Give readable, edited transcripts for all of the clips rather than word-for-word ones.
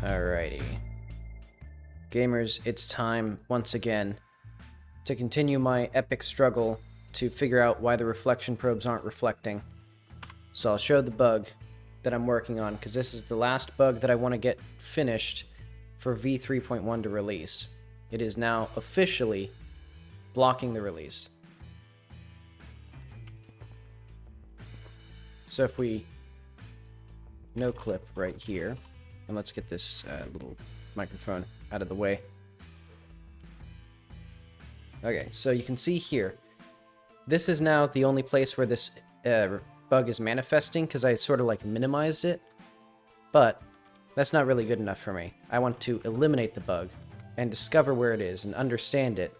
Alrighty. Gamers, it's time, once again, to continue my epic struggle to figure out why the reflection probes aren't reflecting. So I'll show the bug that I'm working on, because this is the last bug that I want to get finished for v3.1 to release. It is now officially blocking the release. So if we no clip right here, and let's get this little microphone out of the way. Okay, so you can see here, this is now the only place where this bug is manifesting, because I sort of like minimized it, but that's not really good enough for me. I want to eliminate the bug and discover where it is and understand it.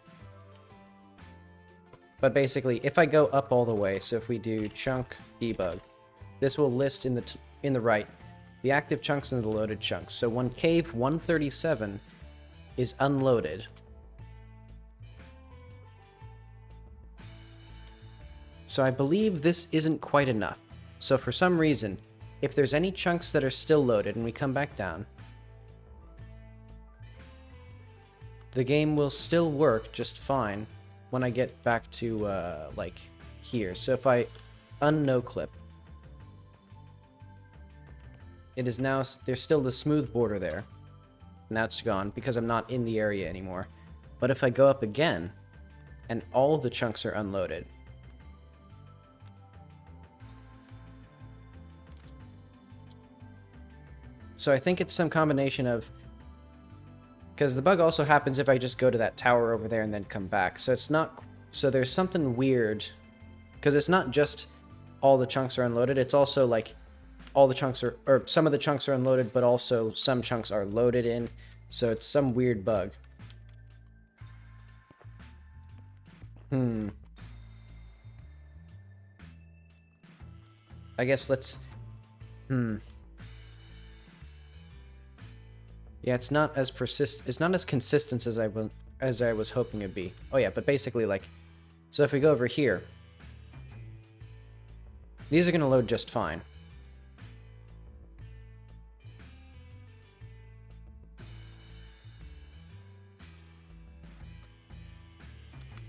But basically, if I go up all the way, so if we do chunk debug, this will list in the right the active chunks and the loaded chunks. So when cave 137 is unloaded, so I believe this isn't quite enough. So for some reason, if there's any chunks that are still loaded and we come back down, the game will still work just fine when I get back to like here. So if I un-no-clip, it is now, there's still the smooth border there. Now it's gone because I'm not in the area anymore. But if I go up again, and all the chunks are unloaded, so I think it's some combination of, because the bug also happens if I just go to that tower over there and then come back. So it's not, so there's something weird, because it's not just all the chunks are unloaded, it's also like all the chunks are, or some of the chunks are unloaded, but also some chunks are loaded in. So it's some weird bug. I guess let's... Yeah, it's not as it's not as consistent as I was hoping it'd be. Oh yeah, but basically like, so if we go over here, these are gonna load just fine.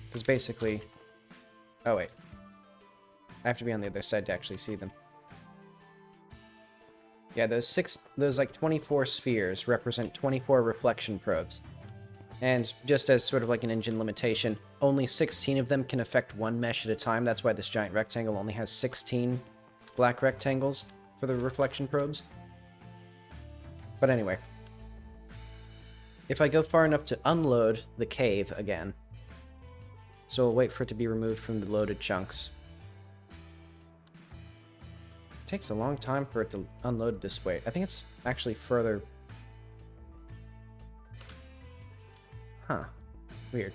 Because basically... Oh, wait. I have to be on the other side to actually see them. Yeah, those like 24 spheres represent 24 reflection probes. And just as sort of like an engine limitation, only 16 of them can affect one mesh at a time. That's why this giant rectangle only has 16 black rectangles for the reflection probes. But anyway. If I go far enough to unload the cave again, so we'll wait for it to be removed from the loaded chunks. It takes a long time for it to unload this way. I think it's actually further... Huh. Weird.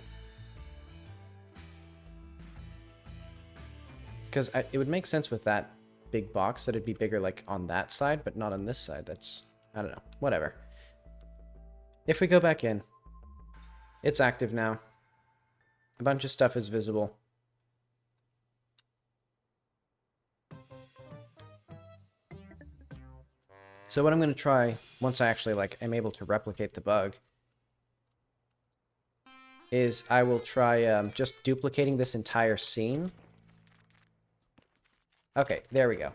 Because it would make sense with that big box that it'd be bigger like on that side, but not on this side. That's... I don't know. Whatever. If we go back in, it's active now. A bunch of stuff is visible. So what I'm going to try, once I actually like am able to replicate the bug, is I will try just duplicating this entire scene. Okay, there we go.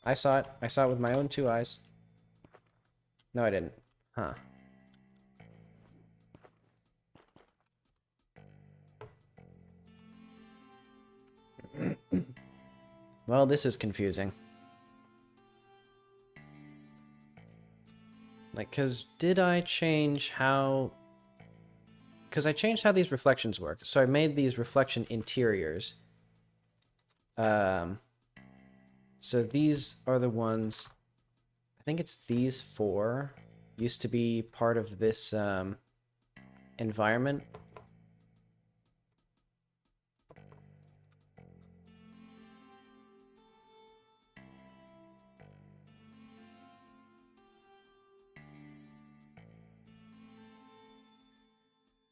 I saw it. I saw it with my own two eyes. No, I didn't. Huh. Well, this is confusing. Like, cause did I change how... Because I changed how these reflections work. So I made these reflection interiors. So these are the ones... I think it's these four used to be part of this environment.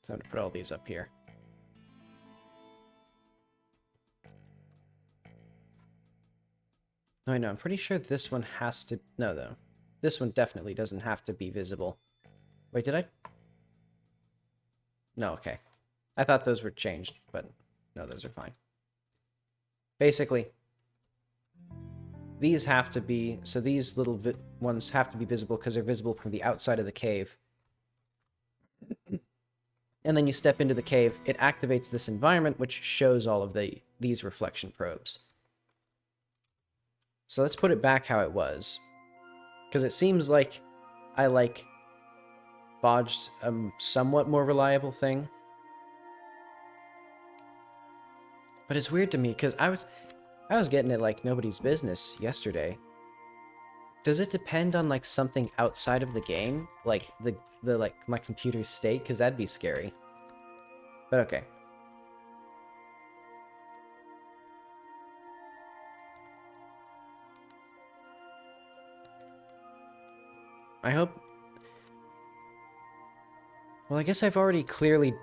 So I'm going to put all these up here. No, I know. I'm pretty sure this one has to... No, though. This one definitely doesn't have to be visible. Wait, did I... No, okay. I thought those were changed, but no, those are fine. Basically, these have to be... So these little ones have to be visible because they're visible from the outside of the cave. And then you step into the cave, it activates this environment, which shows all of these reflection probes. So let's put it back how it was. Because it seems like I, bodged a somewhat more reliable thing. But it's weird to me, because I was getting it like nobody's business yesterday. Does it depend on, something outside of the game? Like, my computer's state? Because that'd be scary. But okay. I hope... Well, I guess I've already clearly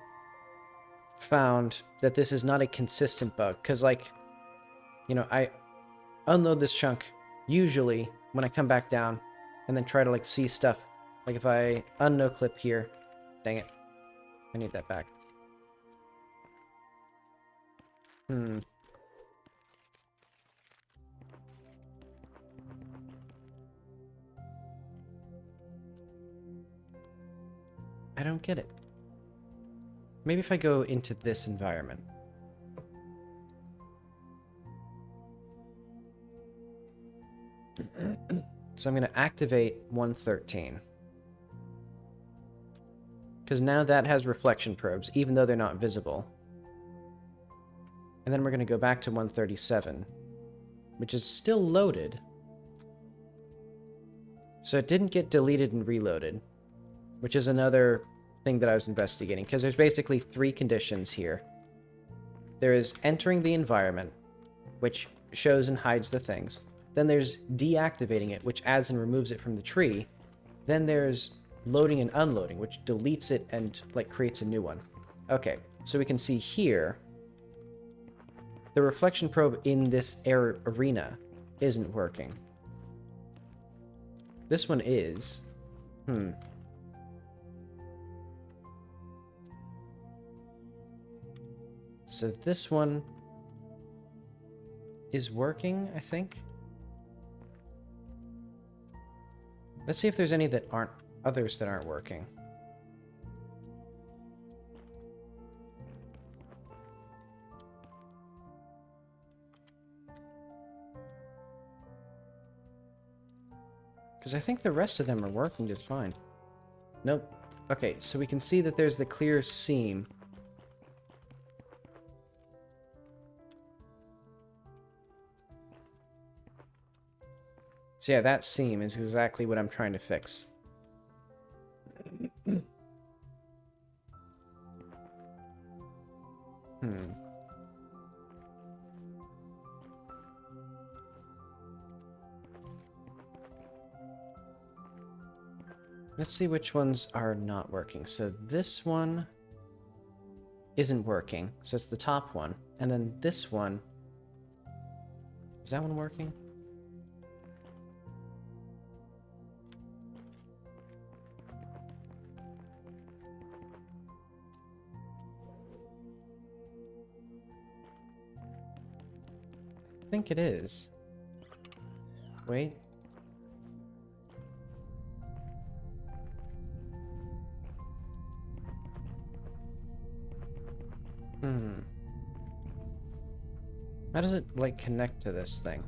found that this is not a consistent bug. Because, I unload this chunk, usually, when I come back down, and then try to, see stuff. Like, if I un-no-clip here... Dang it. I need that back. I don't get it. Maybe if I go into this environment. So I'm going to activate 113. Because now that has reflection probes, even though they're not visible. And then we're going to go back to 137, which is still loaded. So it didn't get deleted and reloaded, which is another thing that I was investigating, because there's basically 3 conditions here. There is entering the environment, which shows and hides the things. Then there's deactivating it, which adds and removes it from the tree. Then there's loading and unloading, which deletes it and creates a new one. Okay, so we can see here the reflection probe in this arena isn't working. This one is. So this one is working, I think. Let's see if there's any that aren't, others that aren't working. Because I think the rest of them are working just fine. Nope. Okay, so we can see that there's the clear seam. So yeah, that seam is exactly what I'm trying to fix. Let's see which ones are not working. So this one isn't working. So it's the top one. And then this one... Is that one working? I think it is. Wait. How does it, connect to this thing?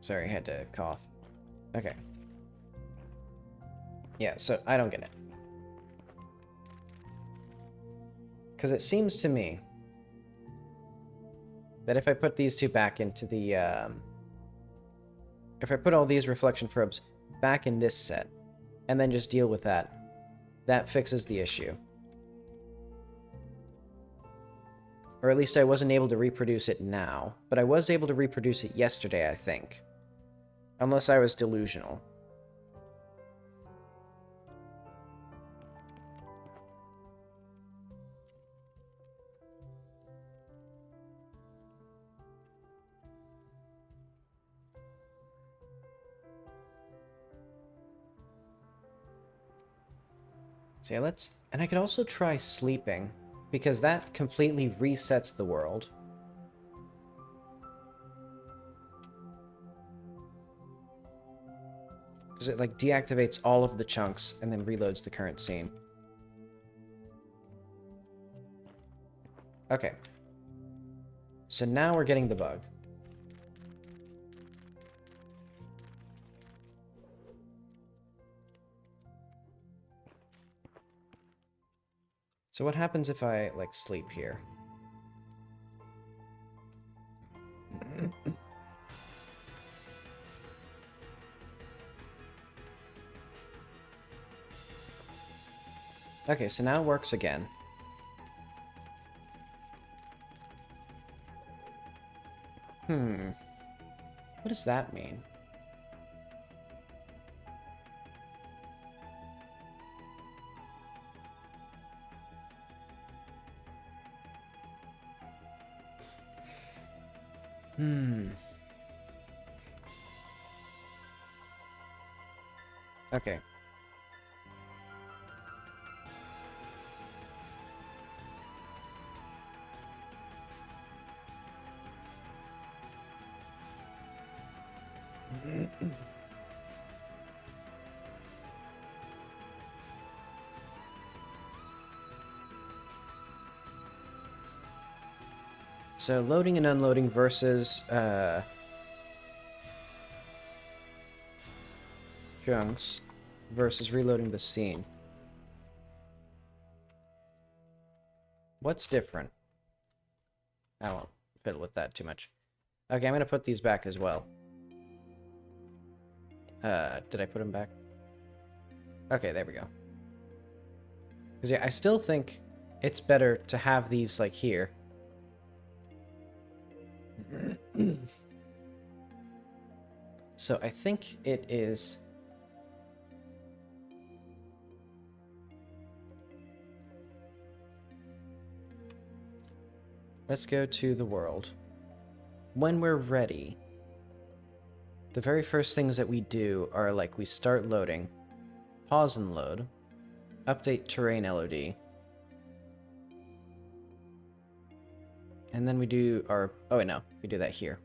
Sorry, I had to cough. Okay. Yeah, so I don't get it. Because it seems to me that if I put these two back into the... if I put all these reflection probes back in this set, and then just deal with that. That fixes the issue. Or at least I wasn't able to reproduce it now, but I was able to reproduce it yesterday, I think. Unless I was delusional. So yeah, let's... And I could also try sleeping, because that completely resets the world. Because it, like, deactivates all of the chunks and then reloads the current scene. Okay. So now we're getting the bug. So what happens if I, like, sleep here? Okay, so now it works again. What does that mean? Okay. So loading and unloading versus chunks versus reloading the scene. What's different? I won't fiddle with that too much. Okay, I'm gonna put these back as well. Did I put them back? Okay, there we go. Because yeah, I still think it's better to have these, like, here. So I think it is... Let's go to the world. When we're ready, the very first things that we do are, like, we start loading, pause and load, update terrain LOD, and then we do our... Oh wait, no, we do that here.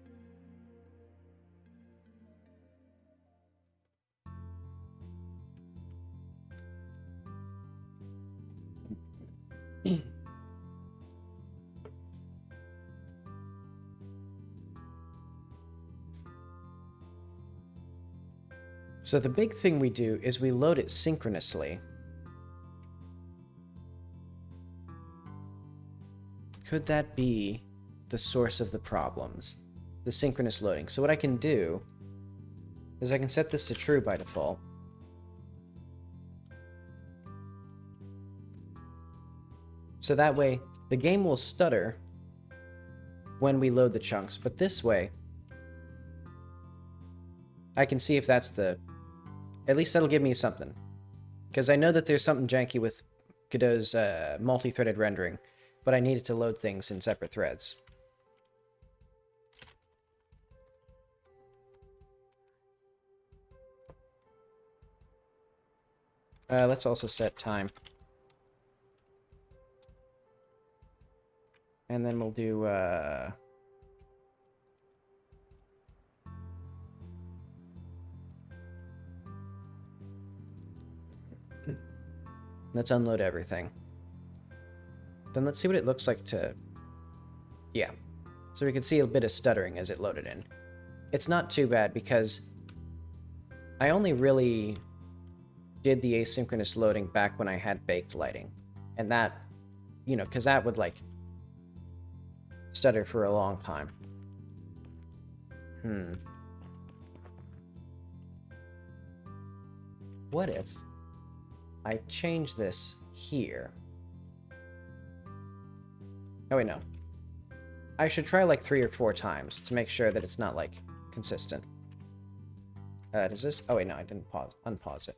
So the big thing we do is we load it synchronously. Could that be the source of the problems? The synchronous loading. So what I can do is I can set this to true by default. So that way, the game will stutter when we load the chunks, but this way, I can see if that's the... At least that'll give me something. Because I know that there's something janky with Godot's multi-threaded rendering, but I needed to load things in separate threads. Let's also set time. And then we'll do, let's unload everything. Then let's see what it looks like to... Yeah. So we can see a bit of stuttering as it loaded in. It's not too bad because I only really did the asynchronous loading back when I had baked lighting. And that, you know, because that would, like, stutter for a long time. What if I change this here. Oh wait, no. I should try like 3 or 4 times to make sure that it's not like consistent. Does this? Oh wait, no, I didn't unpause it.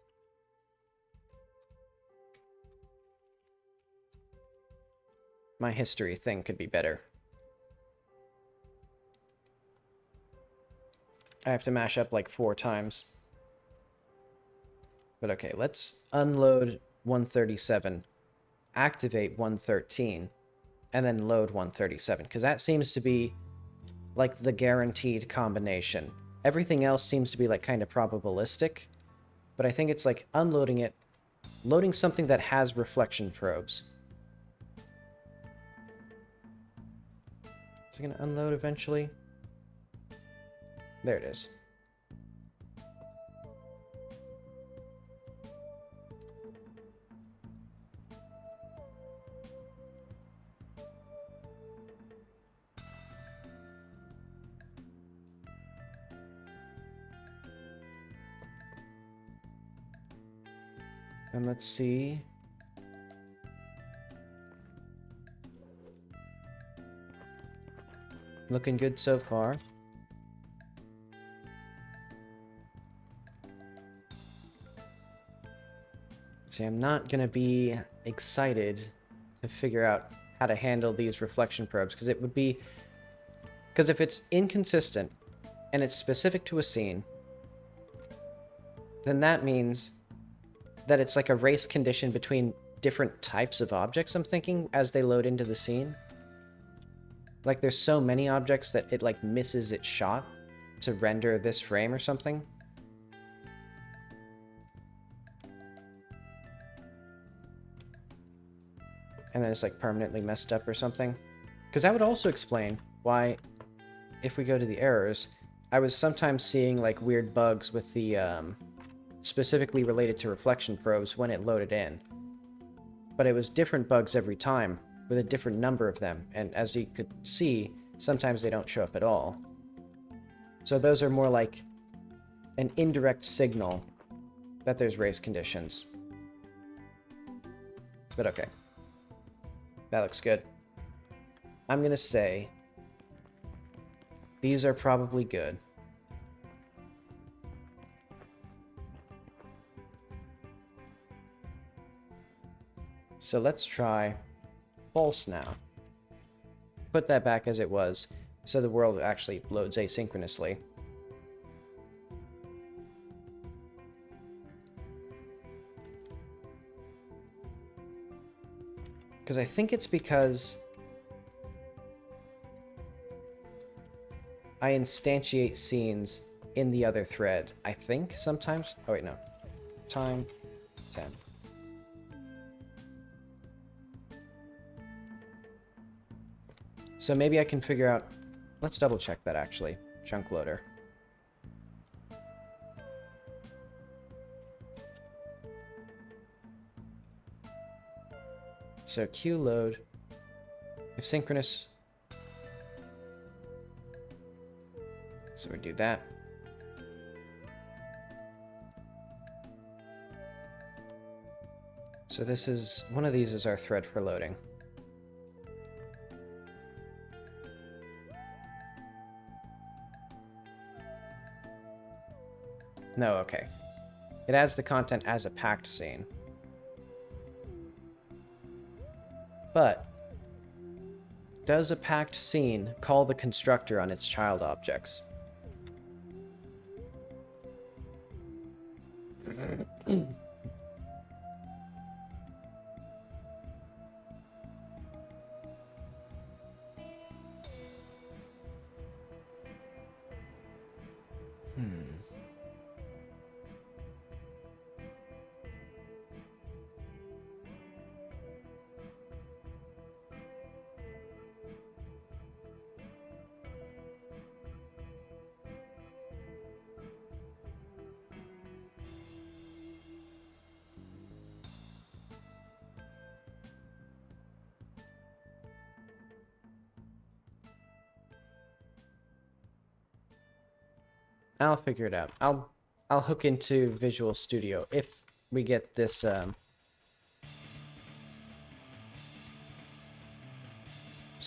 My history thing could be better. I have to mash up like 4 times. But okay, let's unload 137, activate 113, and then load 137, because that seems to be like the guaranteed combination. Everything else seems to be like kind of probabilistic, but I think it's like unloading it, loading something that has reflection probes. Is it going to unload eventually? There it is. And let's see. Looking good so far. See, I'm not going to be excited to figure out how to handle these reflection probes, because it would be... Because if it's inconsistent, and it's specific to a scene, then that means that it's like a race condition between different types of objects, I'm thinking, as they load into the scene. Like, there's so many objects that it, like, misses its shot to render this frame or something. And then it's, like, permanently messed up or something. Because that would also explain why, if we go to the errors, I was sometimes seeing, like, weird bugs with the, specifically related to reflection probes when it loaded in. But it was different bugs every time, with a different number of them, and as you could see, sometimes they don't show up at all. So those are more like an indirect signal that there's race conditions. But okay. That looks good. I'm gonna say these are probably good. So let's try false now. Put that back as it was, so the world actually loads asynchronously. Because I think it's because I instantiate scenes in the other thread. I think sometimes. Oh wait, no. Time 10. So maybe I can figure out... Let's double check that actually. Chunk loader. So queue load. If synchronous... So we do that. So this is... One of these is our thread for loading. No, okay. It adds the content as a packed scene. But does a packed scene call the constructor on its child objects? I'll figure it out. I'll hook into Visual Studio if we get this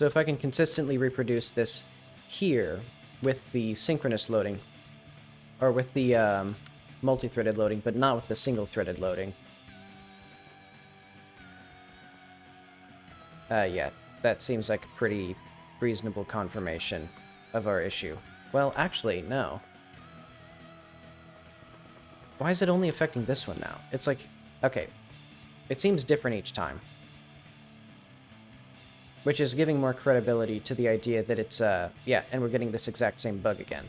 So if I can consistently reproduce this here with the synchronous loading, or with the multi-threaded loading, but not with the single-threaded loading. Yeah, that seems like a pretty reasonable confirmation of our issue. Well, actually, no. Why is it only affecting this one now? It's like, okay, it seems different each time. Which is giving more credibility to the idea that it's, yeah, and we're getting this exact same bug again.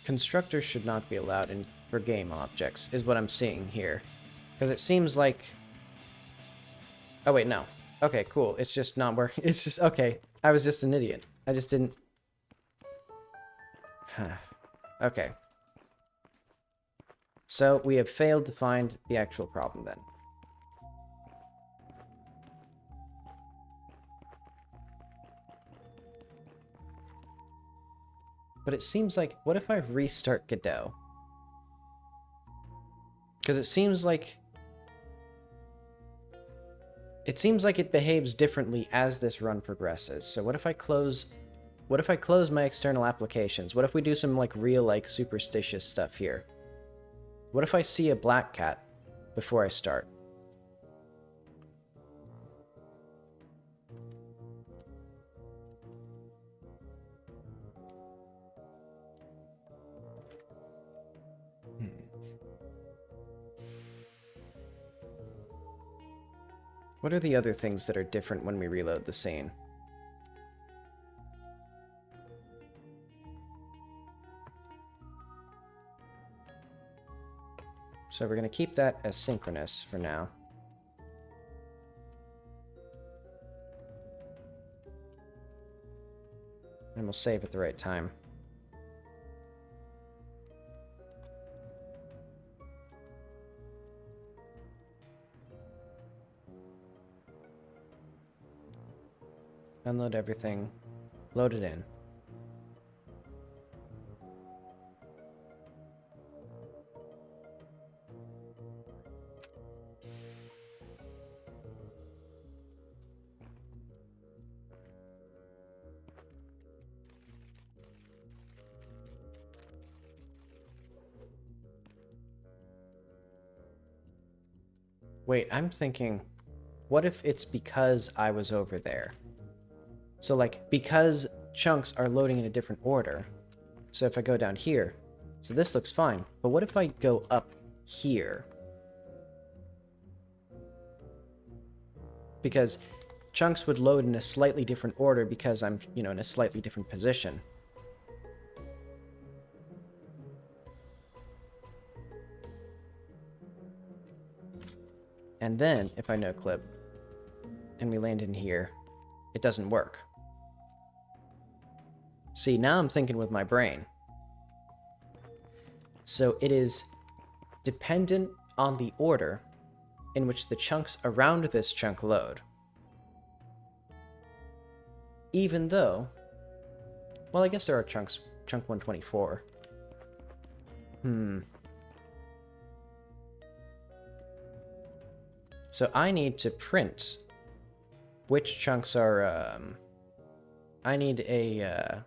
Constructors should not be allowed in for game objects, is what I'm seeing here. Because it seems like... Oh, wait, no. Okay, cool. It's just not working. It's just... Okay. I was just an idiot. I just didn't... Okay. So, we have failed to find the actual problem, then. But it seems like... What if I restart Godot? Because it seems like... It seems like it behaves differently as this run progresses. So what if I close... What if I close my external applications? What if we do some, like, real, like, superstitious stuff here? What if I see a black cat before I start? What are the other things that are different when we reload the scene? So we're going to keep that as synchronous for now. And we'll save at the right time. Unload everything. Load it in. Wait, I'm thinking, what if it's because I was over there? So, like, because chunks are loading in a different order. So if I go down here, so this looks fine. But what if I go up here? Because chunks would load in a slightly different order because I'm, you know, in a slightly different position. And then, if I no-clip, and we land in here, it doesn't work. See, now I'm thinking with my brain. So it is dependent on the order in which the chunks around this chunk load. Even though... Well, I guess there are chunks. Chunk 124. So I need to print which chunks are, I need a,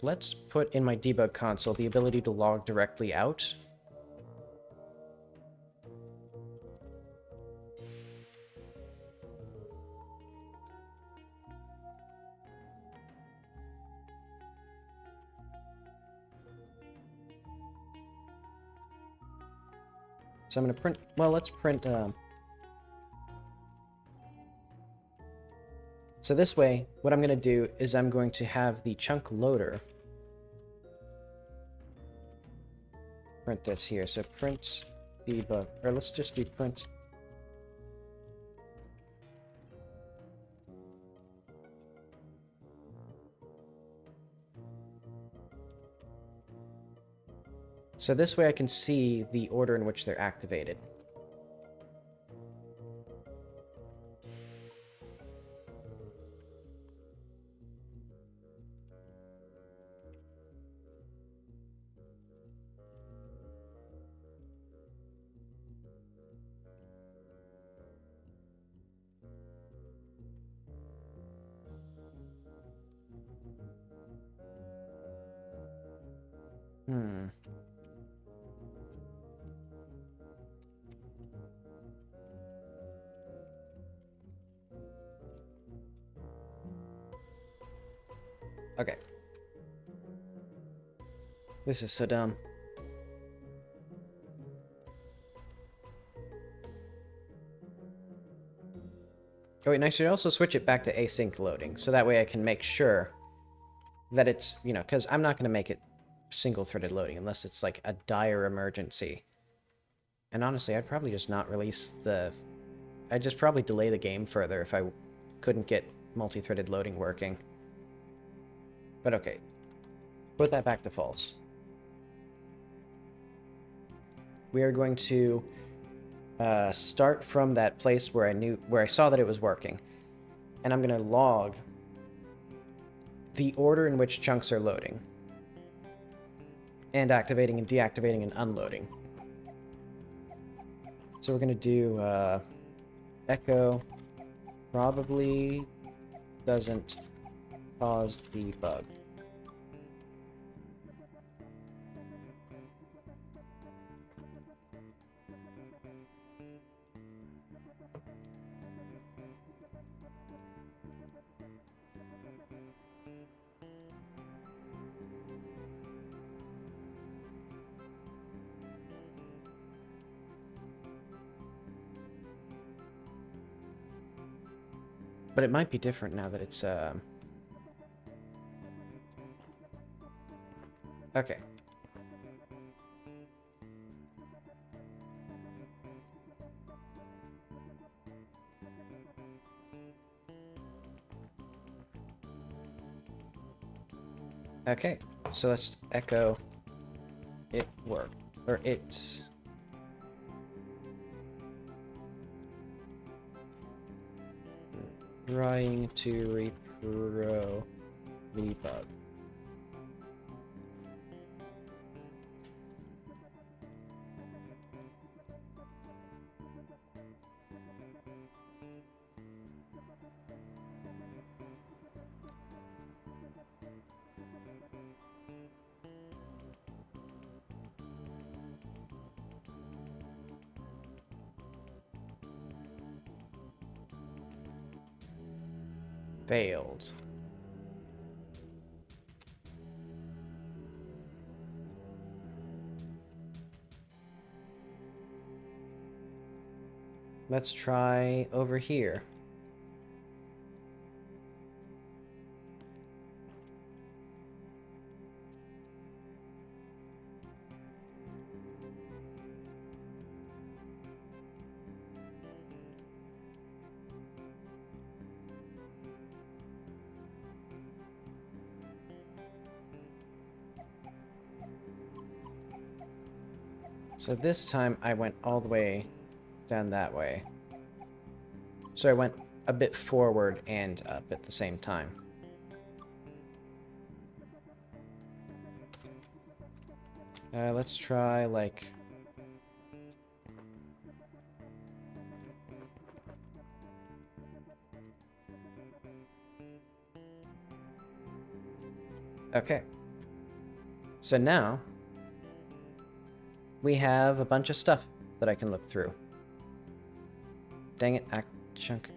let's put in my debug console the ability to log directly out. So I'm going to print, well, let's print, So this way, what I'm going to do is I'm going to have the chunk loader print this here. So print debug, or let's just do print. So this way I can see the order in which they're activated. Okay. This is so dumb. Oh wait, and I should also switch it back to async loading, so that way I can make sure that it's, you know, because I'm not going to make it single-threaded loading unless it's like a dire emergency. And honestly, I'd probably just not release the... I'd just probably delay the game further if I couldn't get multi-threaded loading working. But okay. Put that back to false. We are going to start from that place where I saw that it was working. And I'm going to log the order in which chunks are loading. And activating and deactivating and unloading. So we're going to do echo probably doesn't cause the bug. But it might be different now that it's, okay. Okay, so let's echo it worked, or it's... trying to repro the bug. Failed. Let's try over here. So this time I went all the way down that way. So I went a bit forward and up at the same time. Let's try, like... Okay. So now, we have a bunch of stuff that I can look through. Dang it, chunk.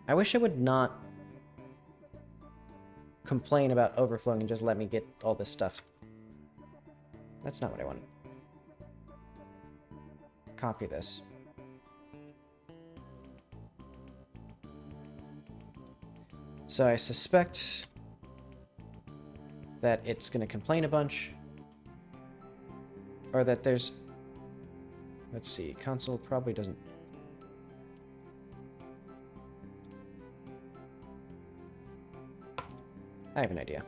I wish it would not complain about overflowing and just let me get all this stuff. That's not what I want. Copy this. So I suspect that it's going to complain a bunch. Or that there's... Let's see, console probably doesn't... I have an idea.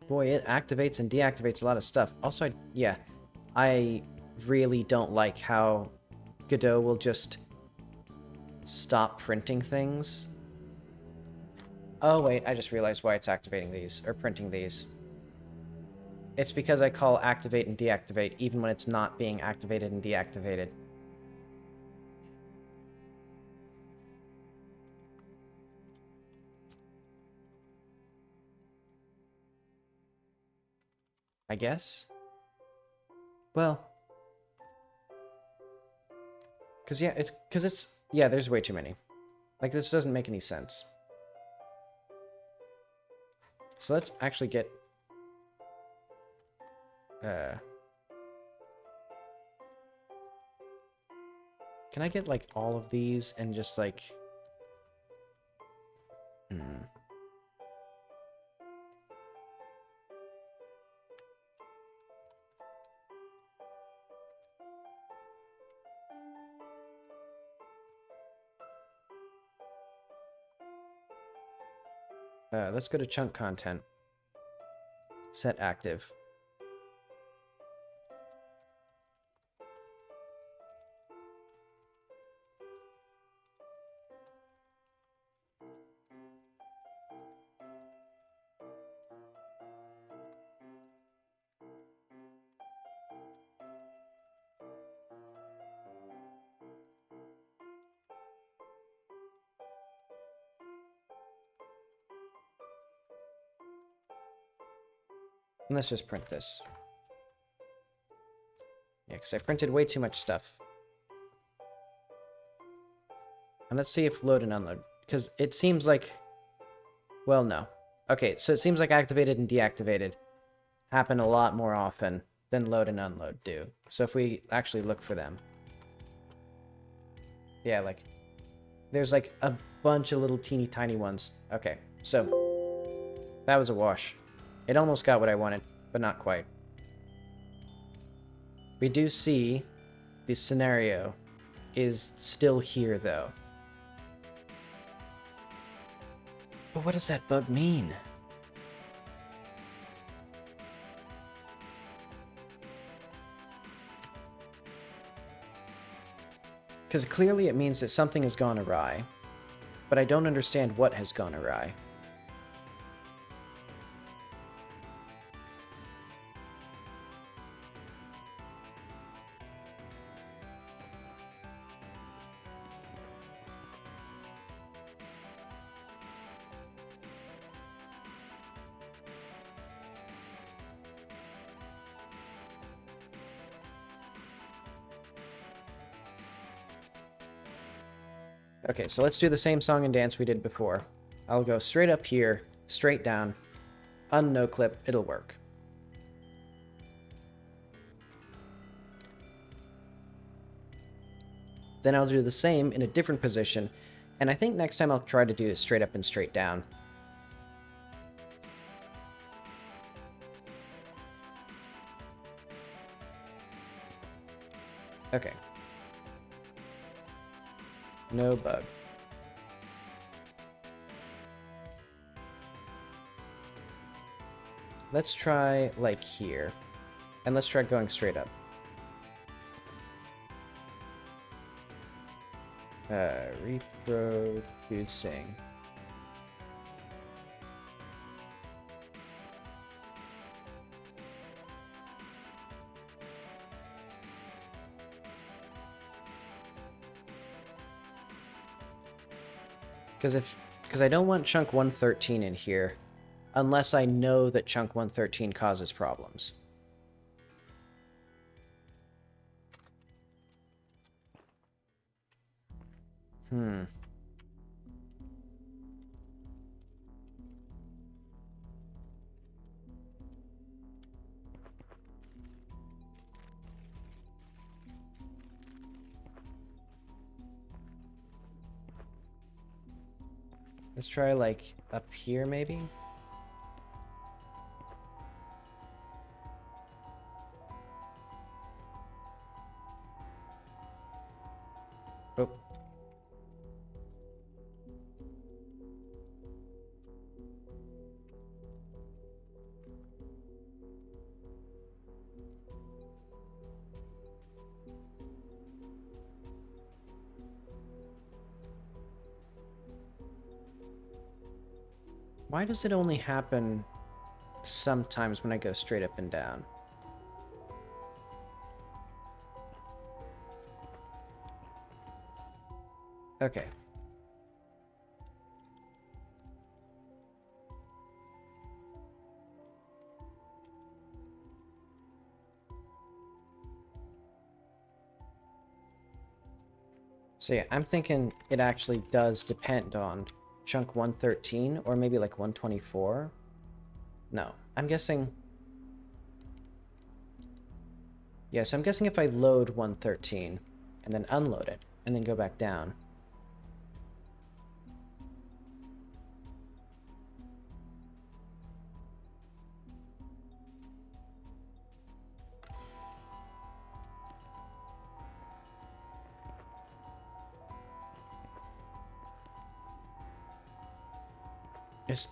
Boy, it activates and deactivates a lot of stuff. Also, I really don't like how Godot will just stop printing things. Oh, wait, I just realized why it's activating these, or printing these. It's because I call activate and deactivate even when it's not being activated and deactivated. I guess? Well... yeah, there's way too many. Like, this doesn't make any sense. So let's actually get... Can I get, like, all of these and just, like... let's go to chunk content. Set active. And let's just print this. Yeah, because I printed way too much stuff. And let's see if load and unload. Because it seems like... Well, no. Okay, so it seems like activated and deactivated happen a lot more often than load and unload do. So if we actually look for them... Yeah, like... There's like a bunch of little teeny tiny ones. Okay, so... That was a wash. It almost got what I wanted, but not quite. We do see the scenario is still here, though. But what does that bug mean? Because clearly it means that something has gone awry, but I don't understand what has gone awry. Okay, so let's do the same song and dance we did before. I'll go straight up here, straight down, un-no-clip, it'll work. Then I'll do the same in a different position, and I think next time I'll try to do it straight up and straight down. Okay. No bug. Let's try, like, here. And let's try going straight up. Reproducing. Because I don't want chunk 113 in here, unless I know that chunk 113 causes problems. Let's try, like, up here, maybe? Oh. Why does it only happen sometimes when I go straight up and down? Okay. So yeah, I'm thinking it actually does depend on chunk 113 or maybe like 124. No, I'm guessing... Yeah, so I'm guessing if I load 113 and then unload it and then go back down. Is...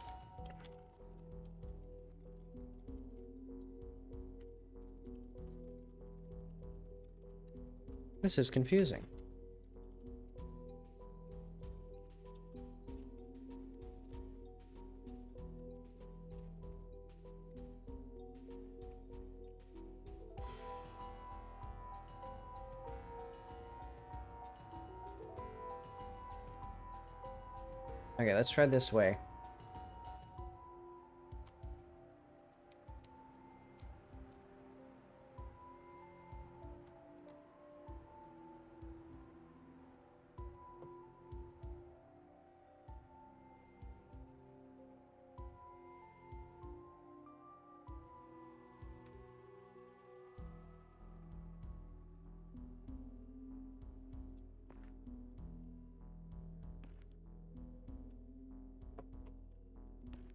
This is confusing. Okay, let's try this way.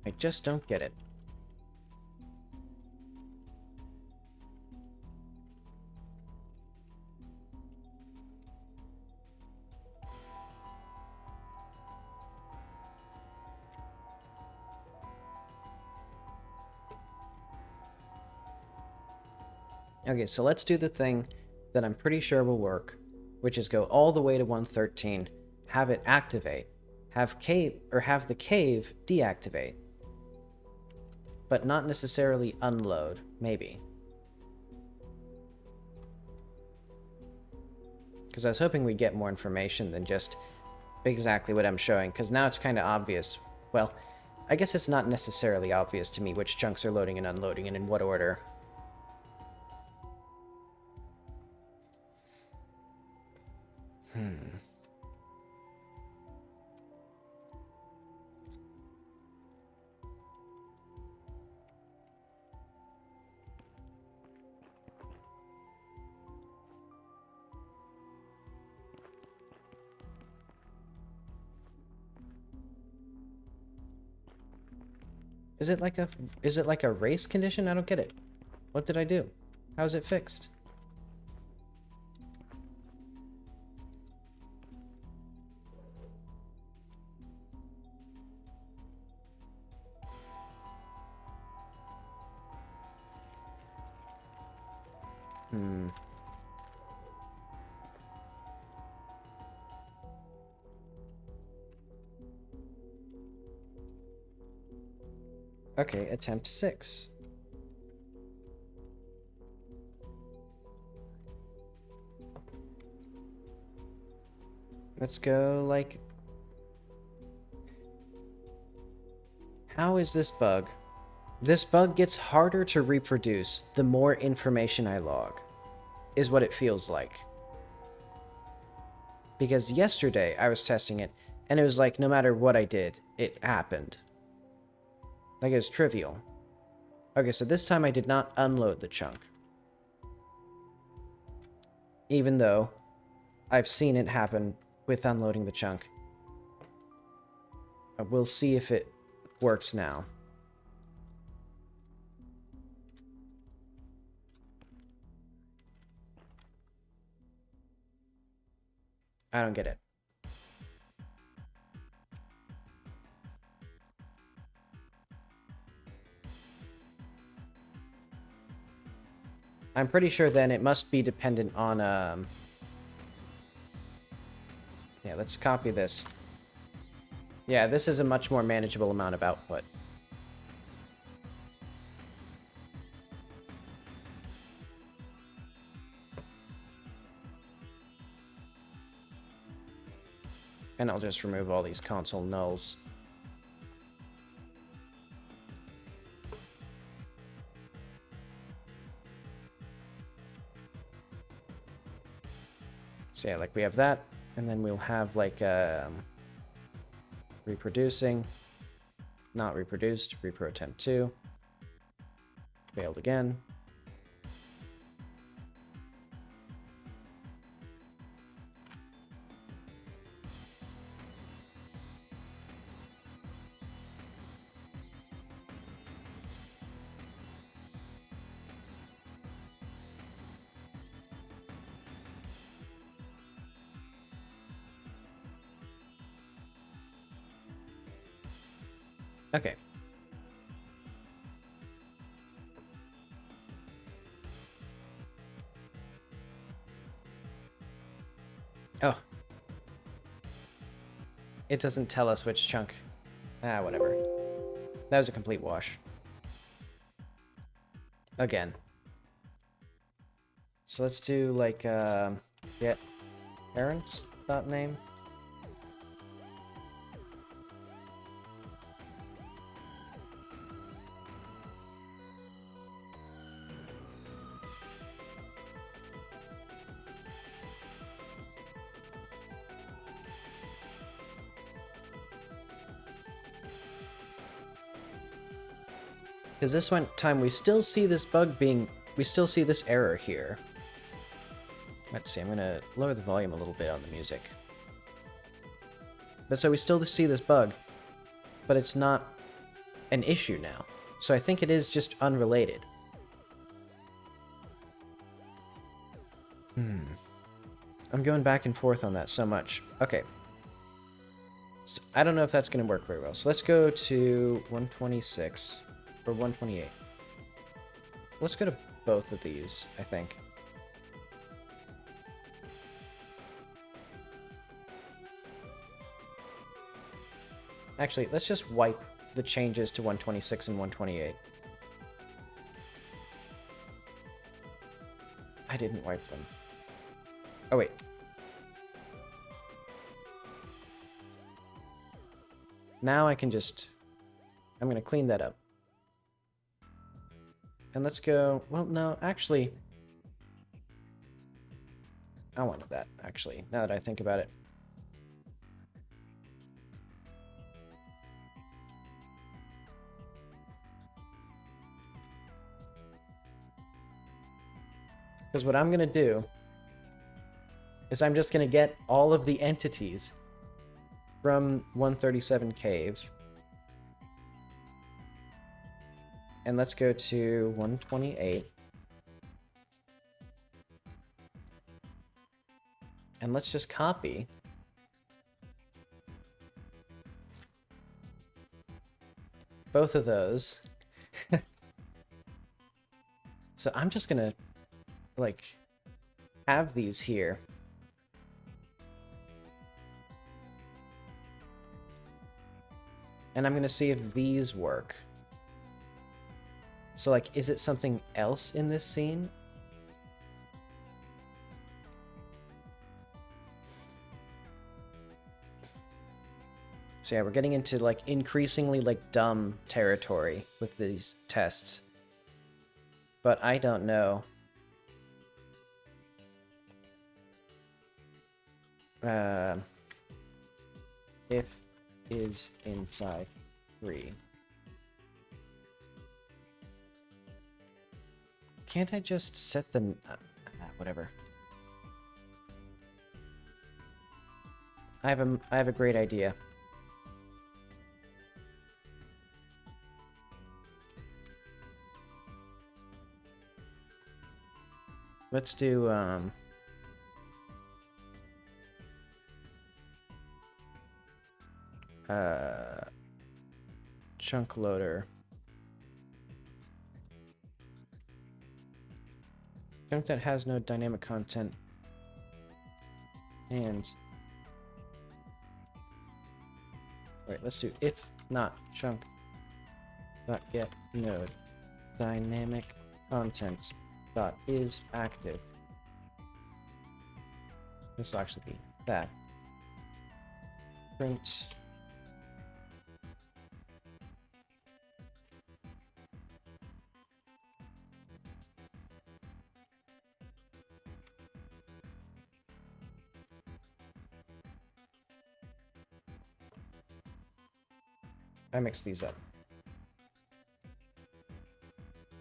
I just don't get it. Okay, so let's do the thing that I'm pretty sure will work, which is go all the way to 113, have it activate, have the cave deactivate, but not necessarily unload, maybe. Because I was hoping we'd get more information than just exactly what I'm showing, because now it's kind of obvious. Well, I guess it's not necessarily obvious to me which chunks are loading and unloading and in what order. Is it like a race condition? I don't get it. What did I do? How is it fixed? Okay, attempt 6. Let's go, like... How is this bug? This bug gets harder to reproduce the more information I log, is what it feels like. Because yesterday I was testing it, and it was like no matter what I did, it happened. Like it was trivial. Okay, so this time I did not unload the chunk. Even though I've seen it happen with unloading the chunk. We'll see if it works now. I don't get it. I'm pretty sure then it must be dependent on, yeah, let's copy this. Yeah, this is a much more manageable amount of output. And I'll just remove all these console nulls. So yeah, like we have that, and then we'll have like reproducing, not reproduced, repro attempt 2, failed again. Okay. Oh. It doesn't tell us which chunk. Ah, whatever. That was a complete wash. Again. So let's do like get parents.name. Because this one time we still see this bug being, we still see this error here. Let's see, I'm gonna lower the volume a little bit on the music. But so we still see this bug, but it's not an issue now. So I think it is just unrelated. I'm going back and forth on that so much. Okay. So I don't know if that's gonna work very well. So let's go to 126. Or 128. Let's go to both of these, I think. Actually, let's just wipe the changes to 126 and 128. I didn't wipe them. Oh, wait. Now I can just... I'm going to clean that up. And let's go... Well, no, actually... I wanted that, actually, now that I think about it. Because what I'm going to do is I'm just going to get all of the entities from 137 Cave. And let's go to 128. And let's just copy both of those. So I'm just gonna, like, have these here. And I'm gonna see if these work. So, like, is it something else in this scene? So yeah, we're getting into, like, increasingly, like, dumb territory with these tests. But I don't know. If is inside 3. Can't I just set the... whatever. I have a great idea. Let's do chunk loader. Chunk that has no dynamic content. And wait, let's do if not chunk dot get node dynamic content dot is active. This will actually be that. Print I mixed these up.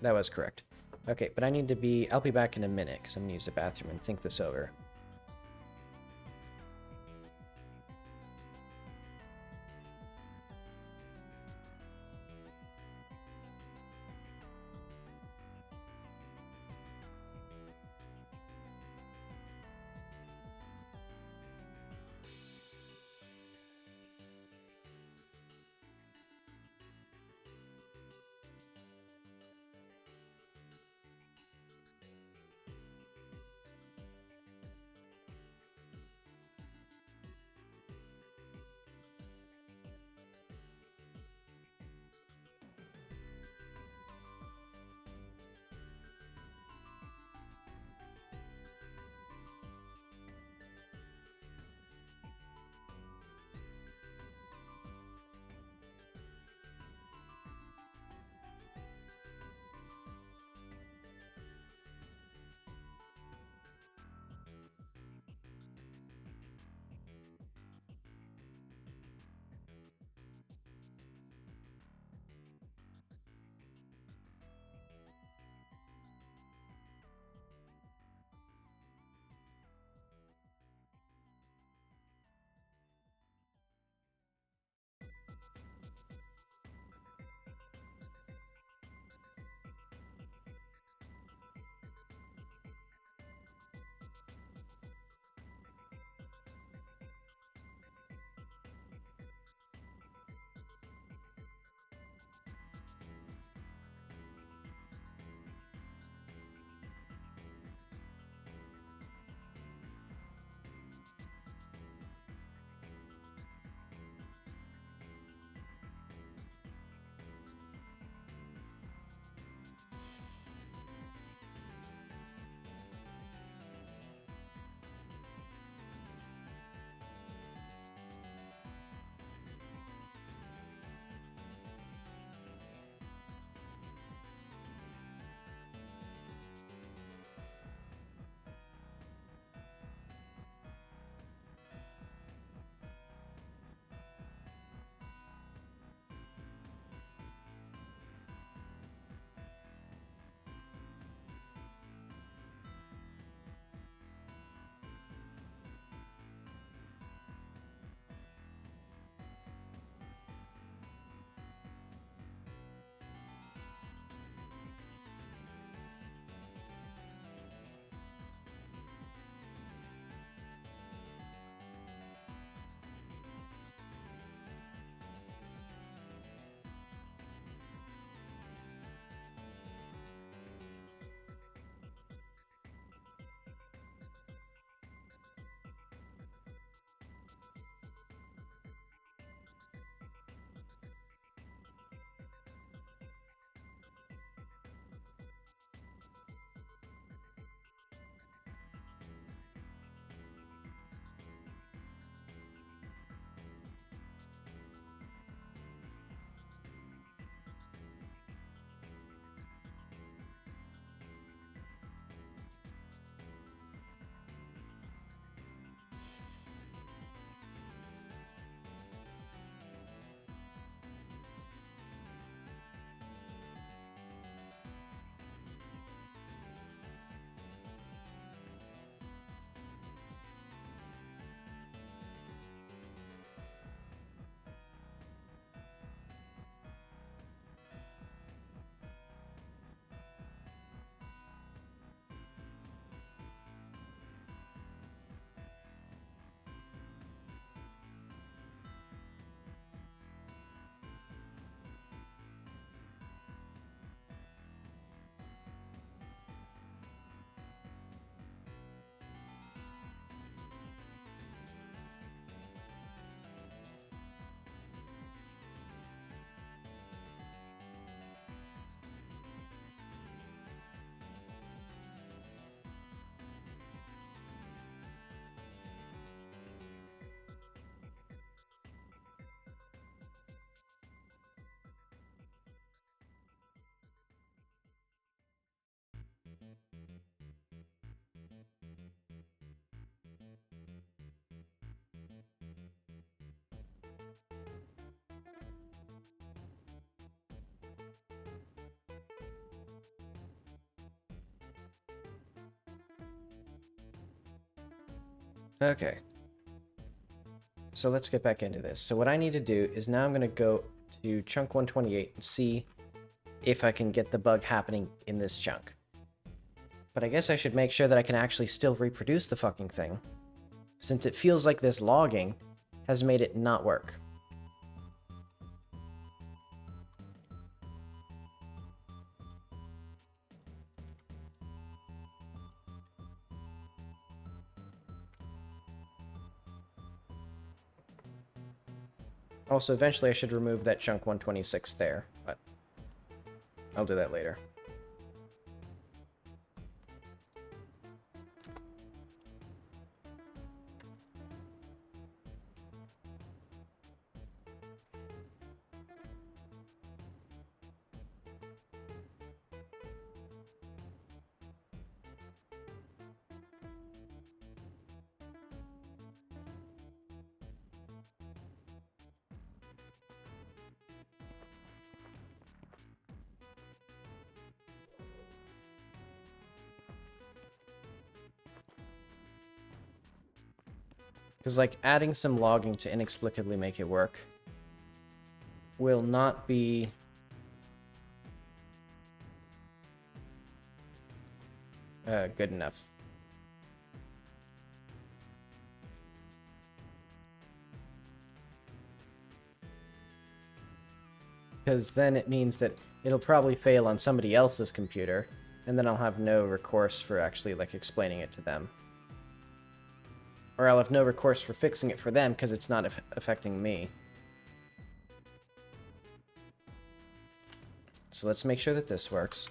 That was correct. Okay, but I'll be back in a minute because I'm gonna use the bathroom and think this over. Okay. So let's get back into this. So what I need to do is now I'm going to go to chunk 128 and see if I can get the bug happening in this chunk. But I guess I should make sure that I can actually still reproduce the fucking thing, since it feels like this logging has made it not work. Also, eventually I should remove that chunk 126 there, but I'll do that later. Because, like, adding some logging to inexplicably make it work will not be good enough. Because then it means that it'll probably fail on somebody else's computer, and then I'll have no recourse for actually, like, explaining it to them. Or I'll have no recourse for fixing it for them because it's not affecting me. So let's make sure that this works.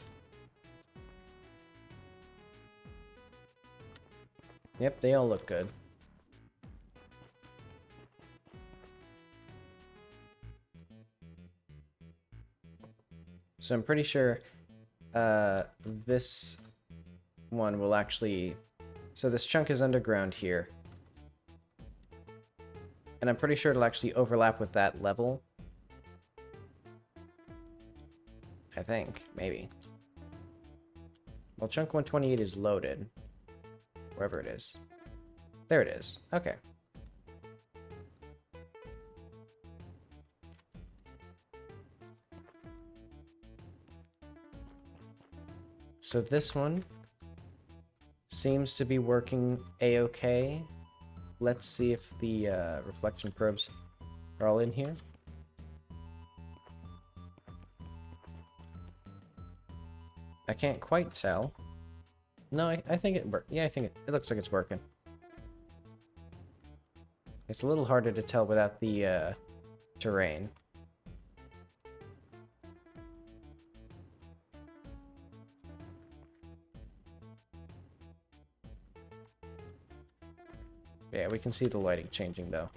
Yep, they all look good. So I'm pretty sure this one will actually... So this chunk is underground here. And I'm pretty sure it'll actually overlap with that level. I think, maybe. Well, chunk 128 is loaded. Wherever it is. There it is. Okay. So this one seems to be working a-okay. Let's see if the reflection probes are all in here. I can't quite tell. No, I think it worked. Yeah, I think it looks like it's working. It's a little harder to tell without the terrain. Yeah, we can see the lighting changing, though.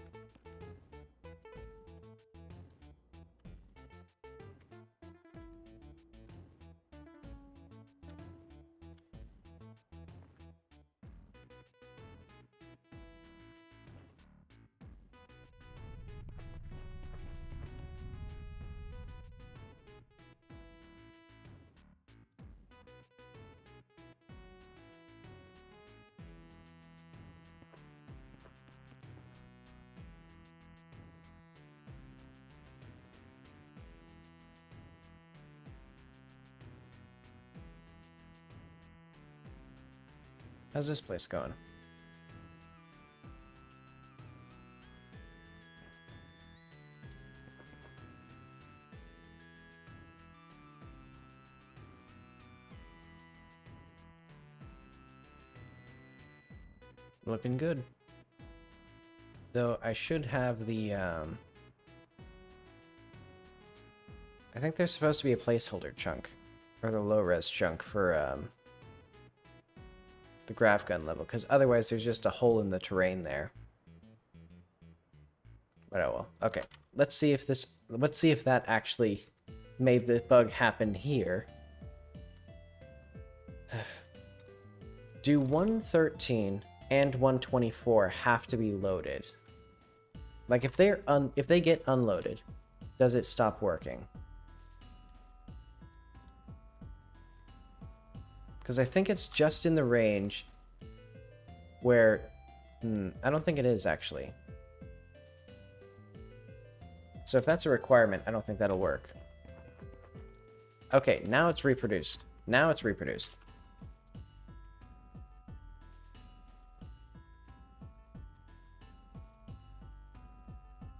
How's this place going? Looking good. Though I should have the, I think there's supposed to be a placeholder chunk. Or the low-res chunk for, the graph gun level, because otherwise there's just a hole in the terrain there. But oh well. Okay. Let's see if that actually made the bug happen here. Do 113 and 124 have to be loaded? Like if they get unloaded, does it stop working? Because I think it's just in the range where I don't think it is, actually. So if that's a requirement, I don't think that'll work. Okay, now it's reproduced. Now it's reproduced.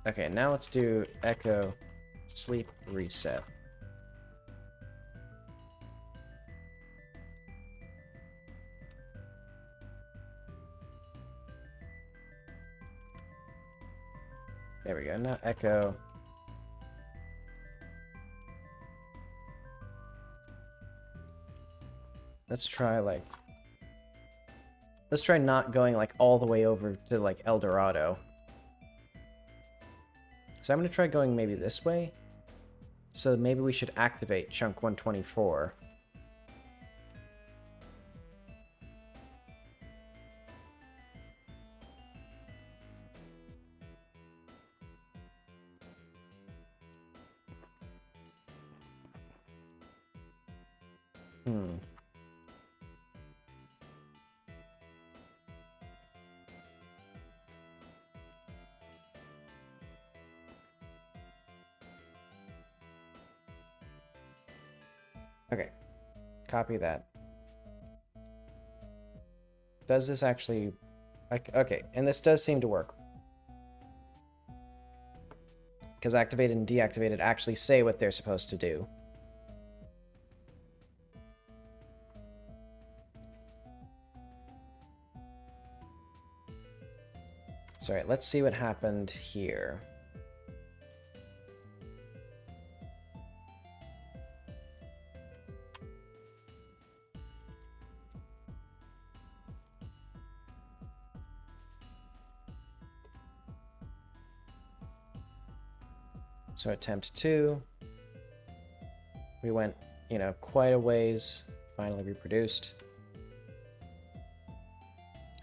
Okay, now let's do echo sleep reset. There we go. Now echo. Let's try not going like all the way over to like El Dorado. So I'm going to try going maybe this way. So maybe we should activate chunk 124. Okay, copy that. Does this actually... Okay, and this does seem to work. Because activated and deactivated actually say what they're supposed to do. So, alright, let's see what happened here. So attempt 2. We went, you know, quite a ways. Finally reproduced.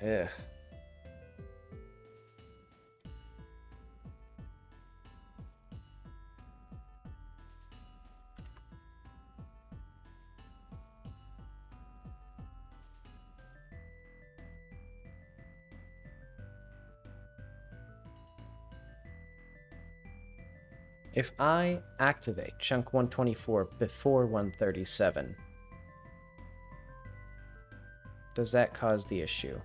Ugh. If I activate chunk 124 before 137, does that cause the issue?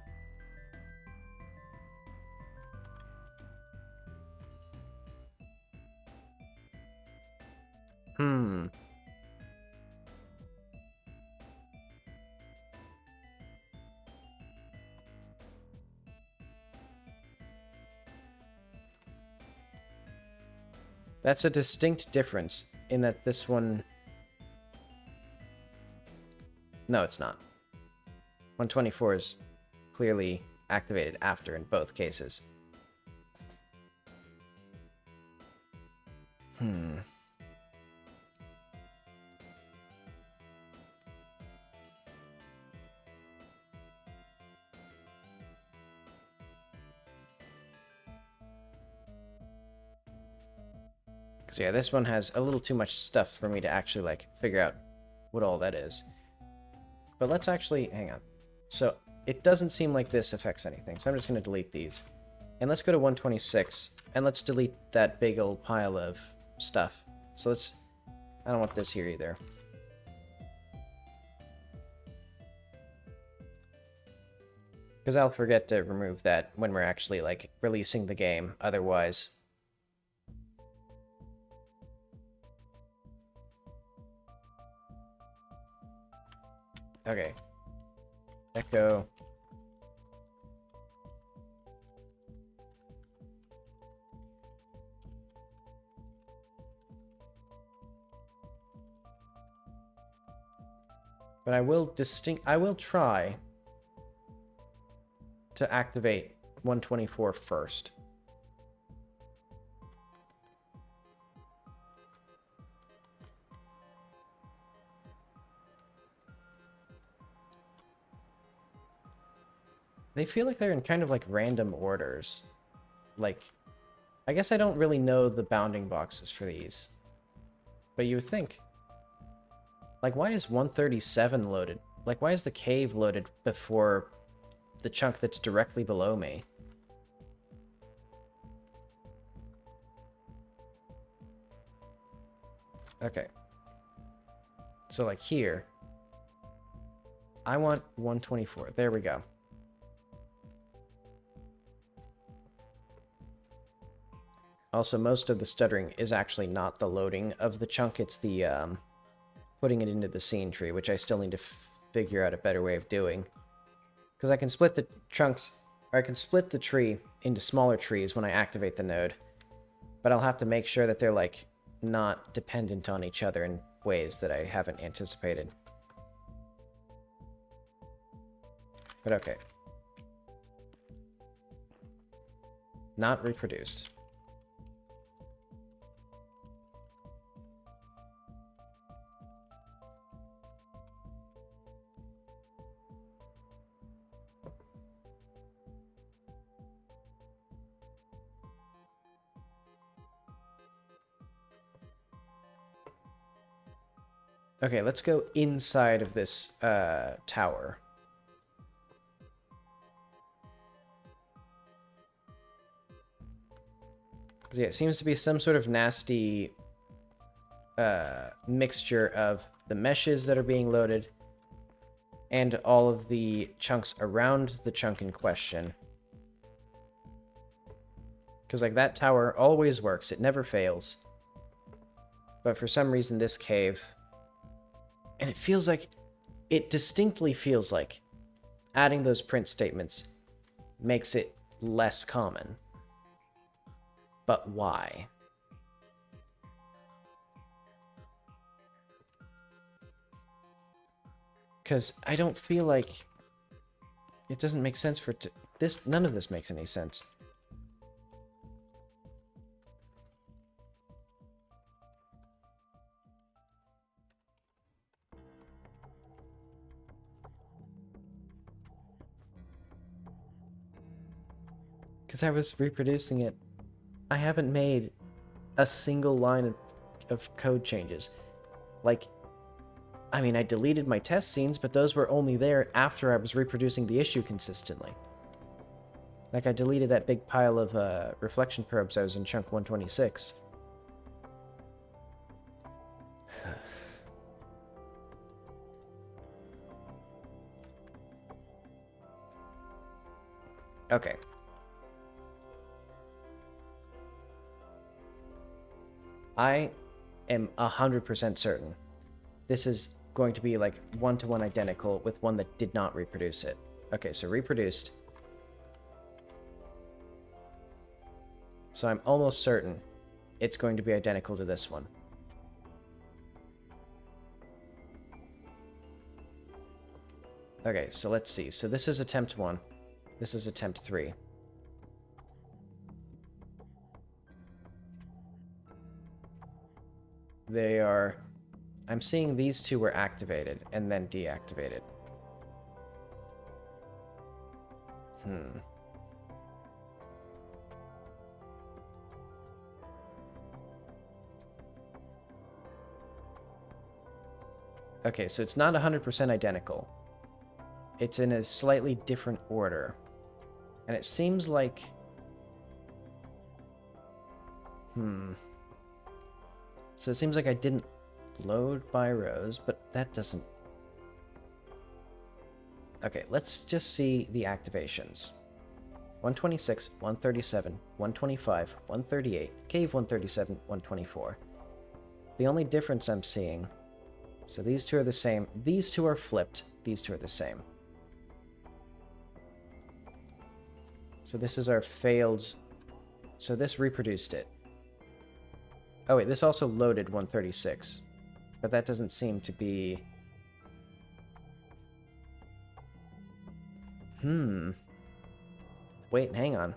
That's a distinct difference in that this one... No, it's not. 124 is clearly activated after in both cases. So yeah, this one has a little too much stuff for me to actually, like, figure out what all that is. But let's actually... hang on. So, it doesn't seem like this affects anything, so I'm just going to delete these. And let's go to 126, and let's delete that big old pile of stuff. So let's... I don't want this here either. Because I'll forget to remove that when we're actually, like, releasing the game, otherwise... Okay. Echo. But I will try to activate 124 first. They feel like they're in kind of like random orders. Like, I guess I don't really know the bounding boxes for these. But you would think. Like, why is 137 loaded? Like, why is the cave loaded before the chunk that's directly below me? Okay. So like here, I want 124. There we go. Also, most of the stuttering is actually not the loading of the chunk, it's the putting it into the scene tree, which I still need to figure out a better way of doing. Because I can split the chunks, or I can split the tree into smaller trees when I activate the node, but I'll have to make sure that they're, like, not dependent on each other in ways that I haven't anticipated. But okay. Not reproduced. Okay, let's go inside of this tower. Yeah, it seems to be some sort of nasty mixture of the meshes that are being loaded and all of the chunks around the chunk in question. Because, like, that tower always works. It never fails. But for some reason, this cave... And it feels like... It distinctly feels like adding those print statements makes it less common. But why? Because I don't feel like... It doesn't make sense for it to... None of this makes any sense. Because I was reproducing it. I haven't made a single line of code changes. Like, I mean, I deleted my test scenes, but those were only there after I was reproducing the issue consistently. Like, I deleted that big pile of reflection probes I was in chunk 126. Okay. I am 100% certain this is going to be like one-to-one identical with one that did not reproduce it. Okay, so reproduced. So I'm almost certain it's going to be identical to this one. Okay, so let's see. So this is attempt 1. This is attempt 3. They are... I'm seeing these two were activated and then deactivated. Okay, so it's not 100% identical. It's in a slightly different order. And it seems like... So it seems like I didn't load by rows, but that doesn't... Okay, let's just see the activations. 126, 137, 125, 138, cave 137, 124. The only difference I'm seeing... So these two are the same. These two are flipped. These two are the same. So this is our failed... So this reproduced it. Oh wait, this also loaded 136. But that doesn't seem to be... Wait, hang on.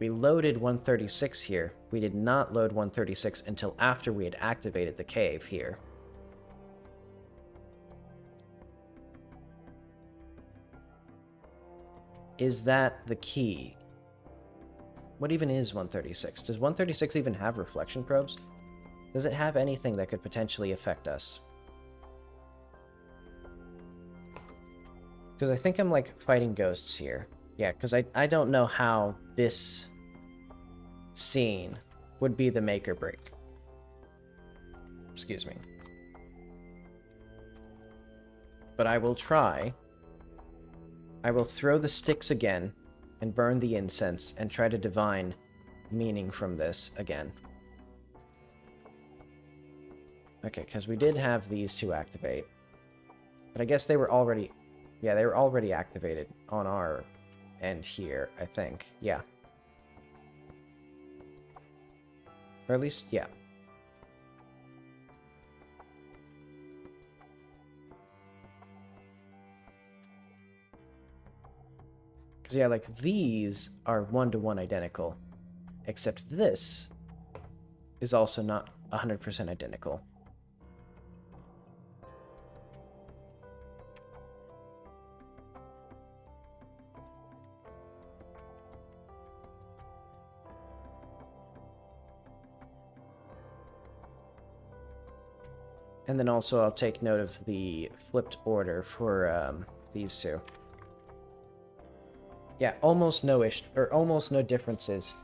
We loaded 136 here. We did not load 136 until after we had activated the cave here. Is that the key? What even is 136? Does 136 even have reflection probes? Does it have anything that could potentially affect us? Because I think I'm, like, fighting ghosts here. Yeah, because I don't know how this scene would be the make or break. Excuse me. But I will try. I will throw the sticks again and burn the incense and try to divine meaning from this again. Okay, because we did have these two activate. But I guess they were already... Yeah, they were already activated on our end here, I think. Yeah. Or at least, yeah. Because, yeah, like, these are one-to-one identical. Except this is also not 100% identical. And then also I'll take note of the flipped order for these two. Yeah, almost no differences.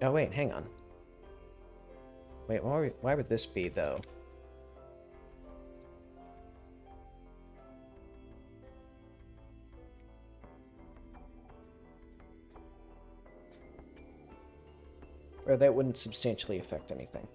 Oh wait, hang on. Wait, why would this be though? Or that wouldn't substantially affect anything.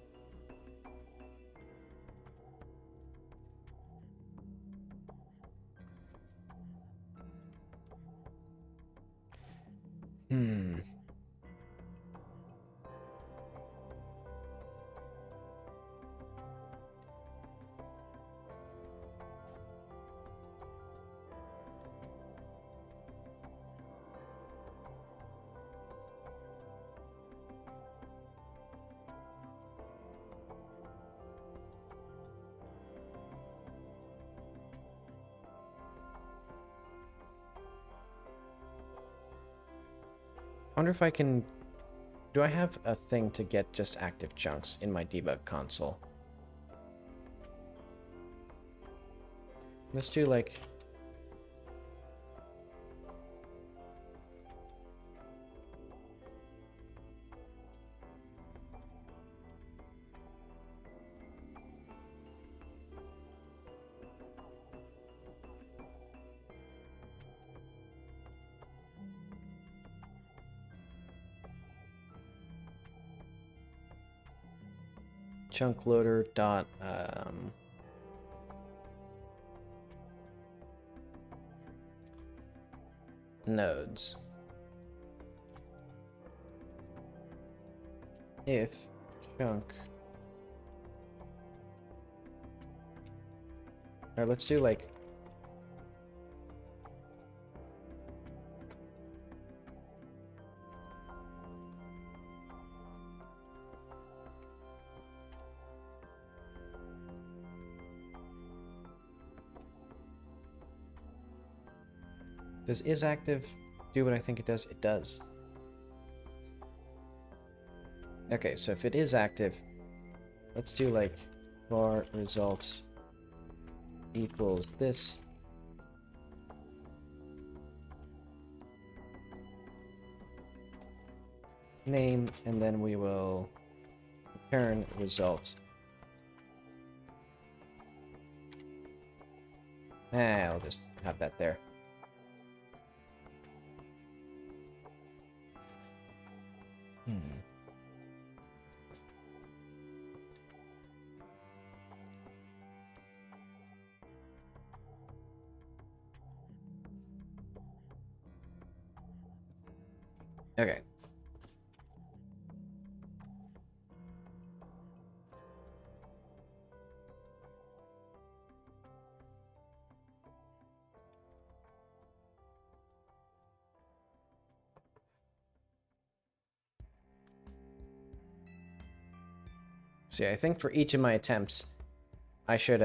I wonder if I can... Do I have a thing to get just active chunks in my debug console? Let's do, like... chunk loader dot nodes. If chunk... Alright, let's do like... Does isActive do what I think it does? It does. Okay, so if it is active, let's do like var results equals this. Name, and then we will return result. I'll just have that there. Okay. See, I think for each of my attempts, I should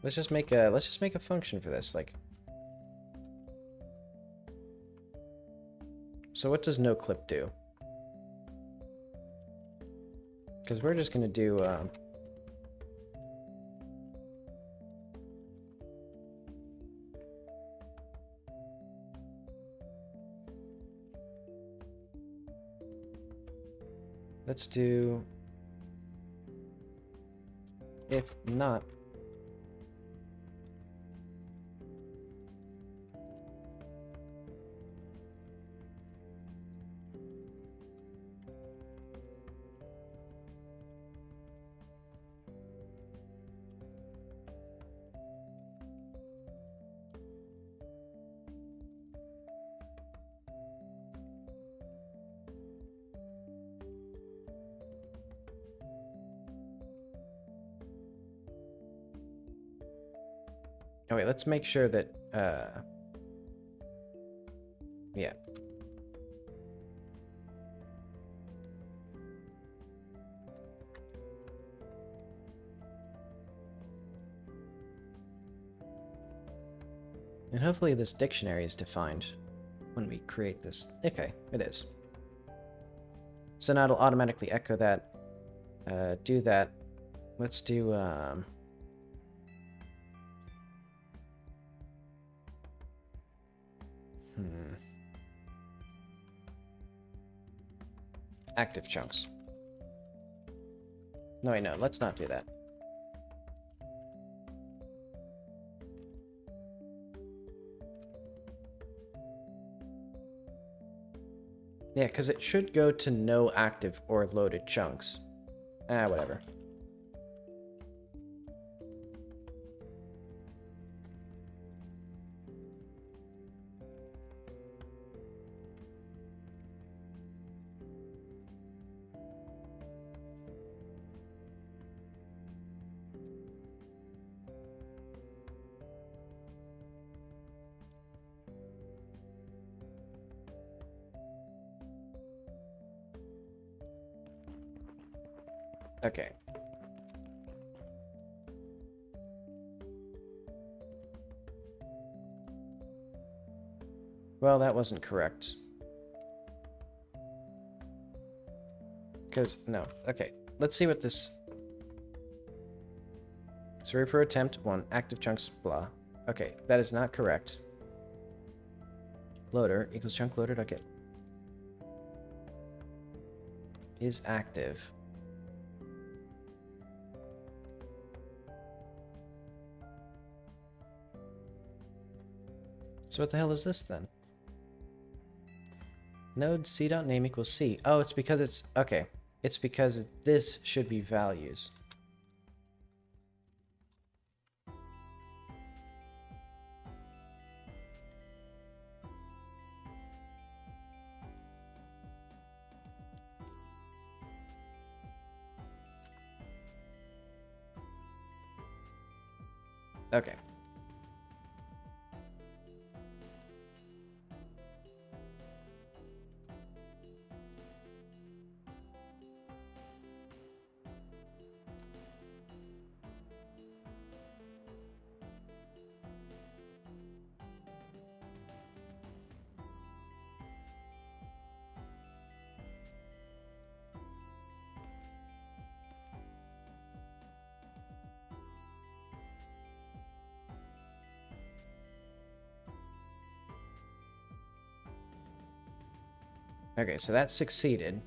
let's just make a function for this, like. So what does no clip do? Because we're just going to do... let's do... if not... oh wait, let's make sure that, yeah. And hopefully this dictionary is defined when we create this. Okay, it is. So now it'll automatically echo that, do that. Let's do, active chunks. No, wait, no, let's not do that. Yeah, because it should go to no active or loaded chunks. Ah, whatever. Okay. Well, that wasn't correct. Because, no. Okay, let's see what this... Sorry for attempt 1. Active chunks, blah. Okay, that is not correct. Loader equals chunk loaded, okay. Is active. So what the hell is this then? Node c.name equals c. Oh, it's because it's... okay. It's because this should be values. Okay. Okay, so that succeeded.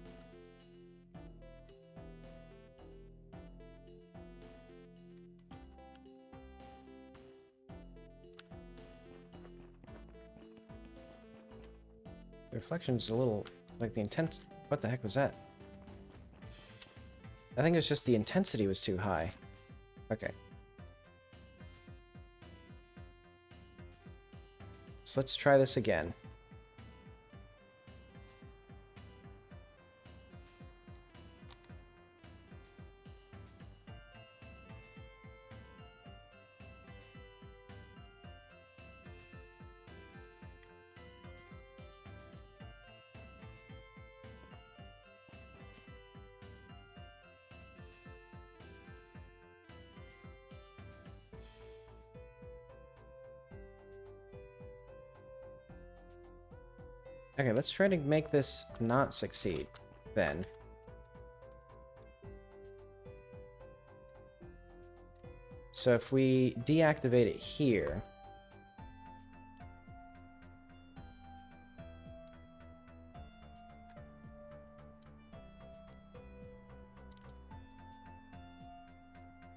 The reflection's a little... like the intense... what the heck was that? I think it's just the intensity was too high. Okay. So let's try this again. Okay, let's try to make this not succeed, then. So if we deactivate it here...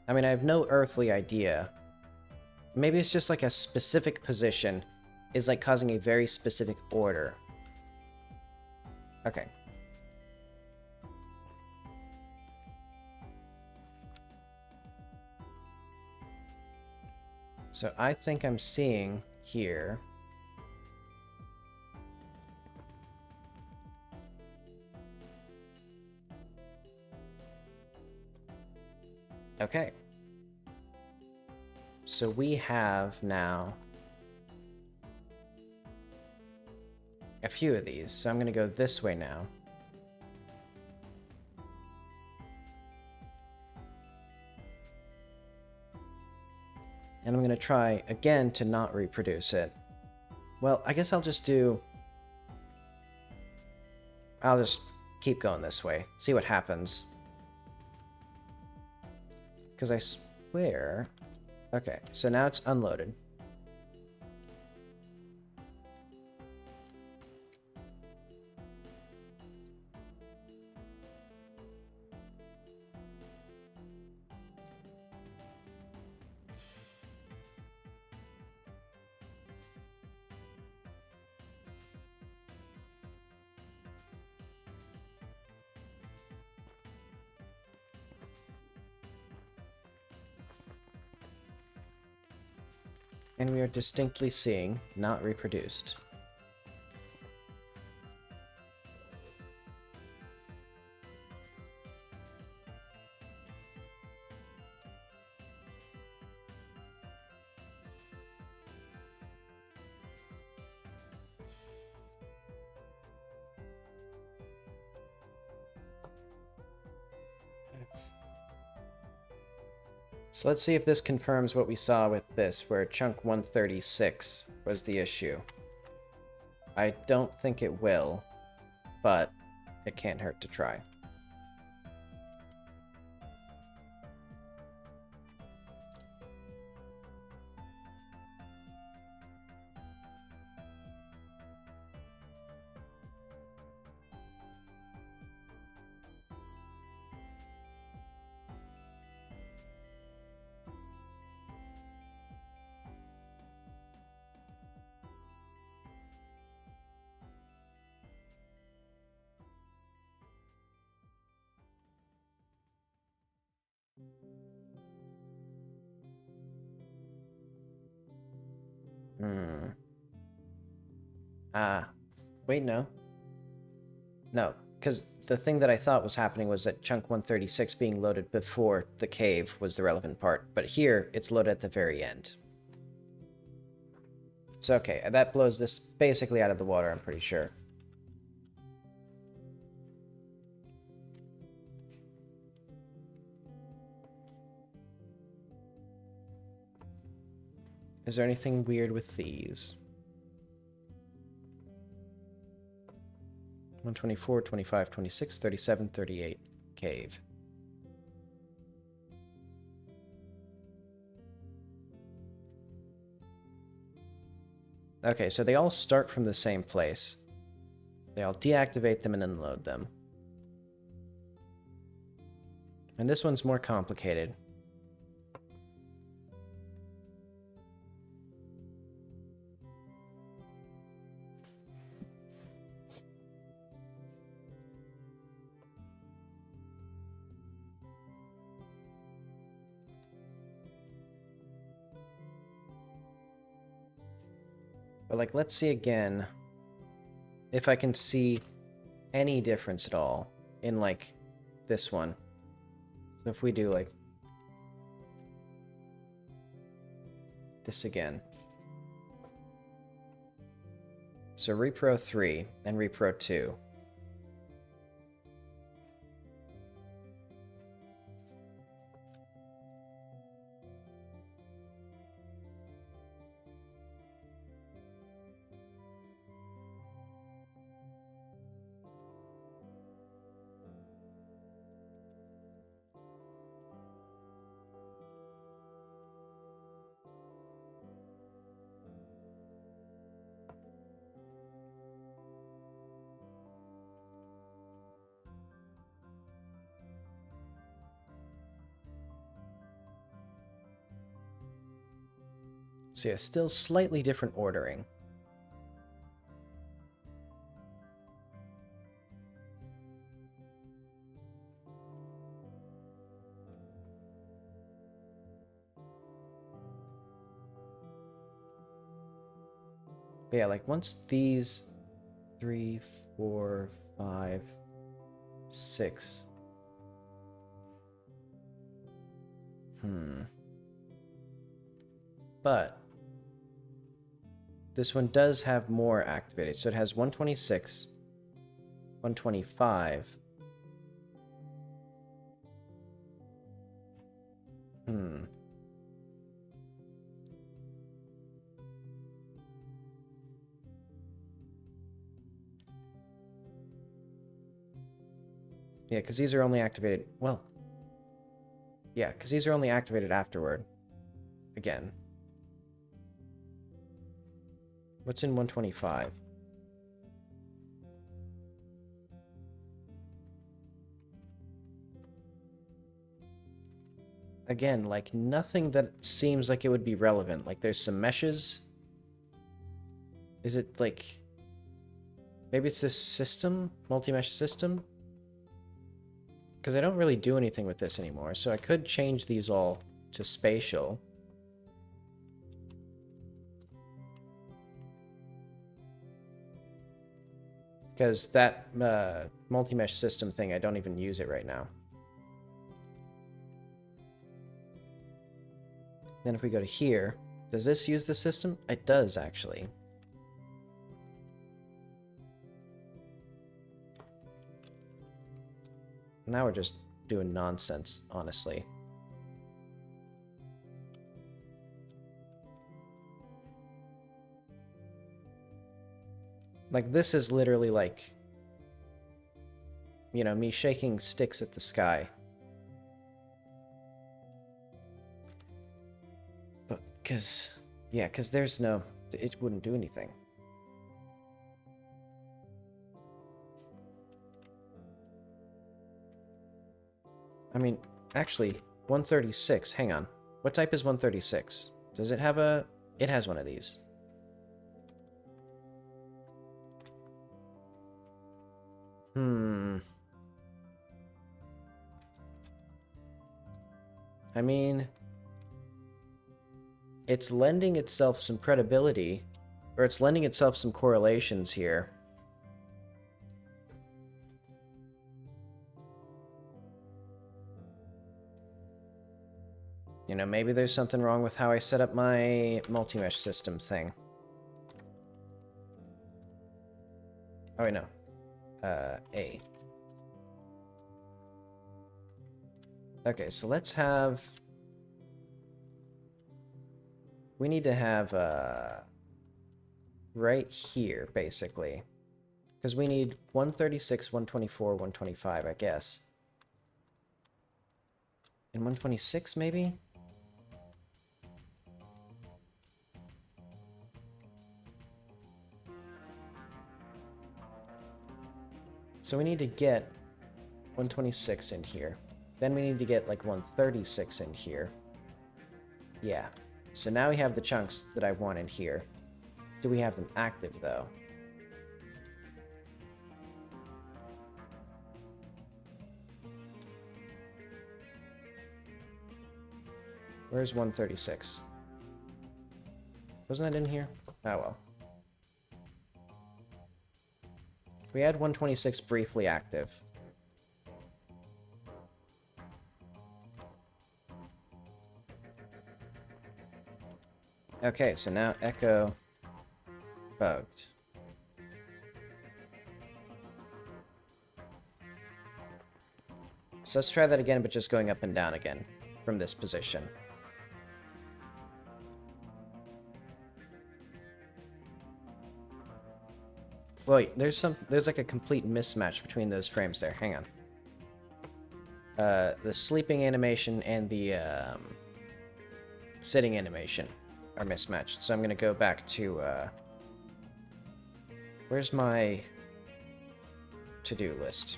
I mean, I have no earthly idea. Maybe it's just like a specific position is like causing a very specific order. Okay. So I think I'm seeing here... Okay. So we have now a few of these. So I'm going to go this way now. And I'm going to try again to not reproduce it. Well, I guess I'll just keep going this way. See what happens. Because I swear... Okay, so now it's unloaded. And we are distinctly seeing not reproduced. So let's see if this confirms what we saw with this, where chunk 136 was the issue. I don't think it will, but it can't hurt to try. Wait, no. No, because the thing that I thought was happening was that chunk 136 being loaded before the cave was the relevant part, but here it's loaded at the very end. So okay, that blows this basically out of the water, I'm pretty sure. Is there anything weird with these? 124, 25, 26, 37, 38. Cave. Okay, so they all start from the same place. They all deactivate them and unload them. And this one's more complicated. But, like, let's see again if I can see any difference at all in, like, this one. So if we do, like, this again. So repro 3 and repro 2. So yeah, still slightly different ordering. But yeah, like once these 3, 4, 5, 6. But this one does have more activated. So it has 126, 125. Yeah, because these are only activated... Well... Yeah, because these are only activated afterward. Again. What's in 125? Again, like, nothing that seems like it would be relevant. Like, there's some meshes. Is it, like... Maybe it's this system? Multi-mesh system? Because I don't really do anything with this anymore, so I could change these all to spatial. Because that multi-mesh system thing, I don't even use it right now. Then if we go to here, does this use the system? It does, actually. Now we're just doing nonsense, honestly. Like, this is literally like, you know, me shaking sticks at the sky. But, because there's no, it wouldn't do anything. I mean, actually, 136, hang on. What type is 136? Does it have a... It has one of these. I mean... It's lending itself some credibility, or it's lending itself some correlations here. You know, maybe there's something wrong with how I set up my multi-mesh system thing. Oh, wait, no. A. Okay, so let's have... We need to have, right here, basically. Because we need 136, 124, 125, I guess. And 126, maybe? So we need to get 126 in here. Then we need to get, like, 136 in here. Yeah. So now we have the chunks that I want in here. Do we have them active, though? Where's 136? Wasn't that in here? Oh, well. We had 126 briefly active. Okay, so now echo bugged. So let's try that again, but just going up and down again from this position. Wait, there's like a complete mismatch between those frames there. Hang on. The sleeping animation and the sitting animation are mismatched. So I'm gonna go back to where's my to-do list?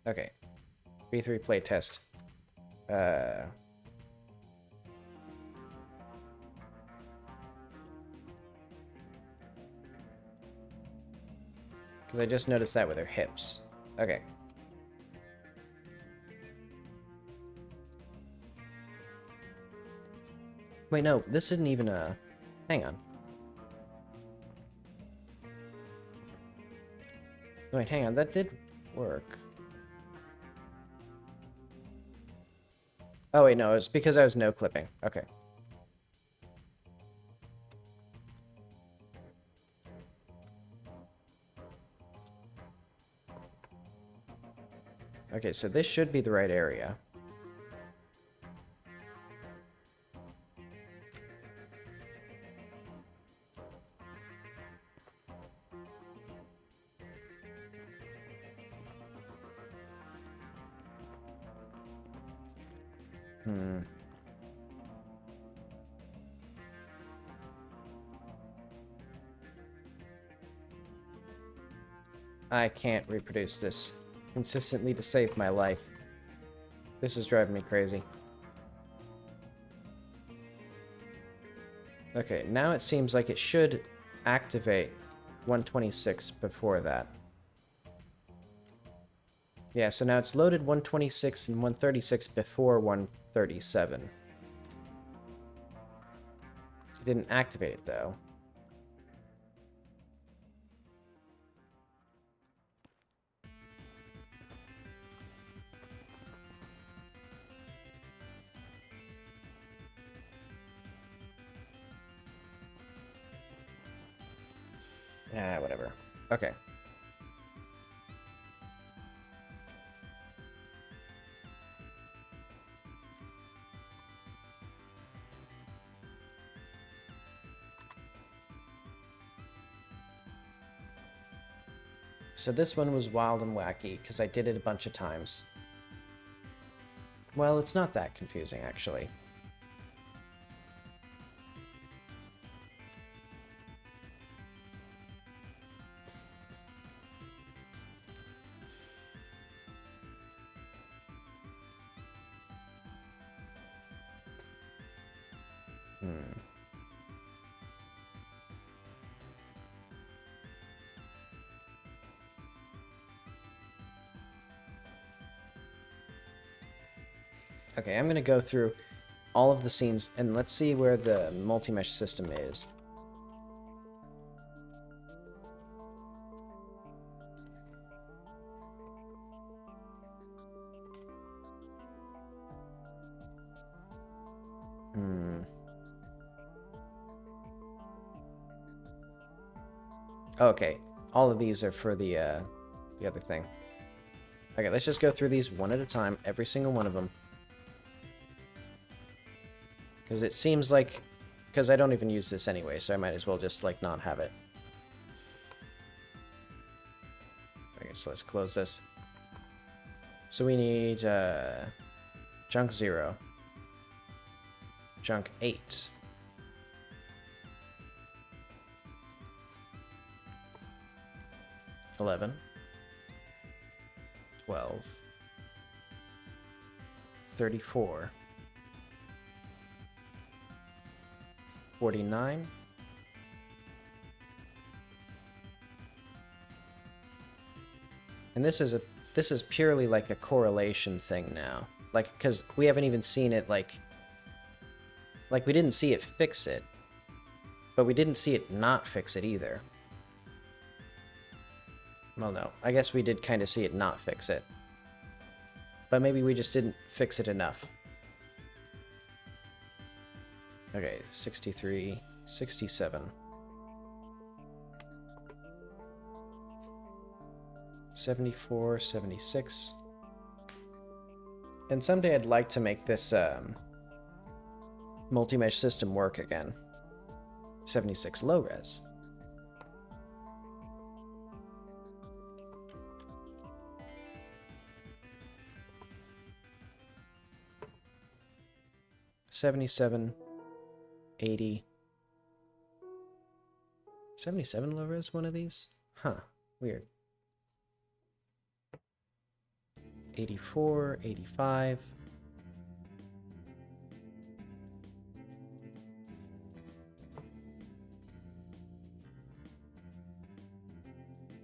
Okay. V3 playtest. Because I just noticed that with her hips. Okay. Wait, no, this isn't even a... Hang on. Wait, hang on, that did work. Oh, wait, no, it's because I was no-clipping. Okay. Okay, so this should be the right area. I can't reproduce this consistently to save my life. This is driving me crazy. Okay, now it seems like it should activate 126 before that. Yeah, so now it's loaded 126 and 136 before 137. It didn't activate it, though. Ah, whatever. Okay. So this one was wild and wacky, because I did it a bunch of times. Well, it's not that confusing, actually. Okay, I'm gonna go through all of the scenes, and let's see where the multi-mesh system is. Okay, all of these are for the other thing. Okay, let's just go through these one at a time, every single one of them. Because it seems like... Because I don't even use this anyway, so I might as well just, like, not have it. Okay, so let's close this. So we need, Junk 0. Junk 8. $11. 12. 34. 49. And this is purely like a correlation thing now. Like, because we haven't even seen it, like we didn't see it fix it, but we didn't see it not fix it either. Well, no, I guess we did kind of see it not fix it, but maybe we just didn't fix it enough. Okay, 63, 67. 74, 76. And someday I'd like to make this multi-mesh system work again. 76 low res. $77, 80. 77 low res, one of these? Huh, weird. 84, 85.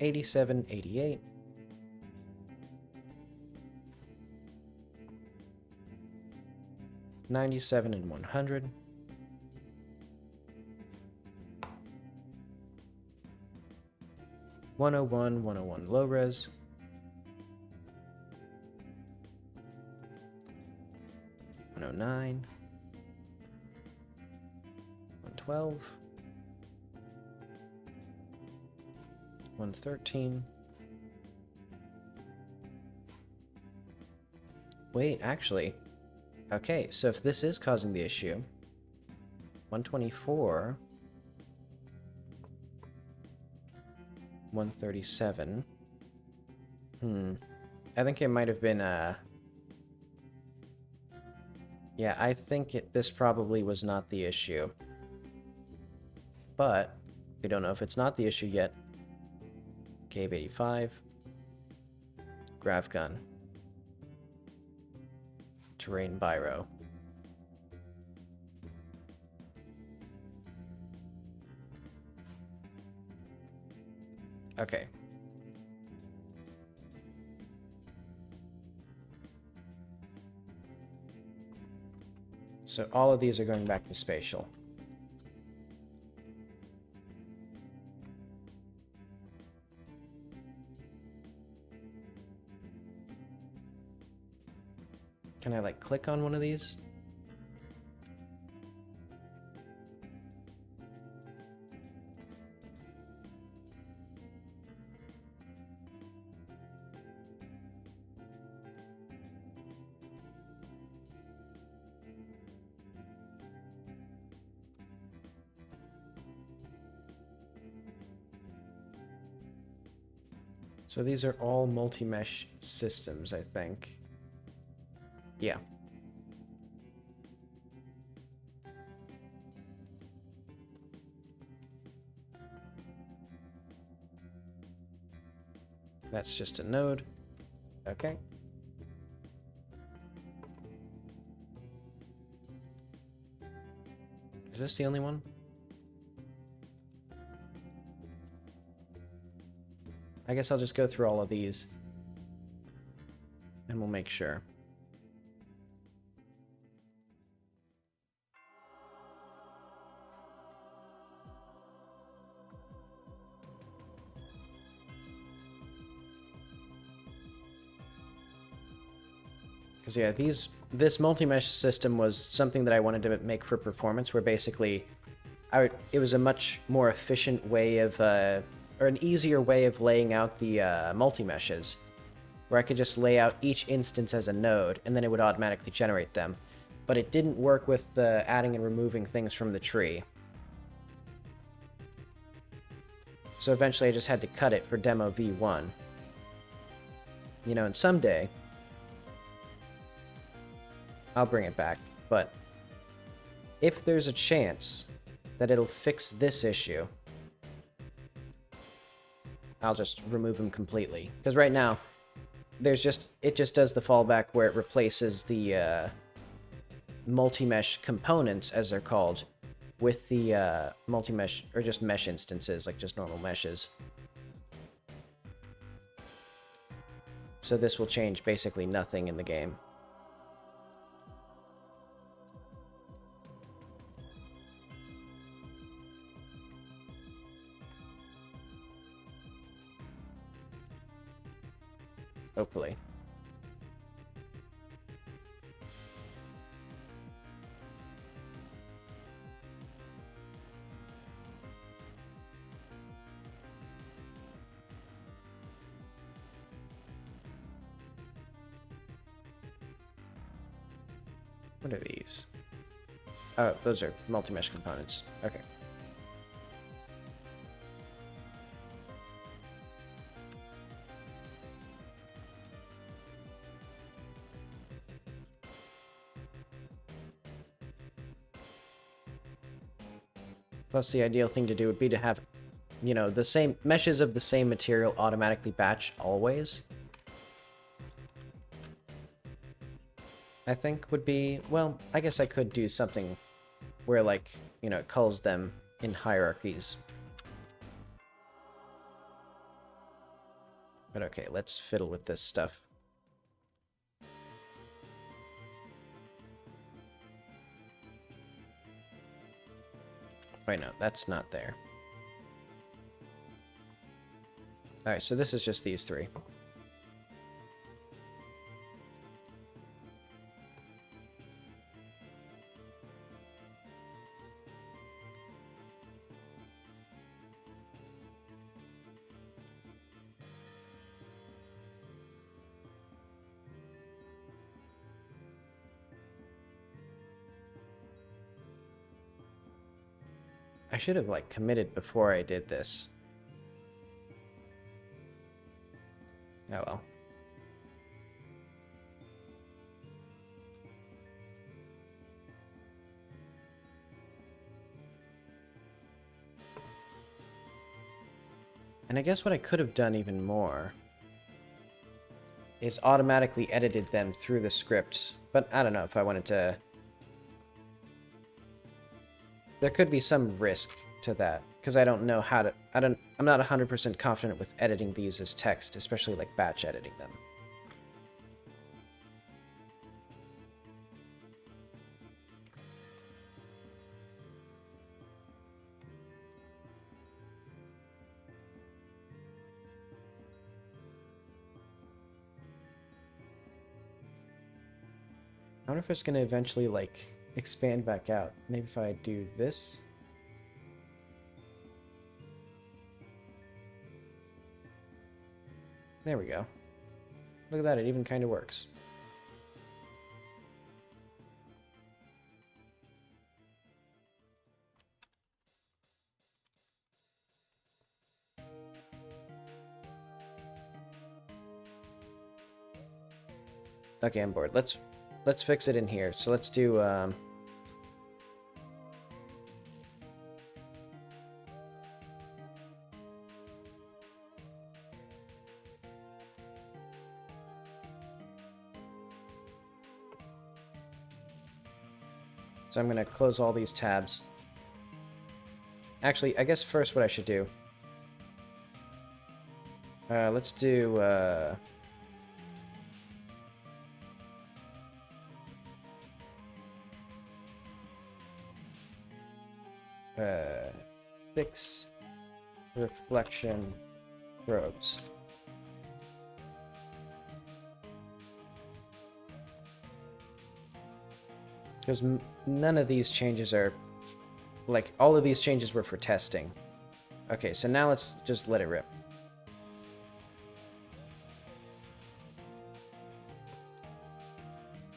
87, 88. $97 and 100. $101 low res. $109. $112. $113. Wait, actually. Okay, so if this is causing the issue, 124, 137. I think it might have been, yeah, I think this probably was not the issue. But we don't know if it's not the issue yet. Cave 85. Grav gun. Terrain biro. Okay. So all of these are going back to spatial. Can I, like, click on one of these? So these are all multi-mesh systems, I think. Yeah. That's just a node. Okay. Is this the only one? I guess I'll just go through all of these. And we'll make sure. Because yeah, this multi-mesh system was something that I wanted to make for performance, where basically it was a much more efficient way of, or an easier way of laying out the multi-meshes, where I could just lay out each instance as a node, and then it would automatically generate them. But it didn't work with adding and removing things from the tree. So eventually I just had to cut it for demo V1. You know, and someday I'll bring it back, but if there's a chance that it'll fix this issue, I'll just remove them completely. Because right now, it just does the fallback where it replaces the multi-mesh components, as they're called, with the multi-mesh, or just mesh instances, like just normal meshes. So this will change basically nothing in the game. Hopefully. What are these? Oh, those are multi-mesh components. Okay. Plus, the ideal thing to do would be to have, you know, the same meshes of the same material automatically batch always. I think would be, well, I guess I could do something where, like, you know, it calls them in hierarchies. But okay, let's fiddle with this stuff. Wait, no, that's not there. Alright, so this is just these three. I should have, like, committed before I did this. Oh well. And I guess what I could have done even more is automatically edited them through the script, but I don't know if I wanted to... There could be some risk to that, because I don't know how to... I'm not 100% confident with editing these as text, especially like batch editing them. I wonder if it's going to eventually, like, expand back out. Maybe if I do this. There we go. Look at that, it even kind of works. Okay, I'm bored. Let's fix it in here. So let's do so I'm gonna close all these tabs. Actually, I guess first what I should do. Let's do fix reflection probes. Because none of these changes are... Like, all of these changes were for testing. Okay, so now let's just let it rip.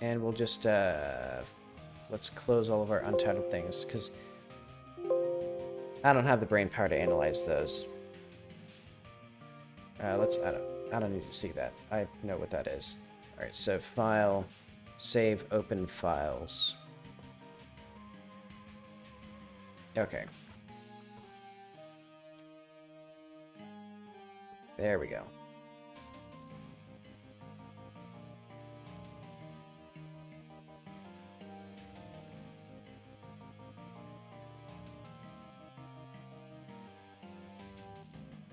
And we'll just, let's close all of our untitled things, because I don't have the brain power to analyze those. I don't need to see that. I know what that is. Alright, so file, save, open files. Okay. There we go.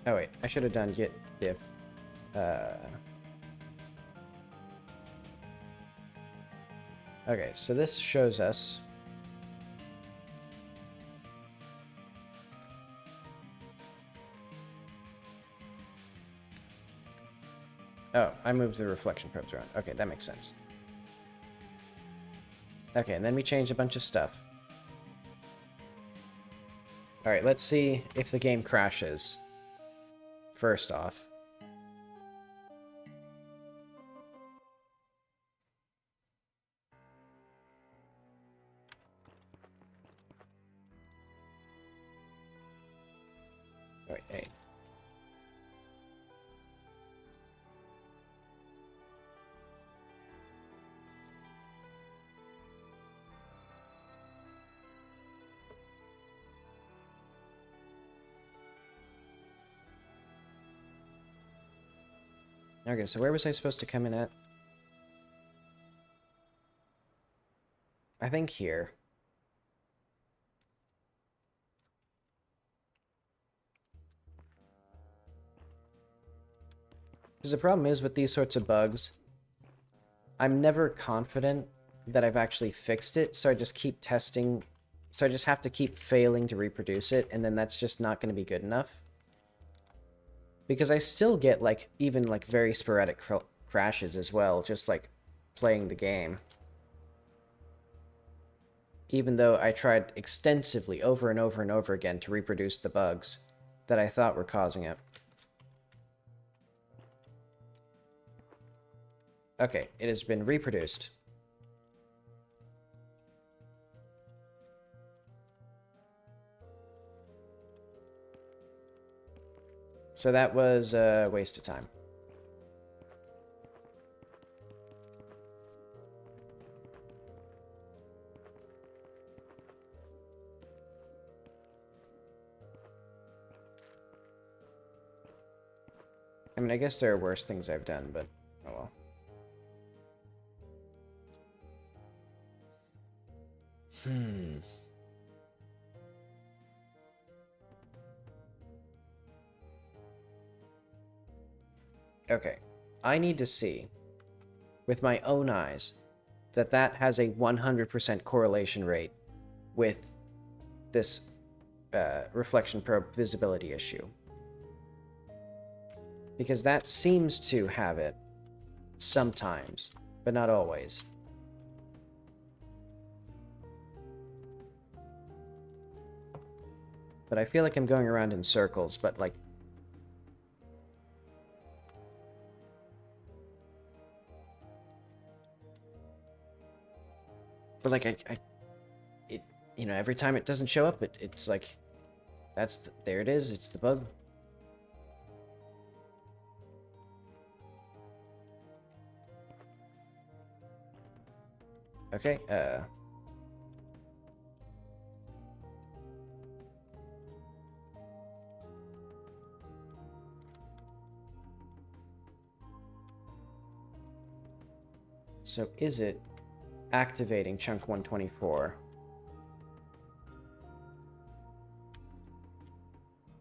Oh wait, I should have done git diff. Okay, so this shows us oh, I moved the reflection probes around. Okay, that makes sense. Okay, and then we changed a bunch of stuff. Alright, let's see if the game crashes. First off. Wait, hey. Okay, so where was I supposed to come in at? I think here. Because the problem is with these sorts of bugs, I'm never confident that I've actually fixed it, so I just keep testing. So I just have to keep failing to reproduce it, and then that's just not going to be good enough. Because I still get, like, even, like, very sporadic crashes as well, just, like, playing the game. Even though I tried extensively over and over and over again to reproduce the bugs that I thought were causing it. Okay, it has been reproduced. So that was a waste of time. I mean, I guess there are worse things I've done, but oh well. Okay. I need to see, with my own eyes, that that has a 100% correlation rate with this reflection probe visibility issue. Because that seems to have it sometimes, but not always. But I feel like I'm going around in circles, but like... But like, it, you know, every time it doesn't show up, it's like, there it is, it's the bug. Okay, so is it activating chunk 124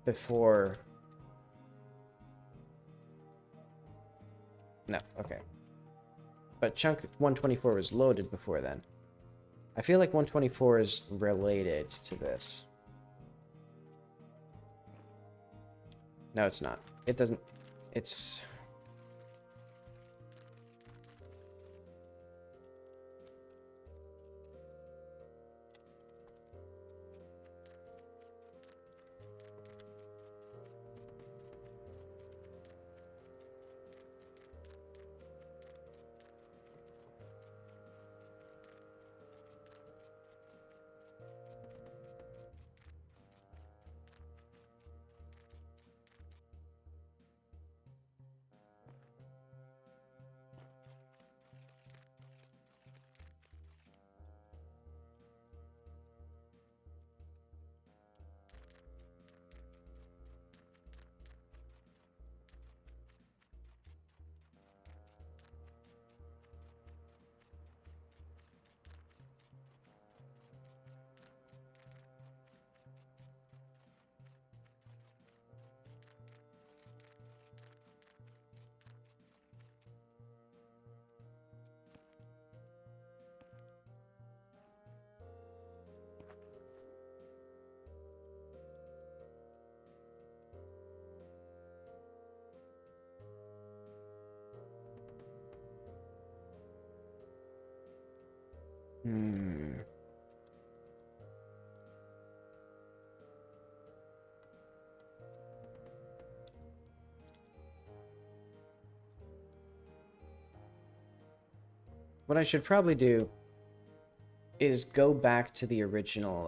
before... No, okay. But chunk 124 was loaded before then. I feel like 124 is related to this. No, it's not. It doesn't... It's... What I should probably do is go back to the original,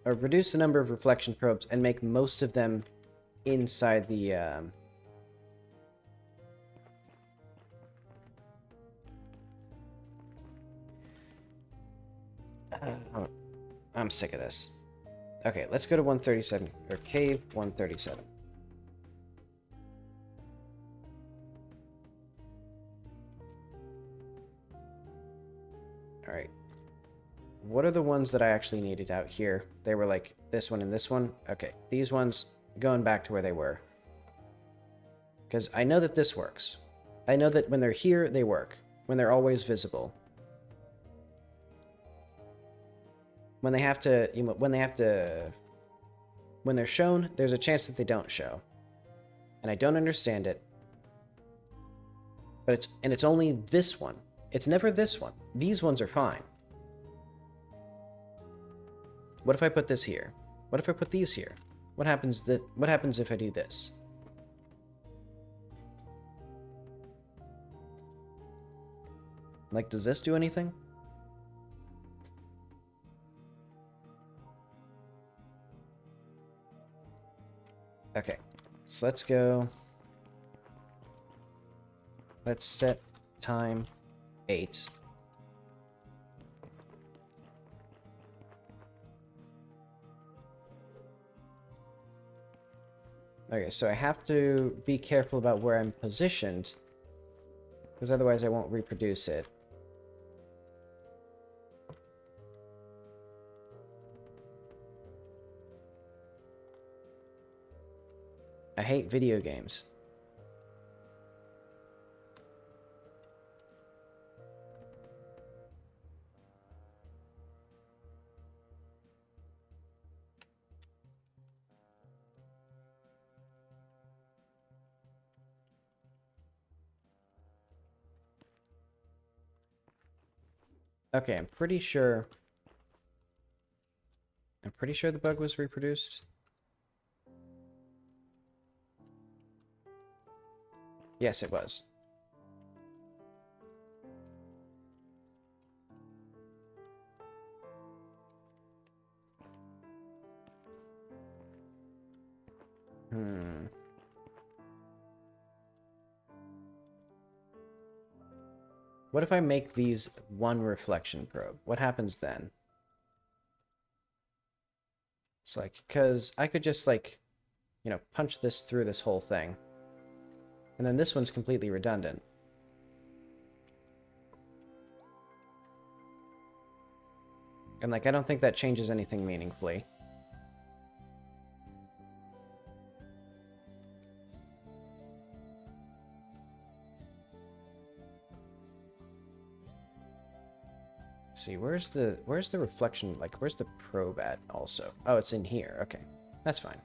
or reduce the number of reflection probes and make most of them inside the, I'm sick of this. Okay, let's go to 137, or cave 137. Alright. What are the ones that I actually needed out here? They were like this one and this one? Okay, these ones, going back to where they were. Because I know that this works. I know that when they're here, they work. When they're always visible. When they have to, when they're shown, there's a chance that they don't show. And I don't understand it. But it's only this one. It's never this one. These ones are fine. What if I put this here? What if I put these here? What happens if I do this? Like, does this do anything? Okay, so let's go. Let's set time 8. Okay, so I have to be careful about where I'm positioned, because otherwise I won't reproduce it. I hate video games. Okay, I'm pretty sure the bug was reproduced. Yes, it was. What if I make these one reflection probe? What happens then? It's like, because I could just, like, punch this through this whole thing. And then this one's completely redundant. And, like, I don't think that changes anything meaningfully. Let's see, where's the reflection, like, where's the probe at also? Oh, it's in here. Okay, that's fine.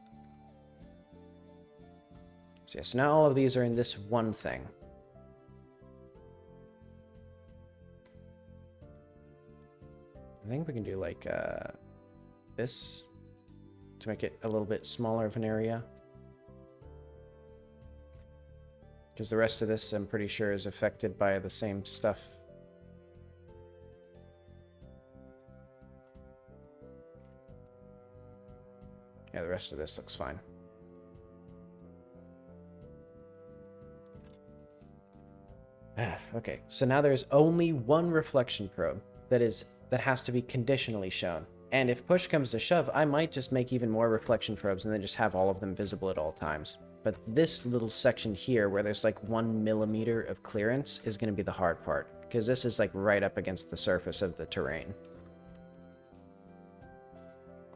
So yes, now all of these are in this one thing. I think we can do, like, this to make it a little bit smaller of an area. Because the rest of this, I'm pretty sure, is affected by the same stuff. Yeah, the rest of this looks fine. Okay, so now there's only one reflection probe that has to be conditionally shown. And if push comes to shove, I might just make even more reflection probes and then just have all of them visible at all times. But this little section here, where there's like 1 millimeter of clearance, is going to be the hard part, because this is like right up against the surface of the terrain.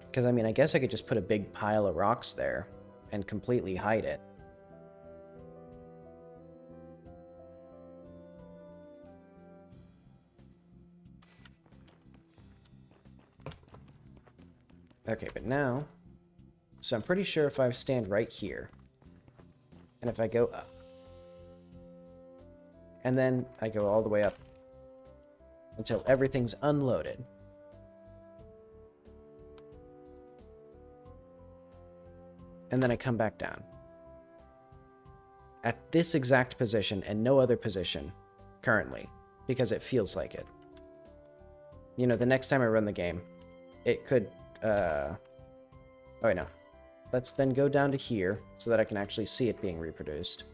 Because, I mean, I guess I could just put a big pile of rocks there and completely hide it. Okay, but now... So I'm pretty sure if I stand right here, and if I go up, and then I go all the way up until everything's unloaded, and then I come back down. At this exact position and no other position currently, because it feels like it. You know, the next time I run the game, it could, oh wait, no. Let's then go down to here so that I can actually see it being reproduced.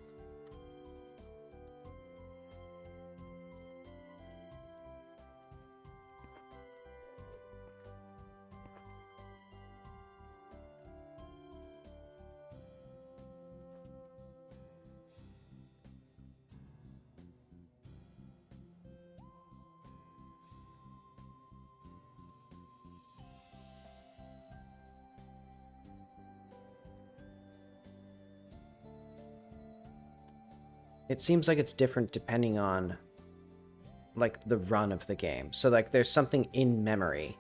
it seems like it's different depending on, like, the run of the game. So, like, there's something in memory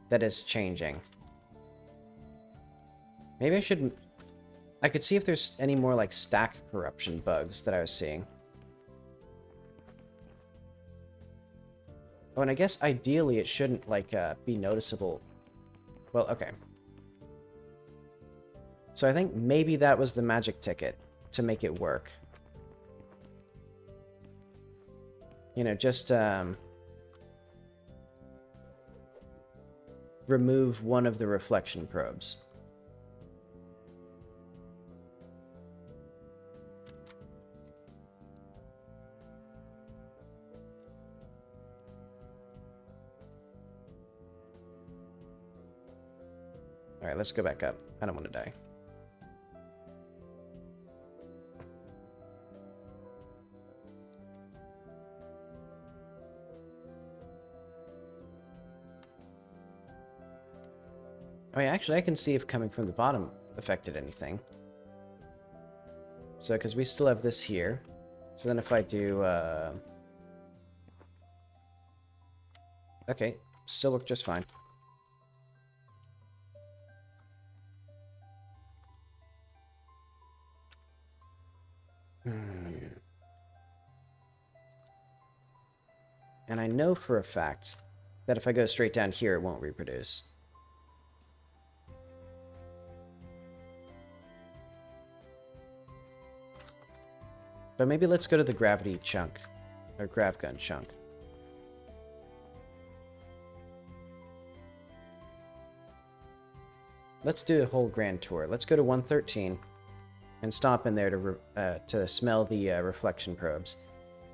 that is changing. Maybe I could see if there's any more, like, stack corruption bugs that I was seeing. Oh, and I guess ideally it shouldn't, like, be noticeable. Well, okay. So I think maybe that was the magic ticket to make it work. You know, just, remove one of the reflection probes. Alright, let's go back up. I don't want to die. Oh yeah, actually I can see if coming from the bottom affected anything. So, because we still have this here. So then if I do, okay, still look just fine. And I know for a fact that if I go straight down here, it won't reproduce. But maybe let's go to the gravity chunk, or grav gun chunk. Let's do a whole grand tour. Let's go to 113 and stop in there to smell the reflection probes.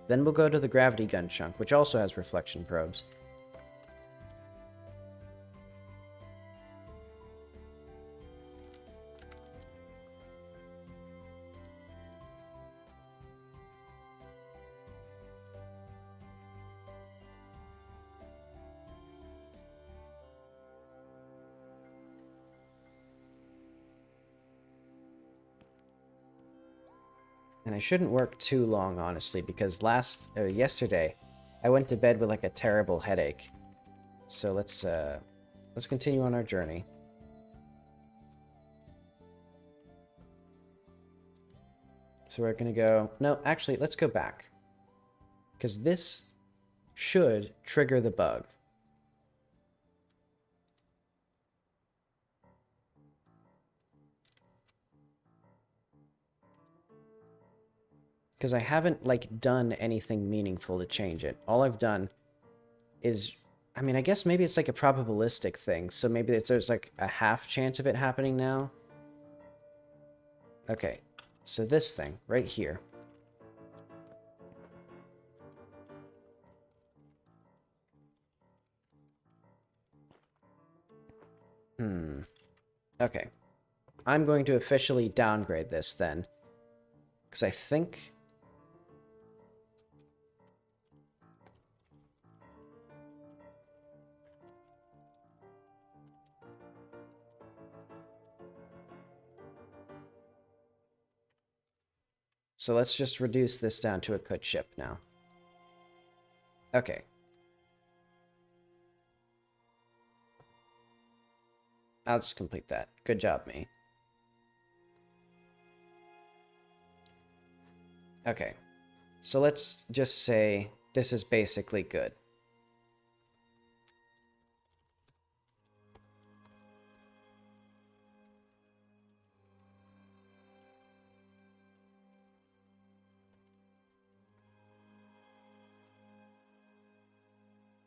Then we'll go to the gravity gun chunk, which also has reflection probes. And I shouldn't work too long, honestly, because yesterday, I went to bed with like a terrible headache. So let's continue on our journey. So we're gonna go. No, actually, let's go back, because this should trigger the bug. Because I haven't, like, done anything meaningful to change it. All I've done is, I mean, I guess maybe it's like a probabilistic thing, so maybe there's like a half chance of it happening now. Okay, so this thing, right here. Okay. I'm going to officially downgrade this then. Because I think... So let's just reduce this down to a good ship now. Okay. I'll just complete that. Good job, me. Okay. So let's just say this is basically good.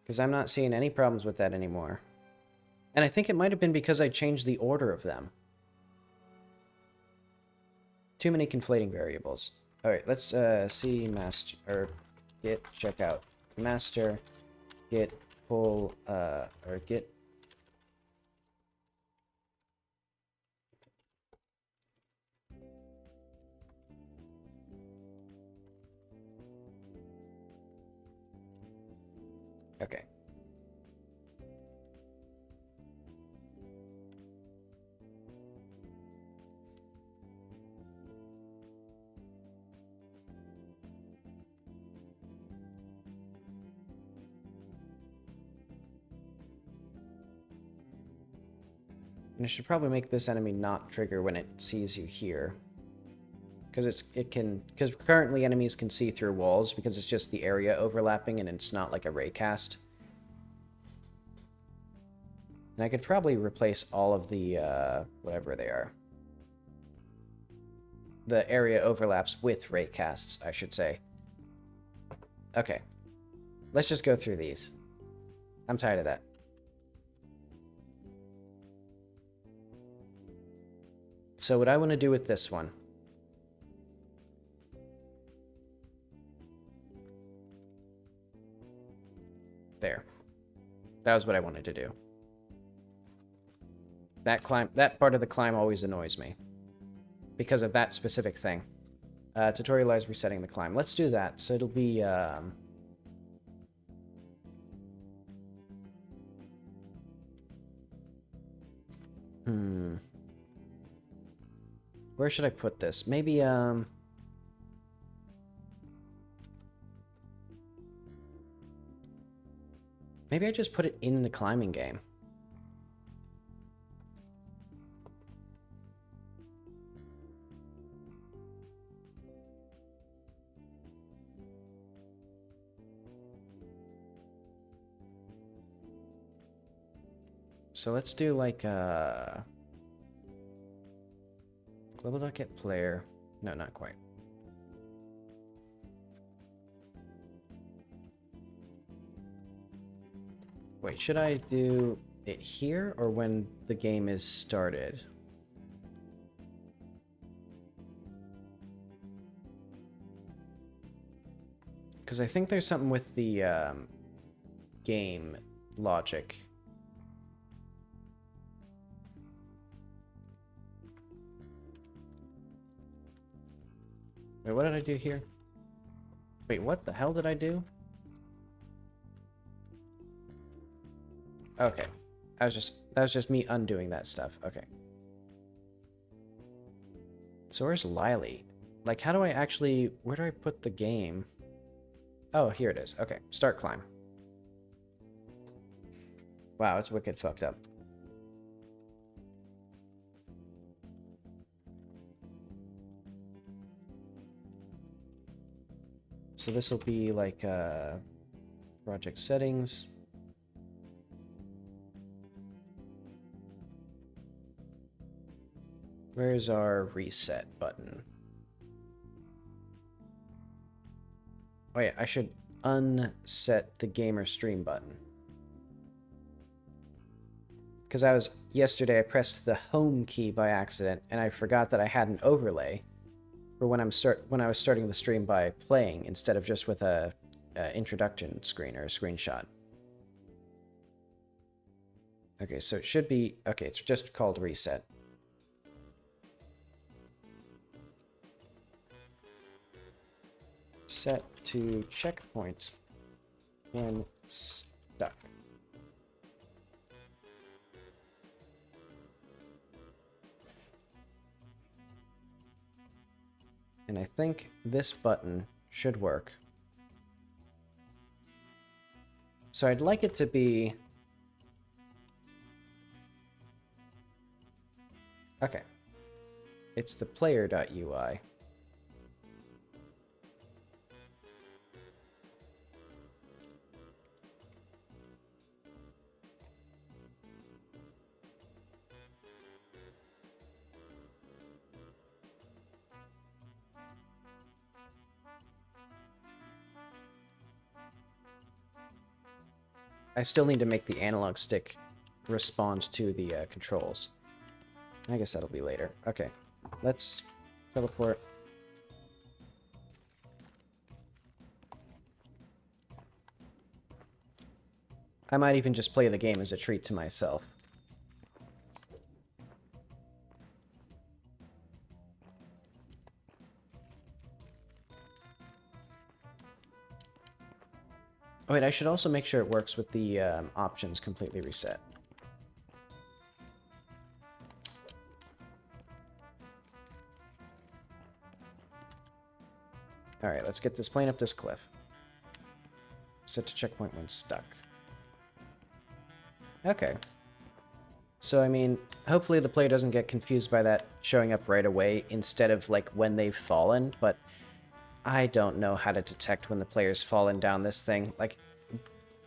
Because I'm not seeing any problems with that anymore. And I think it might have been because I changed the order of them. Too many conflating variables. Alright, let's see master, or git checkout. Master, git pull, or git... Okay. And I should probably make this enemy not trigger when it sees you here. Because because currently enemies can see through walls because it's just the area overlapping and it's not like a raycast. And I could probably replace all of the, whatever they are. The area overlaps with raycasts, I should say. Okay. Let's just go through these. I'm tired of that. So what I want to do with this one... There. That was what I wanted to do. That part of the climb always annoys me. Because of that specific thing. Tutorialize resetting the climb. Let's do that. So it'll be, where should I put this? Maybe, maybe I just put it in the climbing game. So let's do like global.get player. No, not quite. Wait, should I do it here or when the game is started? Because I think there's something with the game logic. Wait, what did I do here? Wait, what the hell did I do? Okay. That was just me undoing that stuff. Okay. So where's laili? Like, how do I actually... Where do I put the game? Oh, here it is. Okay, start climb. Wow, it's wicked fucked up. So this will be like project settings. Where's our reset button? Oh yeah, I should unset the gamer stream button. Because yesterday I pressed the home key by accident and I forgot that I had an overlay for when I was starting the stream by playing instead of just with a introduction screen or a screenshot. Okay, so it should be... Okay, it's just called reset. Set to checkpoint when stuck. And I think this button should work. So I'd like it to be... Okay. It's the player.ui. I still need to make the analog stick respond to the controls. I guess that'll be later. Okay, let's teleport. I might even just play the game as a treat to myself. Oh, wait, I should also make sure it works with the options completely reset. Alright, let's get this plane up this cliff. Set to checkpoint when stuck. Okay. So, I mean, hopefully the player doesn't get confused by that showing up right away instead of, like, when they've fallen, but I don't know how to detect when the player's fallen down this thing. Like,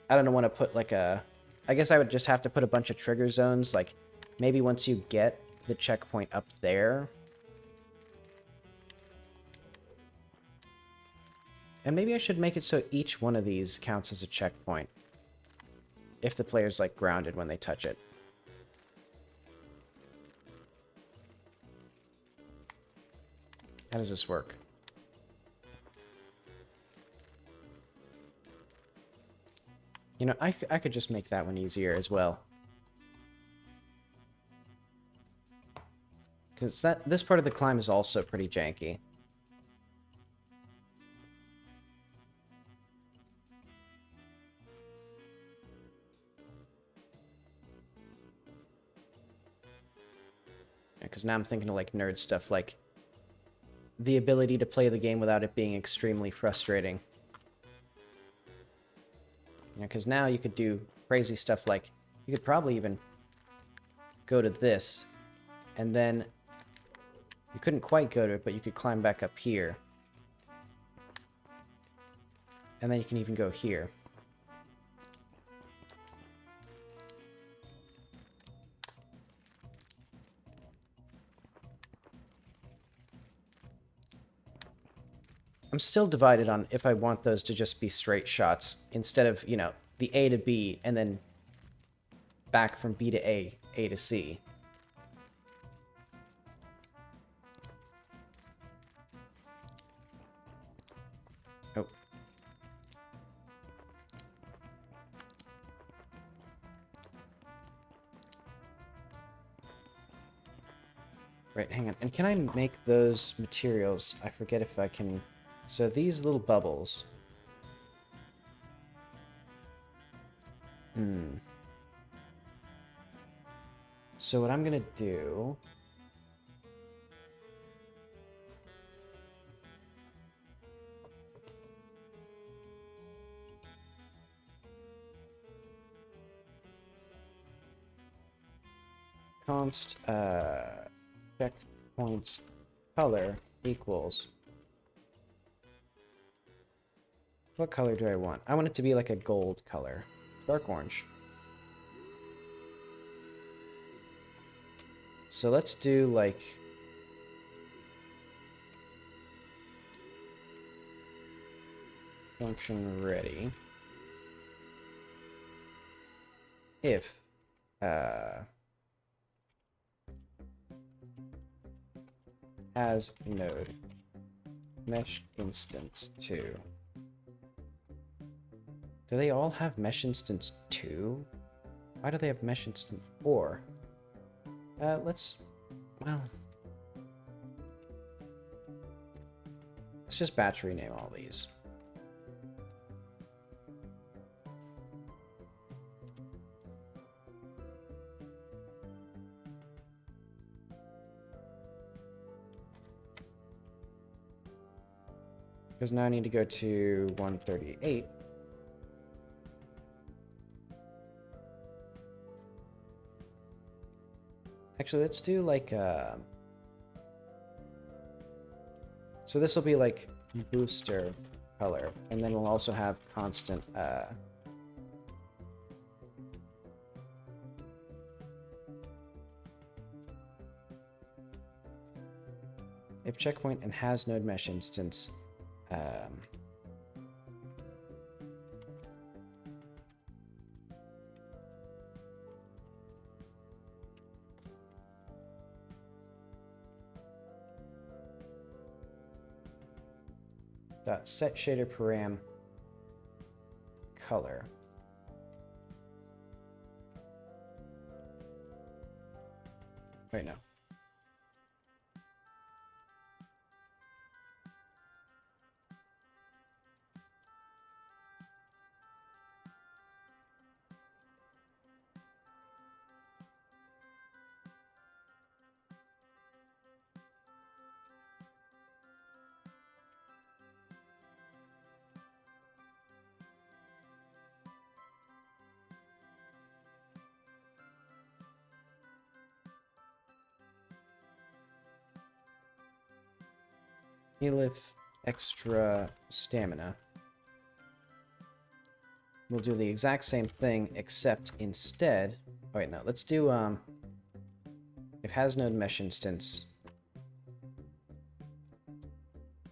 I don't want to put, like, a... I guess I would just have to put a bunch of trigger zones, like, maybe once you get the checkpoint up there. And maybe I should make it so each one of these counts as a checkpoint. If the player's, like, grounded when they touch it. How does this work? You know, I could just make that one easier as well. Because this part of the climb is also pretty janky. Because now I'm thinking of, like, nerd stuff, like the ability to play the game without it being extremely frustrating. You know, because now you could do crazy stuff like, you could probably even go to this, and then you couldn't quite go to it, but you could climb back up here. And then you can even go here. I'm still divided on if I want those to just be straight shots instead of, you know, the A to B and then back from B to A to C. Oh. Right, hang on. And can I make those materials? I forget if I can... So these little bubbles... So what I'm gonna do... Const, checkpoints color equals... What color do I want? I want it to be like a gold color. Dark orange. So let's do like... Function ready. If... as node mesh instance 2. Do they all have mesh instance 2? Why do they have mesh instance 4? Let's just batch rename all these. Because now I need to go to 138. Actually, let's do like so this will be like booster color, and then we'll also have constant if checkpoint and has node mesh instance dot set shader param color. Wait, no. Elif extra stamina. We'll do the exact same thing, except instead... Oh, wait, no. Let's do, if has node mesh instance,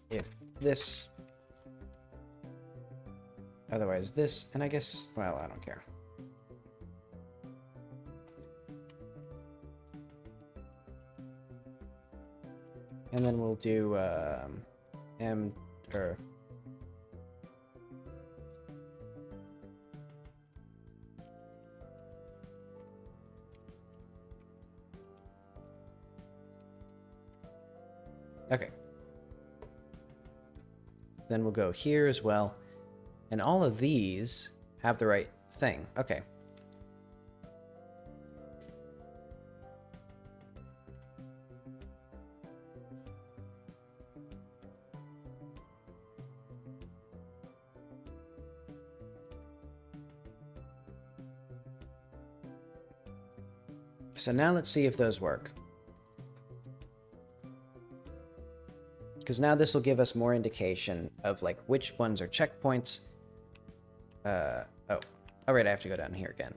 if this, otherwise this, and I guess, well, I don't care. And then we'll do, okay. Then we'll go here as well. And all of these have the right thing. Okay. So now let's see if those work. Because now this will give us more indication of like which ones are checkpoints. Oh, right, I have to go down here again.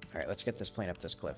All right, let's get this plane up this cliff.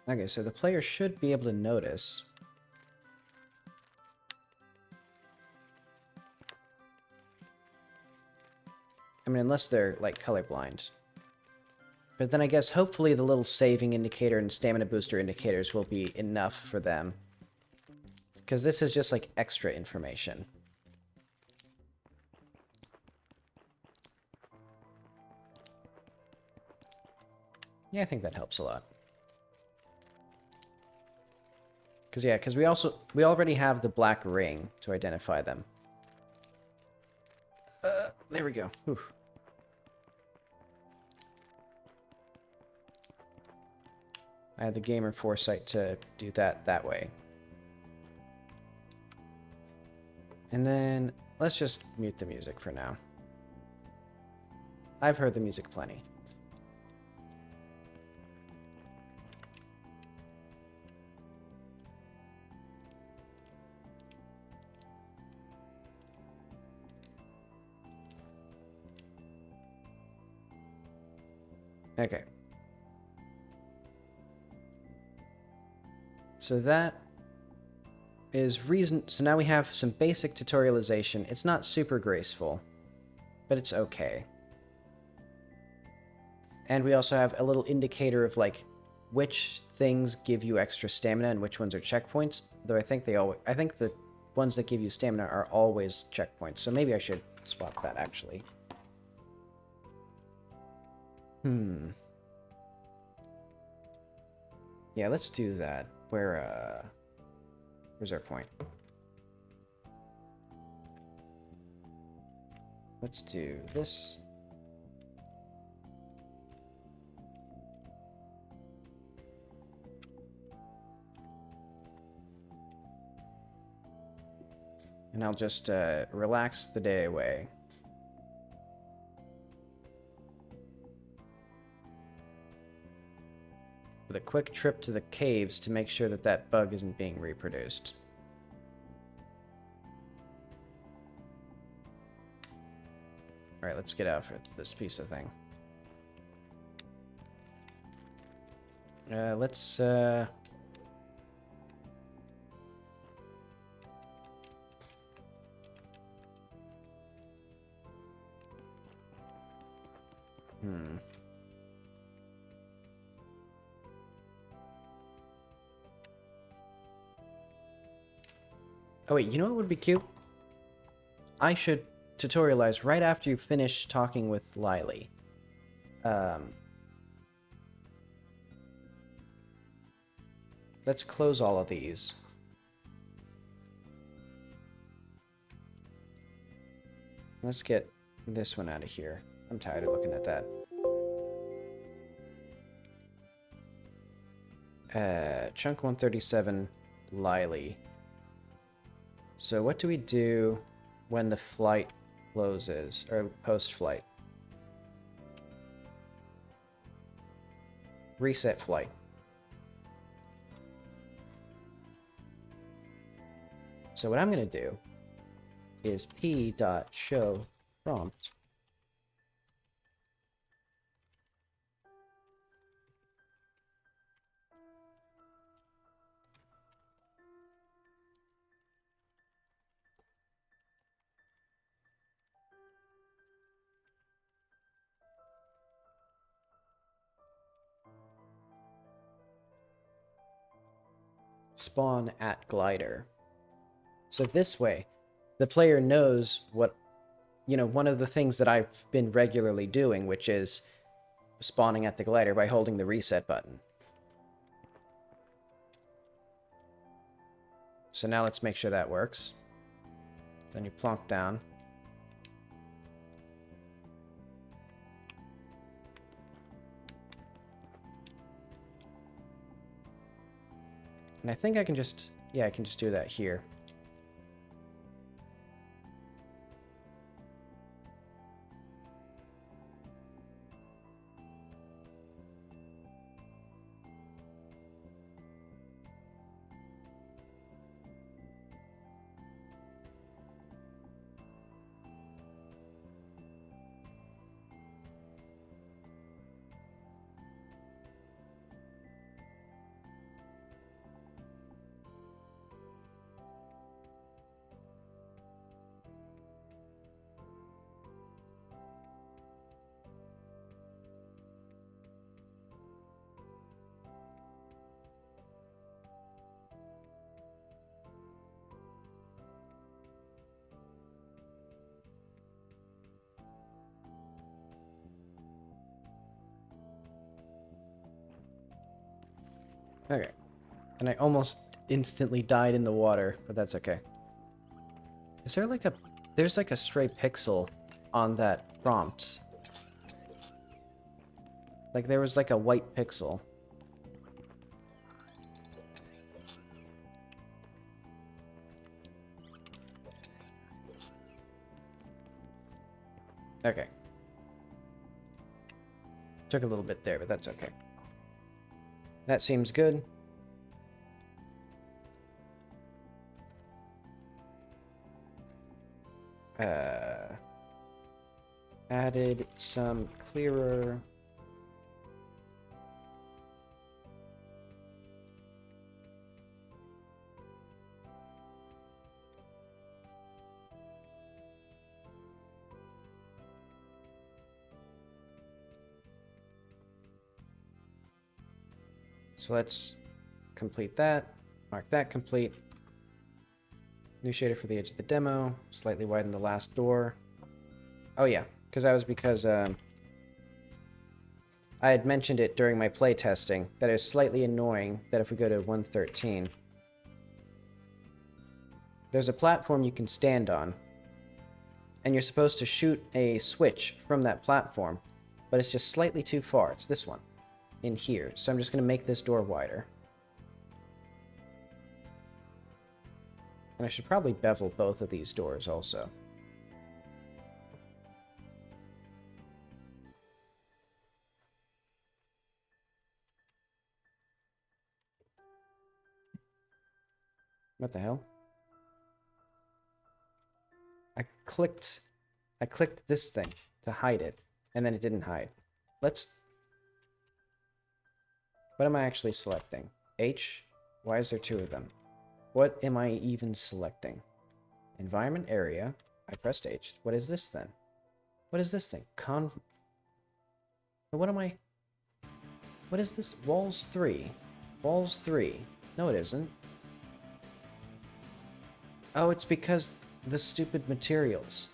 Okay, so the player should be able to notice. I mean, unless they're, like, colorblind. But then I guess hopefully the little saving indicator and stamina booster indicators will be enough for them. Because this is just, like, extra information. Yeah, I think that helps a lot. Because we already have the black ring to identify them. There we go. Whew. I had the gamer foresight to do that way. And then let's just mute the music for now. I've heard the music plenty. Okay. So that is reason. So now we have some basic tutorialization. It's not super graceful, but it's okay. And we also have a little indicator of like which things give you extra stamina and which ones are checkpoints. Though I think I think the ones that give you stamina are always checkpoints. So maybe I should swap that actually. Yeah, let's do that. Where's our point? Let's do this. And I'll just relax the day away. With a quick trip to the caves to make sure that that bug isn't being reproduced. Alright, let's get out for this piece of thing. Let's Oh wait, you know what would be cute? I should tutorialize right after you finish talking with Laili. let's close all of these. Let's get this one out of here. I'm tired of looking at that. Chunk 137, laili. So what do we do when the flight closes, or post-flight? Reset flight. So what I'm going to do is p.show prompt spawn at glider. So this way, the player knows what, one of the things that I've been regularly doing, which is spawning at the glider by holding the reset button. So now let's make sure that works. Then you plonk down. And I think I can just, yeah, I can just do that here. Okay. And I almost instantly died in the water, but that's okay. Is there like a... There's like a stray pixel on that prompt. Like there was like a white pixel. Okay. Took a little bit there, but that's okay. That seems good. Added some clearer... So let's complete that, mark that complete. New shader for the edge of the demo, slightly widen the last door. Oh yeah, because I had mentioned it during my play testing, that it was slightly annoying that if we go to 113, there's a platform you can stand on, and you're supposed to shoot a switch from that platform, but it's just slightly too far. It's this one. In here, so I'm just going to make this door wider. And I should probably bevel both of these doors also. What the hell? I clicked this thing to hide it, and then it didn't hide. What am I actually selecting? H? Why is there two of them? What am I even selecting? Environment area. I pressed H. What is this then? What is this thing? What am I... What is this? Walls 3. Walls 3. No, it isn't. Oh, it's because the stupid materials.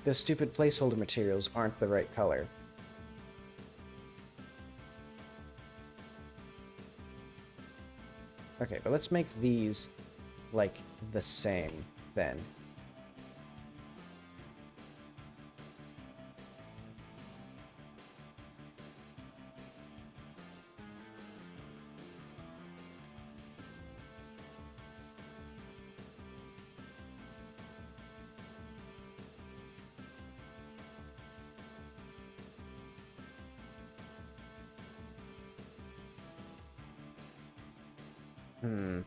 The stupid placeholder materials aren't the right color. Okay, but let's make these, like, the same, then. Hmm.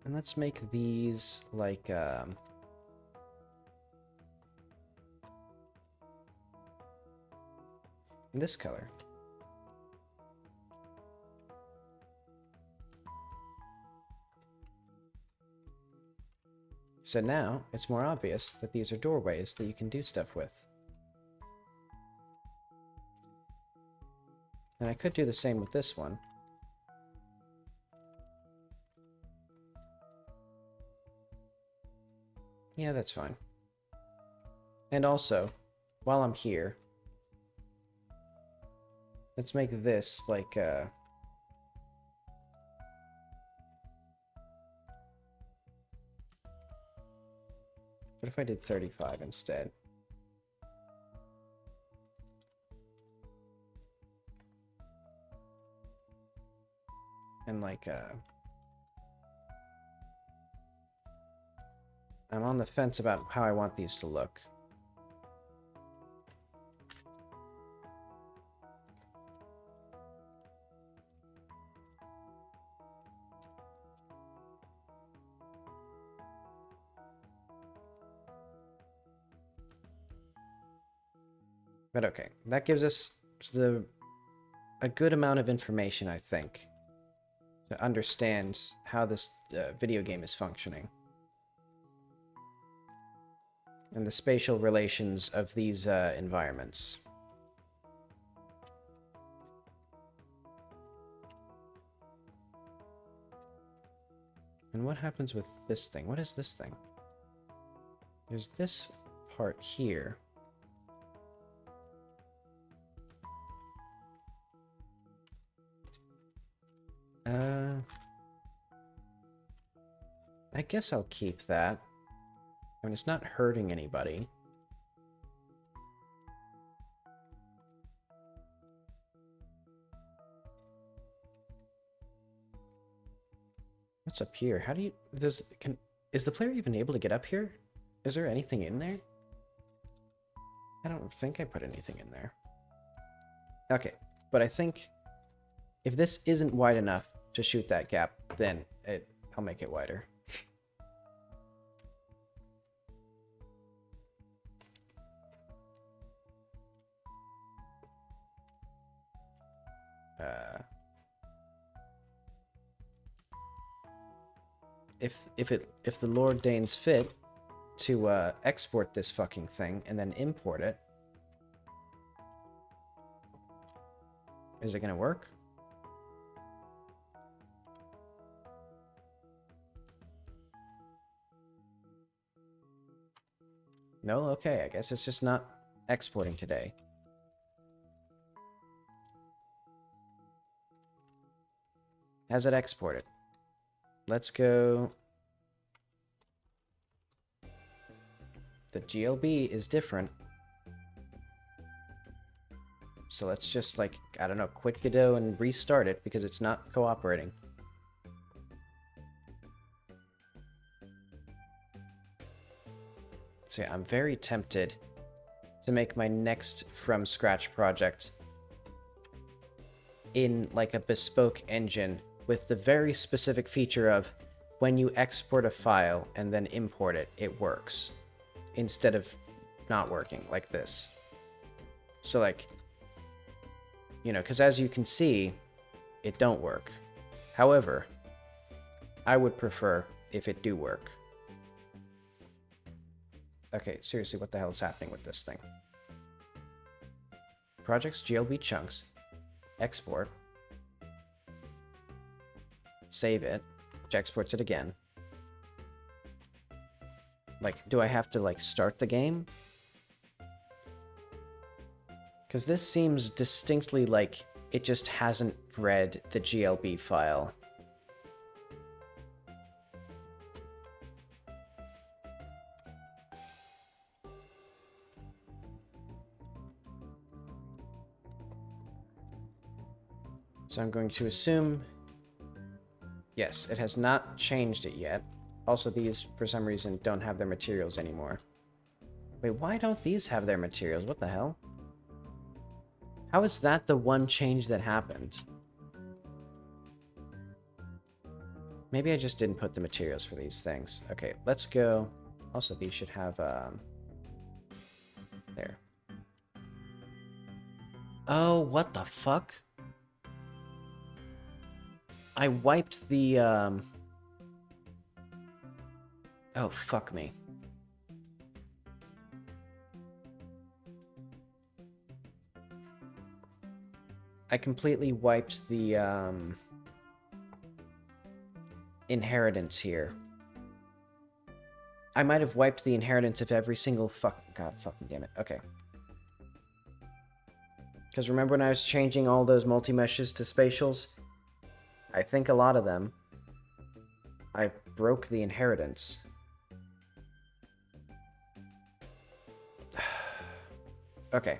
And let's make these, like, this color. So now, it's more obvious that these are doorways that you can do stuff with. And I could do the same with this one. Yeah, that's fine. And also, while I'm here, let's make this, like, what if I did 35 instead? And, like, I'm on the fence about how I want these to look. But okay, that gives us a good amount of information, I think, to understand how this video game is functioning. And the spatial relations of these environments. And what happens with this thing? What is this thing? There's this part here. I guess I'll keep that. I mean, it's not hurting anybody. What's up here? How do you... is the player even able to get up here? Is there anything in there? I don't think I put anything in there. Okay, but I think if this isn't wide enough to shoot that gap, then I'll make it wider. If the Lord deigns fit to export this fucking thing and then import it, is it gonna work? No? Okay, I guess it's just not exporting today. Has it exported? Let's go... The GLB is different. So let's just, like, I don't know, quit Godot and restart it because it's not cooperating. So yeah, I'm very tempted to make my next from scratch project in, like, a bespoke engine with the very specific feature of when you export a file and then import it, it works. Instead of not working, like this. So, like, you know, because as you can see, it don't work. However, I would prefer if it do work. Okay, seriously, what the hell is happening with this thing? Projects GLB chunks. Export. Save it. Which exports it again. Like, do I have to, like, start the game? Because this seems distinctly like it just hasn't read the GLB file. So I'm going to assume... Yes, it has not changed it yet. Also, these, for some reason, don't have their materials anymore. Wait, why don't these have their materials? What the hell? How is that the one change that happened? Maybe I just didn't put the materials for these things. Okay, let's go. Also, these should have, there. Oh, what the fuck? I wiped the, Oh, fuck me. I completely wiped the, inheritance here. I might have wiped the inheritance of every single God fucking damn it. Okay. Because remember when I was changing all those multi-meshes to spatials? I think a lot of them, I broke the inheritance. Okay.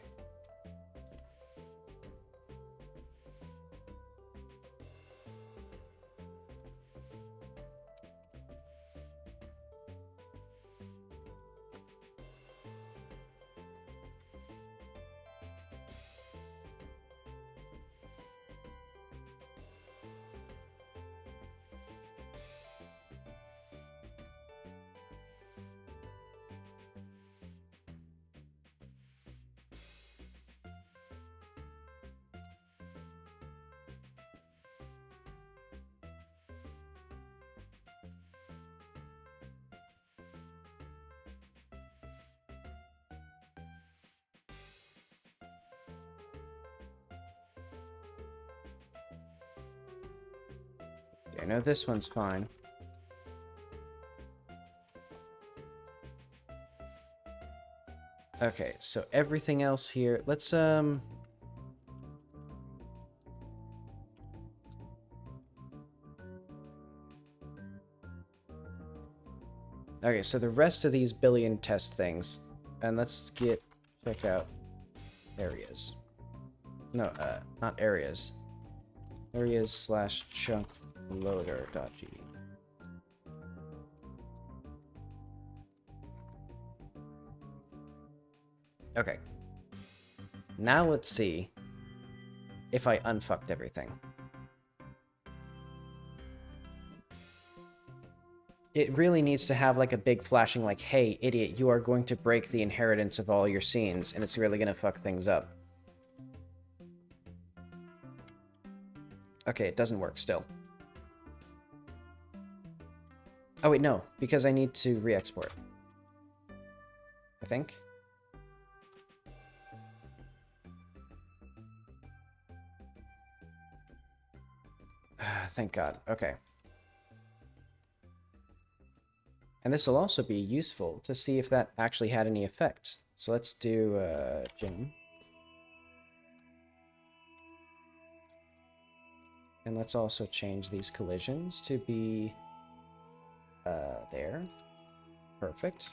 I know this one's fine. Okay, so everything else here, let's, Okay, so the rest of these billion test things, and let's check out areas. No, not areas. Areas/chunk loader.g. Okay. Now let's see if I unfucked everything. It really needs to have like a big flashing like, hey, idiot, you are going to break the inheritance of all your scenes, and it's really gonna fuck things up. Okay, it doesn't work still. Oh wait, no, because I need to re-export. I think. Thank God. Okay. And this will also be useful to see if that actually had any effect. So let's do Jim. And let's also change these collisions to be there. Perfect.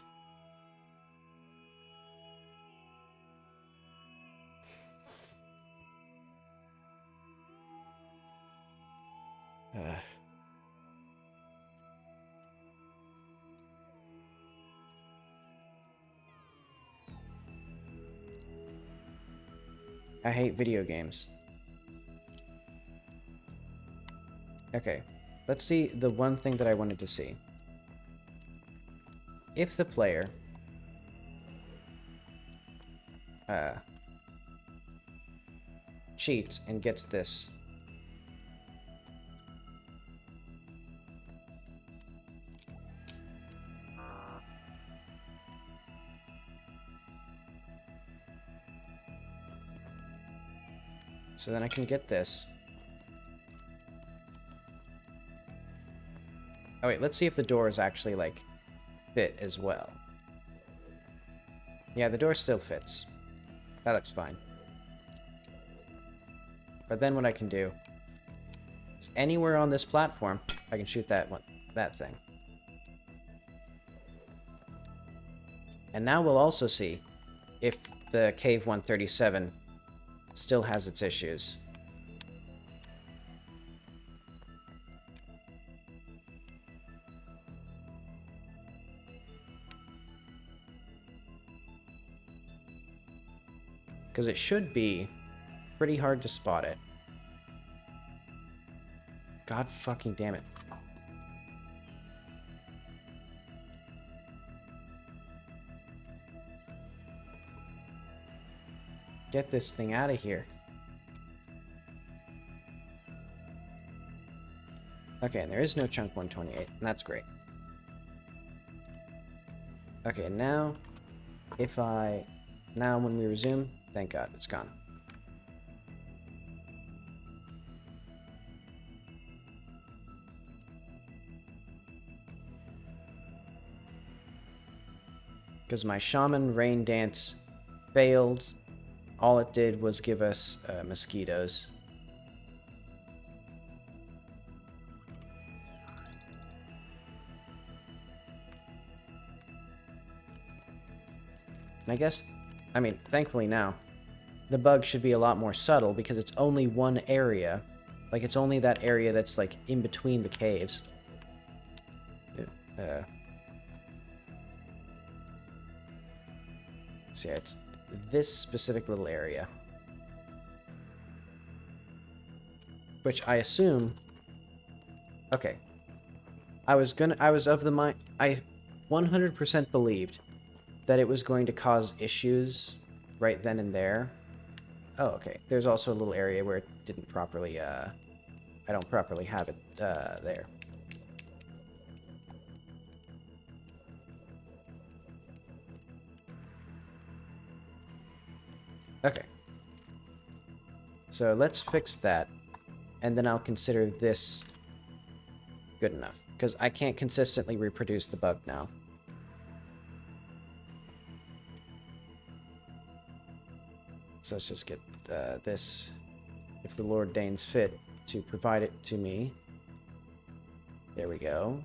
I hate video games. Okay, let's see the one thing that I wanted to see. If the player cheats and gets this So then I can get this. Oh wait, let's see if the doors actually, like, fit as well. Yeah, the door still fits. That looks fine. But then what I can do is anywhere on this platform, I can shoot that thing. And now we'll also see if the Cave 137 still has its issues. Because it should be pretty hard to spot it. God fucking damn it. Get this thing out of here. Okay, and there is no chunk 128, and that's great. Okay, now, now when we resume, thank God, it's gone. Because my shaman rain dance failed. All it did was give us mosquitoes. And I guess, I mean, thankfully now, the bug should be a lot more subtle because it's only one area. Like, it's only that area that's, like, in between the caves. So yeah, it's this specific little area. Which I assume... Okay. I was of the mind... I 100% believed that it was going to cause issues right then and there. Oh, okay. There's also a little area where it didn't properly, I don't properly have it, there. Okay. So let's fix that, and then I'll consider this good enough, because I can't consistently reproduce the bug now. So let's just get this, if the Lord deigns fit, to provide it to me. There we go.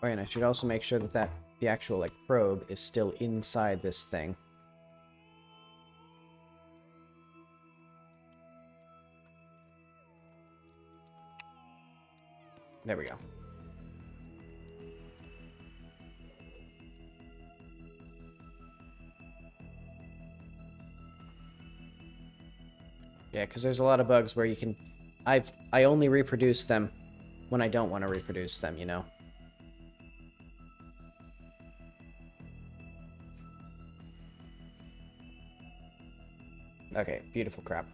Oh, and I should also make sure that the actual, like, probe is still inside this thing. There we go. Yeah, because there's a lot of bugs where you can... I only reproduce them when I don't want to reproduce them, you know? Okay, beautiful crap.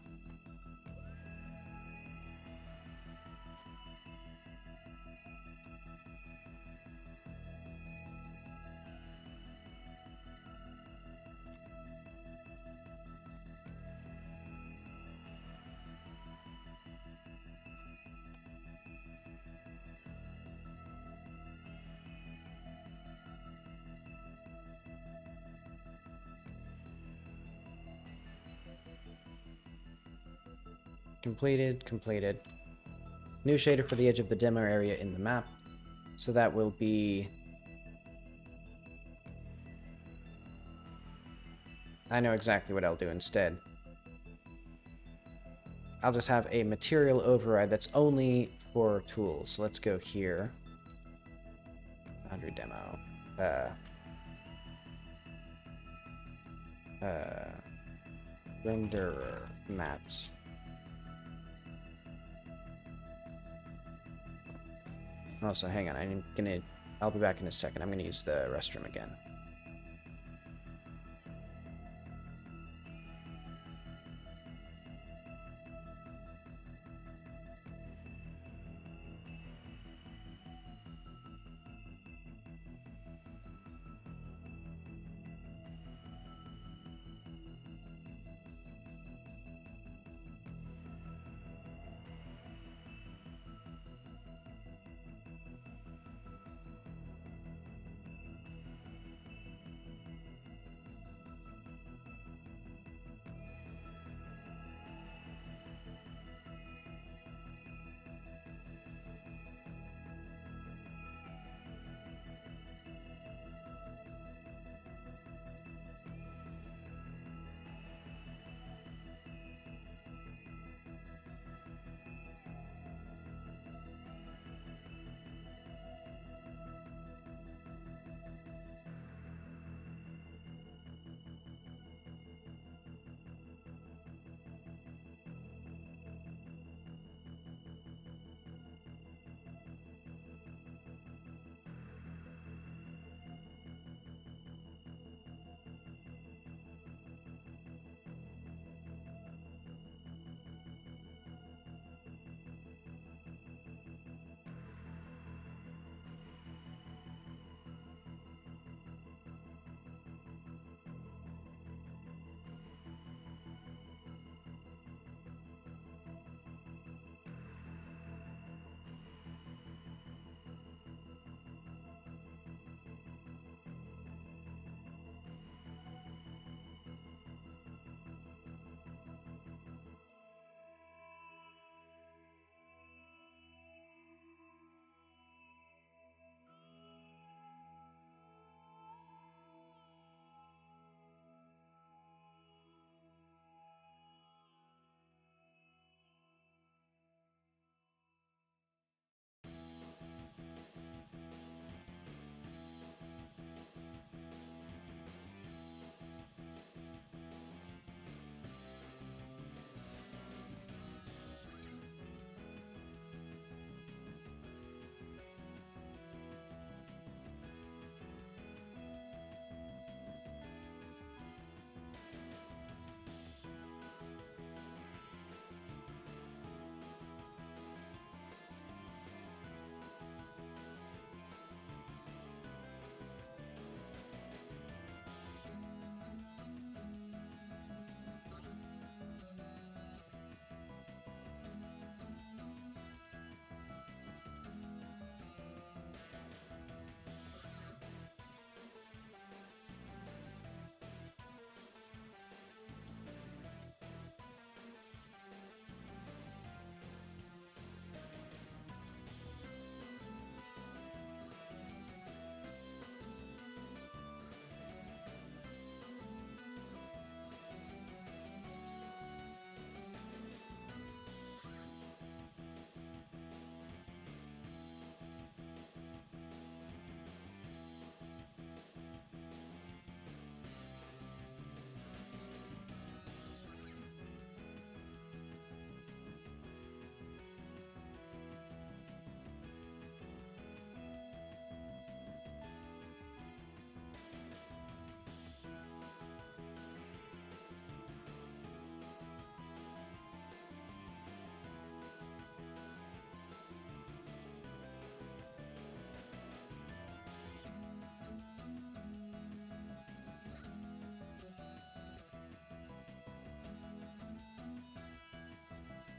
Completed, completed. New shader for the edge of the demo area in the map. So that will be... I know exactly what I'll do instead. I'll just have a material override that's only for tools. So let's go here. Boundary demo. Renderer mats. Also, hang on, I'll be back in a second. I'm gonna use the restroom again.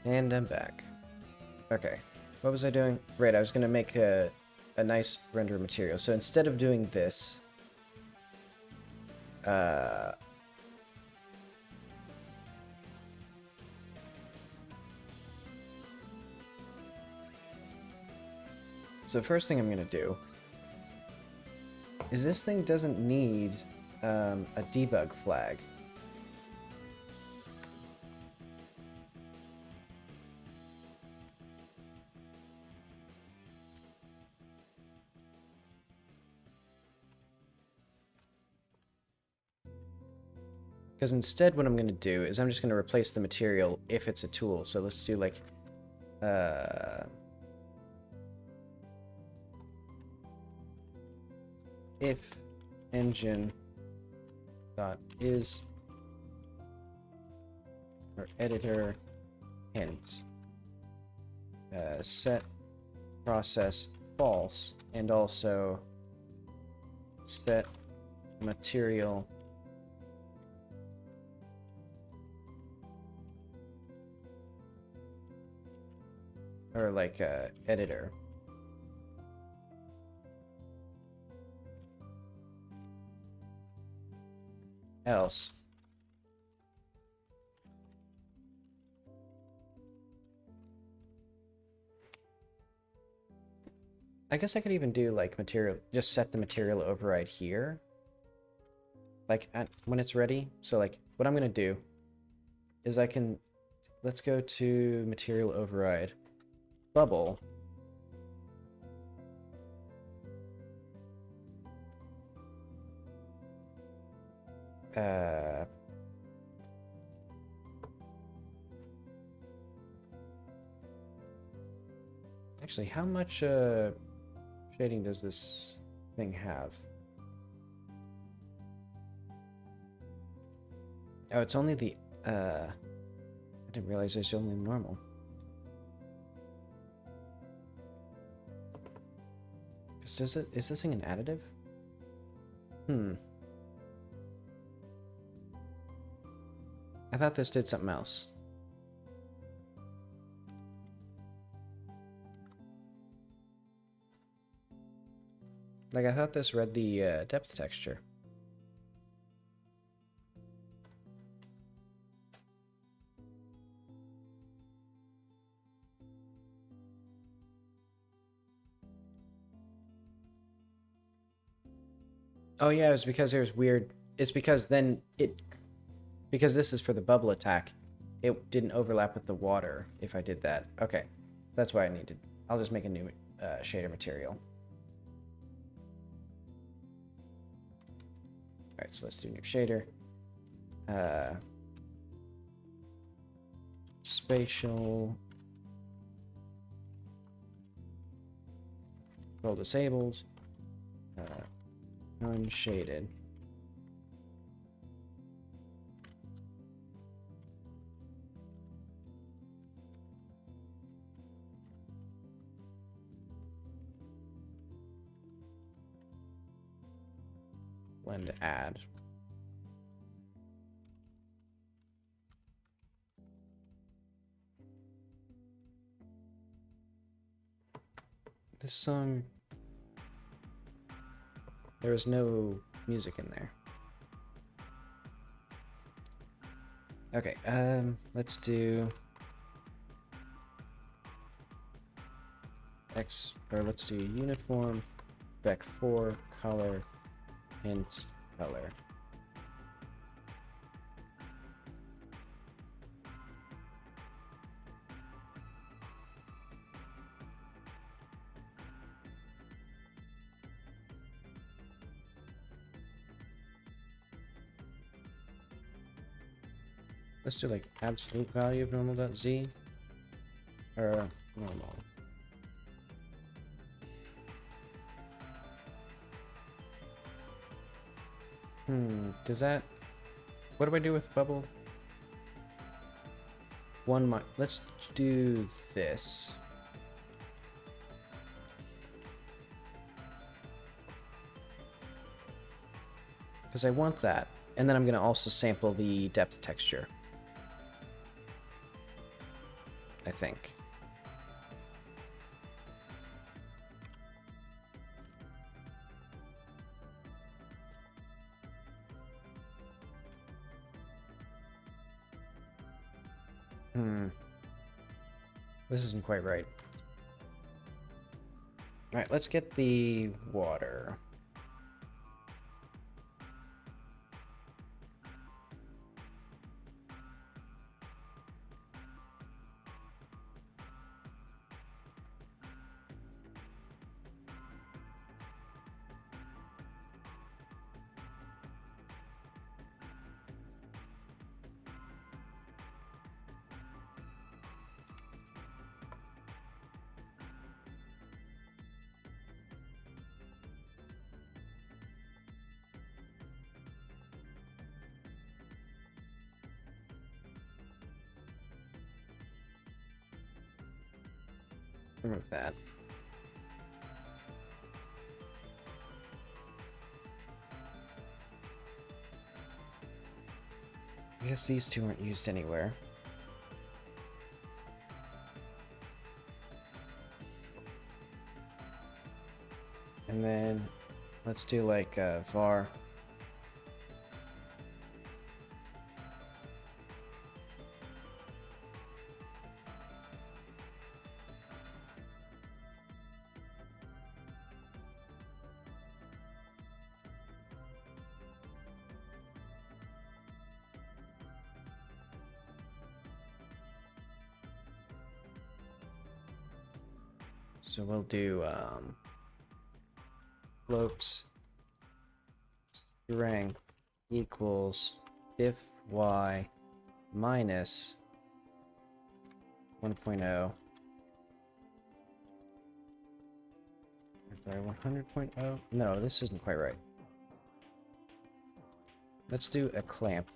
And I'm back. Okay, what was I doing? Right, I was going to make a nice render material. So instead of doing this, so first thing I'm going to do is this thing doesn't need a debug flag. Because instead what I'm going to do is I'm just going to replace the material if it's a tool. So let's do like if engine dot is or editor hint set process false, and also set material or like editor. Else I guess I could even do like material, just set the material override here, like when it's ready. So like what I'm gonna do is let's go to material override bubble. Actually, how much shading does this thing have? Oh, it's only the I didn't realize it's only normal. Is this thing an additive? I thought this did something else. Like, I thought this read the depth texture. Oh yeah, it was because there's weird... It's because then because this is for the bubble attack, it didn't overlap with the water if I did that. Okay, that's why I needed... I'll just make a new shader material. Alright, so let's do new shader. Spatial. Control disabled. Unshaded. Blend add. This song, there was no music in there. Okay, let's do let's do uniform spec 4 color hint color. Let's do like absolute value of normal.z or normal. Does that... What do I do with bubble? Let's do this. Because I want that. And then I'm going to also sample the depth texture. I think. This isn't quite right. Alright, let's get the water. Remove that. I guess these two aren't used anywhere. And then let's do like var. So we'll do float string equals diff y minus 1.0. Sorry, 100.0? No, this isn't quite right. Let's do a clamp.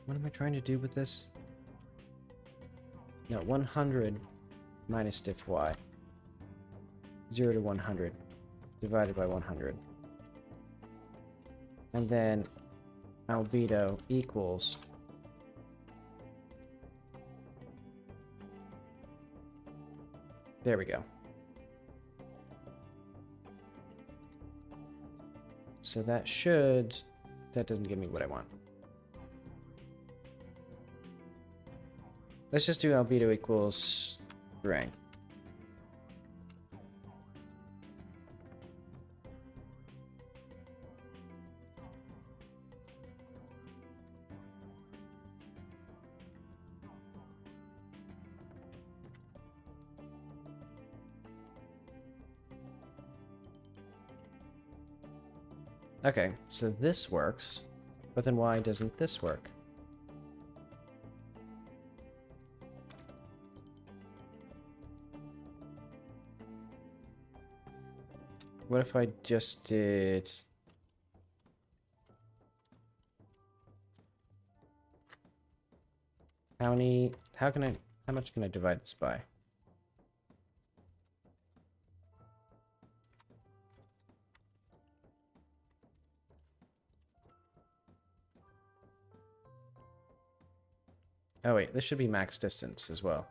What am I trying to do with this? No, 100 minus diff y. 0 to 100 divided by 100. And then albedo equals there we go. So that doesn't give me what I want. Let's just do albedo equals string. Okay, so this works, but then why doesn't this work? What if I just did... how much can I divide this by? Oh wait, this should be max distance as well.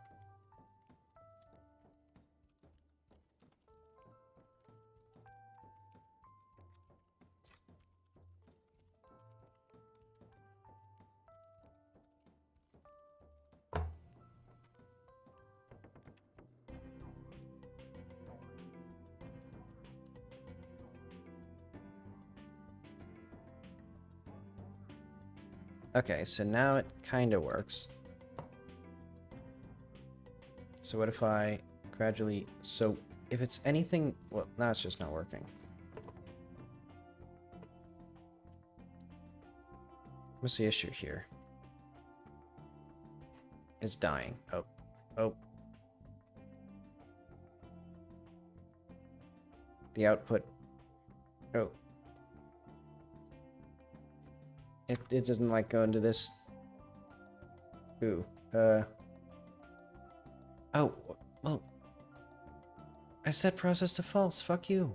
Okay, so now it kind of works. So what if I gradually... So if it's anything... Well, now it's just not working. What's the issue here? It's dying. Oh. Oh. The output... Oh. It doesn't like go into this. Ooh. Oh, well, I set process to false. Fuck you.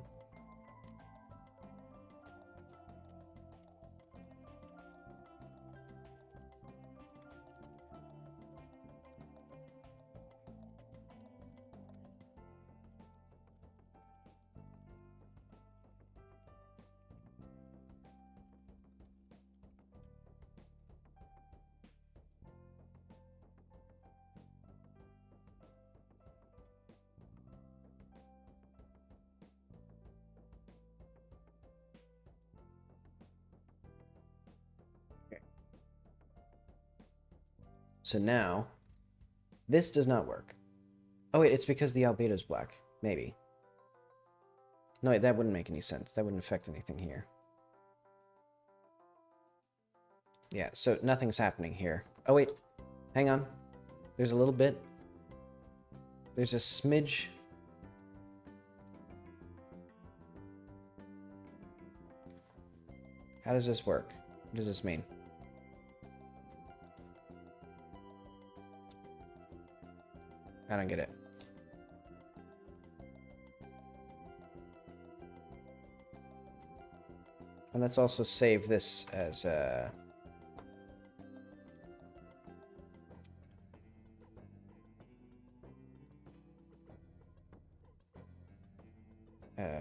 So now, this does not work. Oh wait, it's because the albedo's black. Maybe. No wait, that wouldn't make any sense. That wouldn't affect anything here. Yeah, so nothing's happening here. Oh wait, hang on. There's a little bit. There's a smidge. How does this work? What does this mean? I don't get it. And let's also save this as a...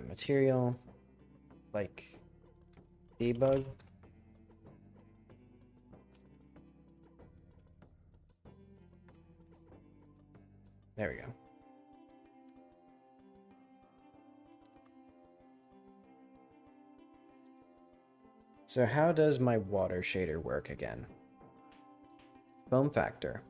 material, like debug. There we go. So how does my water shader work again? Foam factor.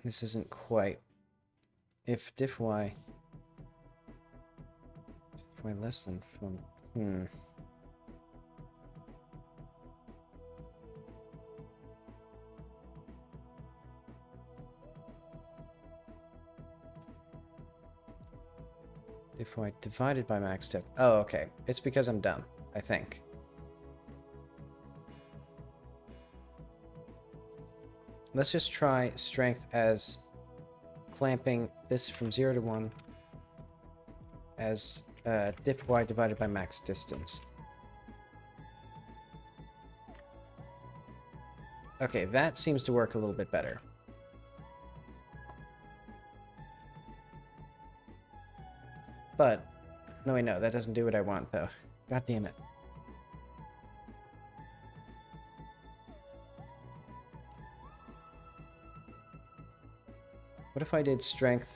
This isn't quite... If diff y less than foam... Diff y divided by max diff... Oh, okay. It's because I'm dumb, I think. Let's just try strength as clamping this from 0 to 1 as diff y divided by max distance. Okay, that seems to work a little bit better. But, no wait, no, that doesn't do what I want, though. God damn it. What if I did strength?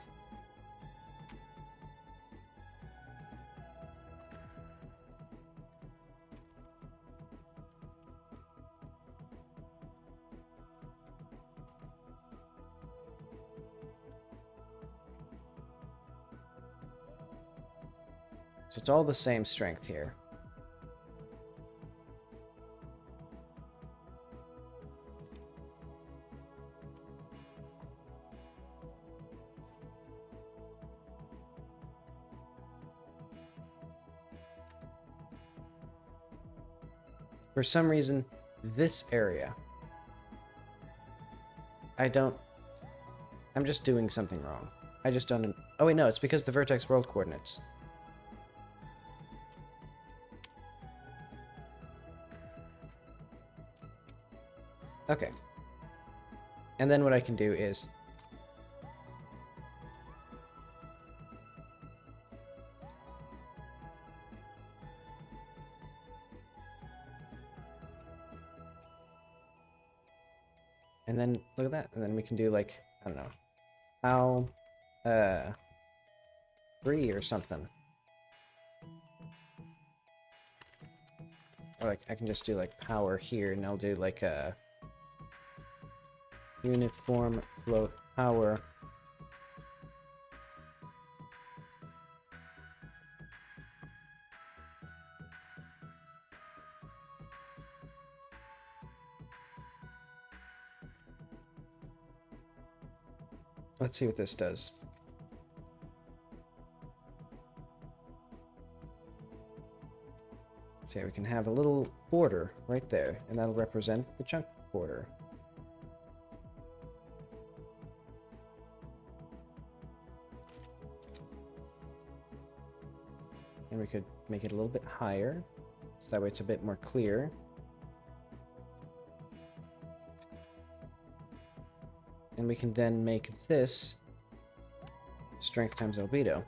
So it's all the same strength here. For some reason, this area, I'm just doing something wrong. I just don't... Oh wait, no, it's because the vertex world coordinates. Okay. And then what I can do is... And then, look at that. And then we can do, like, I don't know, how, 3 or something. Or, like, I can just do, like, power here, and I'll do, like, a uniform float power. Let's see what this does. So yeah, we can have a little border right there, and that'll represent the chunk border. And we could make it a little bit higher, so that way it's a bit more clear. And we can then make this strength times albedo.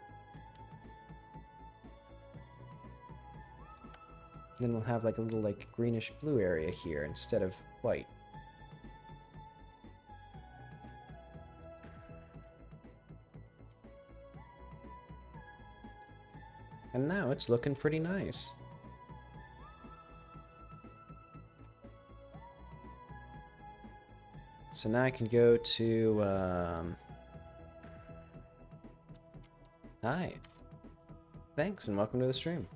Then we'll have like a little like greenish blue area here instead of white. And now it's looking pretty nice. So now I can go to, hi. Thanks and welcome to the stream.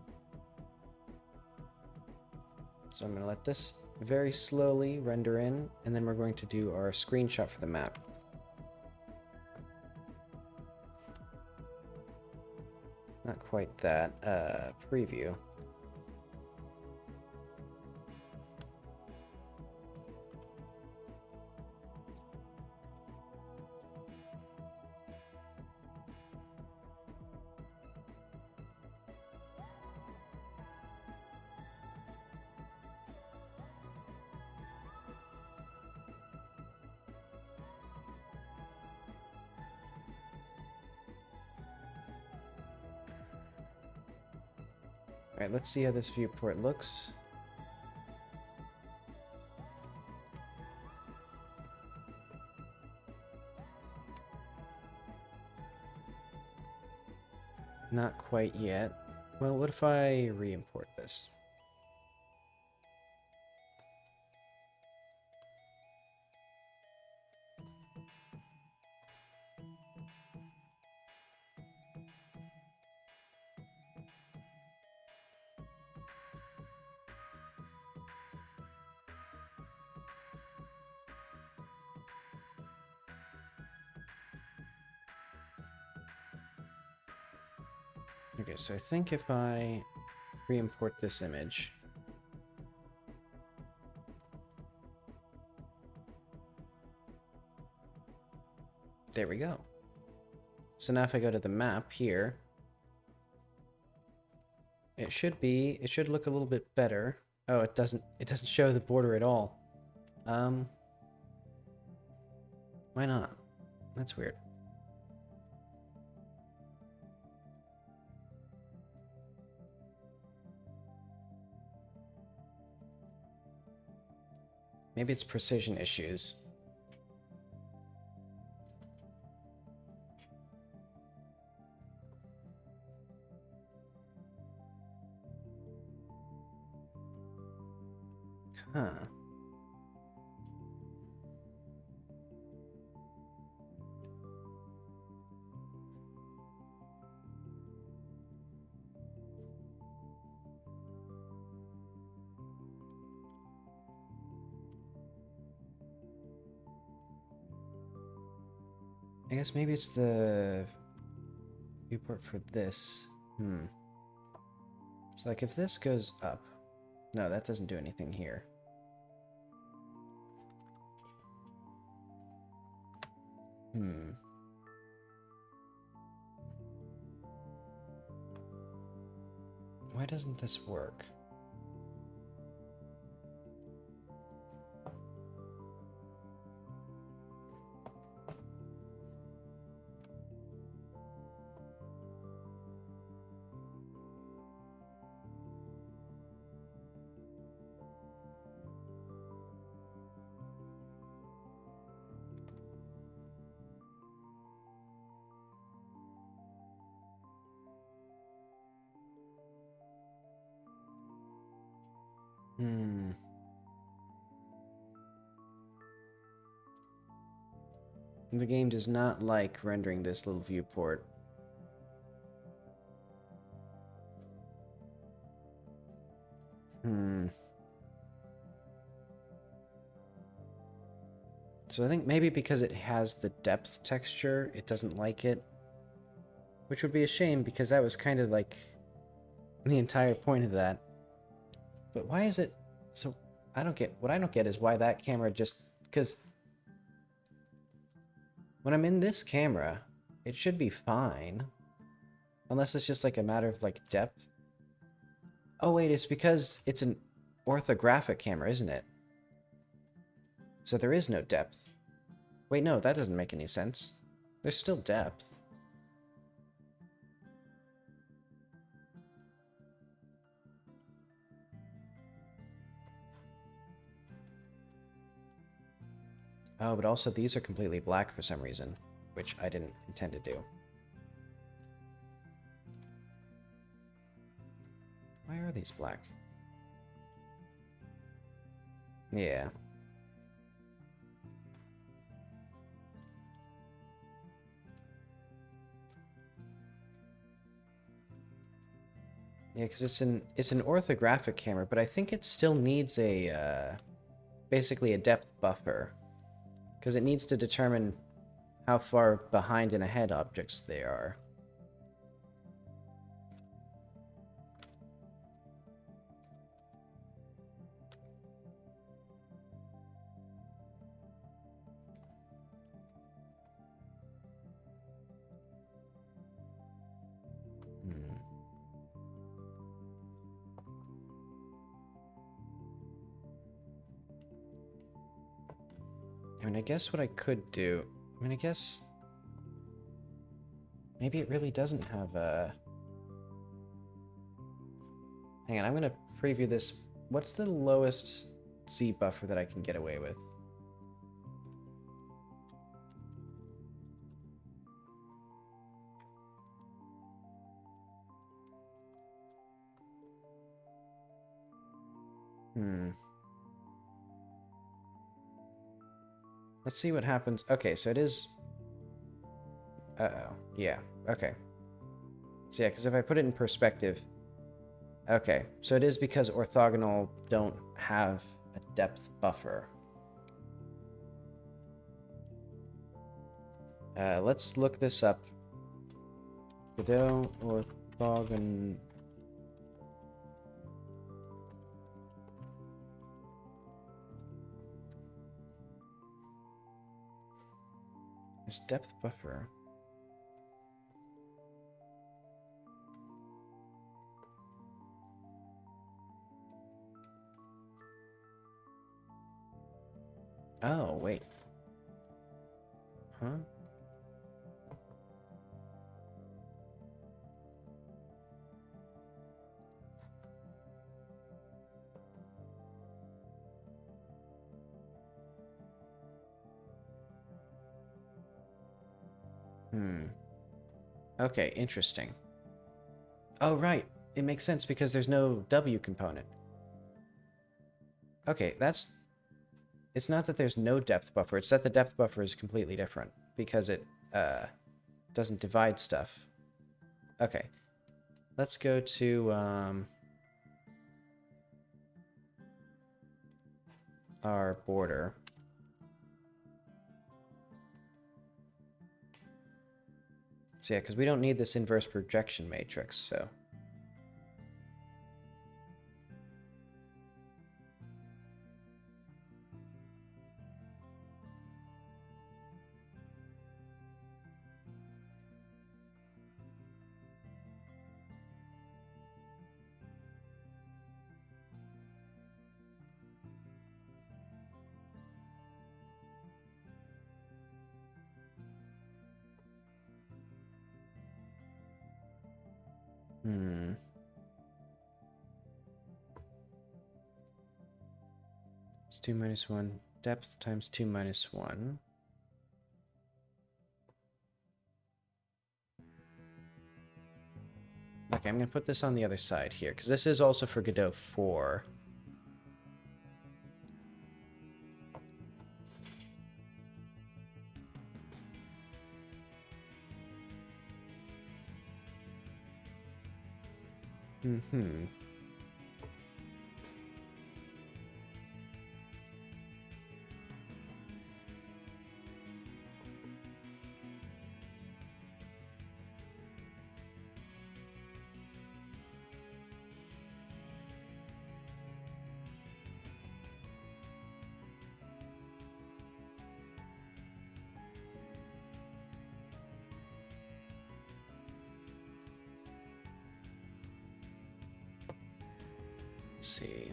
So I'm going to let this very slowly render in, and then we're going to do our screenshot for the map. Not quite that, preview. Alright, let's see how this viewport looks. Not quite yet. Well, what if I re-import this? Okay, so I think if I re-import this image, there we go. So now if I go to the map here, it should look a little bit better. Oh, it doesn't show the border at all. Why not? That's weird. Maybe it's precision issues. Huh. I guess maybe it's the viewport for this. So like if this goes up, no, that doesn't do anything here. Why doesn't this work? The game does not like rendering this little viewport. So I think maybe because it has the depth texture, it doesn't like it. Which would be a shame because that was kind of like the entire point of that. But why is it... So, I don't get... What I don't get is why that camera just... Because... When I'm in this camera, it should be fine. Unless it's just like a matter of like depth. Oh wait, it's because it's an orthographic camera, isn't it? So there is no depth. Wait, no, that doesn't make any sense. There's still depth. Oh, but also these are completely black for some reason, which I didn't intend to do. Why are these black? Yeah. Yeah, because it's an orthographic camera, but I think it still needs a basically a depth buffer, because it needs to determine how far behind and ahead objects they are. I mean, I guess what I could do... I mean, I guess... Maybe it really doesn't have a... Hang on, I'm gonna preview this. What's the lowest Z buffer that I can get away with? Let's see what happens. Okay, so it is... Uh-oh. Yeah, okay. So yeah, because if I put it in perspective... Okay, so it is because orthogonal don't have a depth buffer. Let's look this up. Godot orthogonal... Is depth buffer... Oh, wait. Huh? Okay, interesting. Oh, right. It makes sense because there's no W component. Okay, that's... It's not that there's no depth buffer, it's that the depth buffer is completely different because it doesn't divide stuff. Okay. Let's go to our border. So yeah, because we don't need this inverse projection matrix, so... It's 2 minus 1. Depth times 2 minus 1. Okay, I'm going to put this on the other side here, because this is also for Godot 4. Let's see.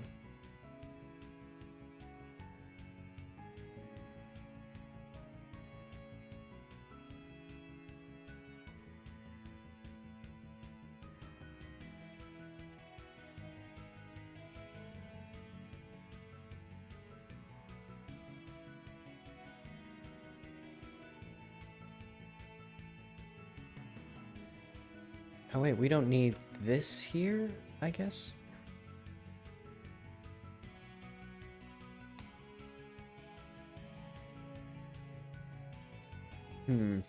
Oh wait, we don't need this here, I guess? Hmm.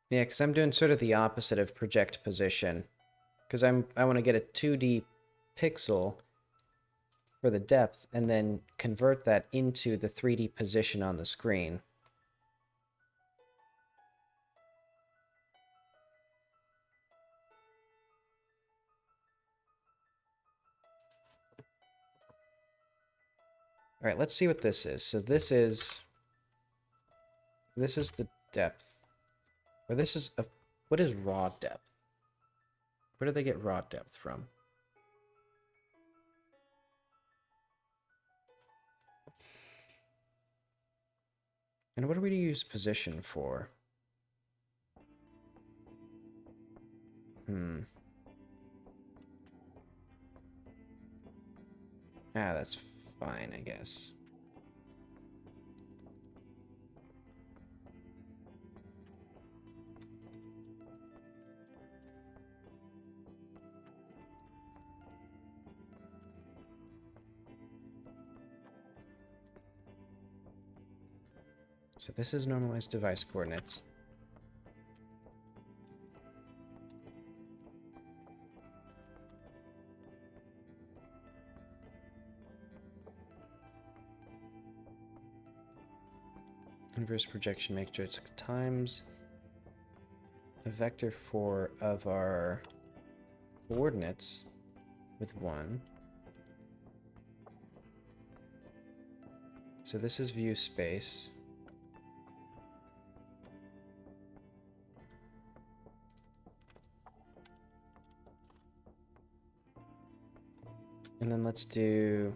Yeah, because I'm doing sort of the opposite of project position. Because I want to get a 2D pixel for the depth and then convert that into the 3D position on the screen. All right, let's see what this is. So this is the depth. Or this is a, what is raw depth? Where do they get raw depth from? And what do we use position for? Ah, that's fine, I guess. So this is normalized device coordinates. Inverse projection matrix times a vector 4 of our coordinates with 1. So this is view space. And then let's do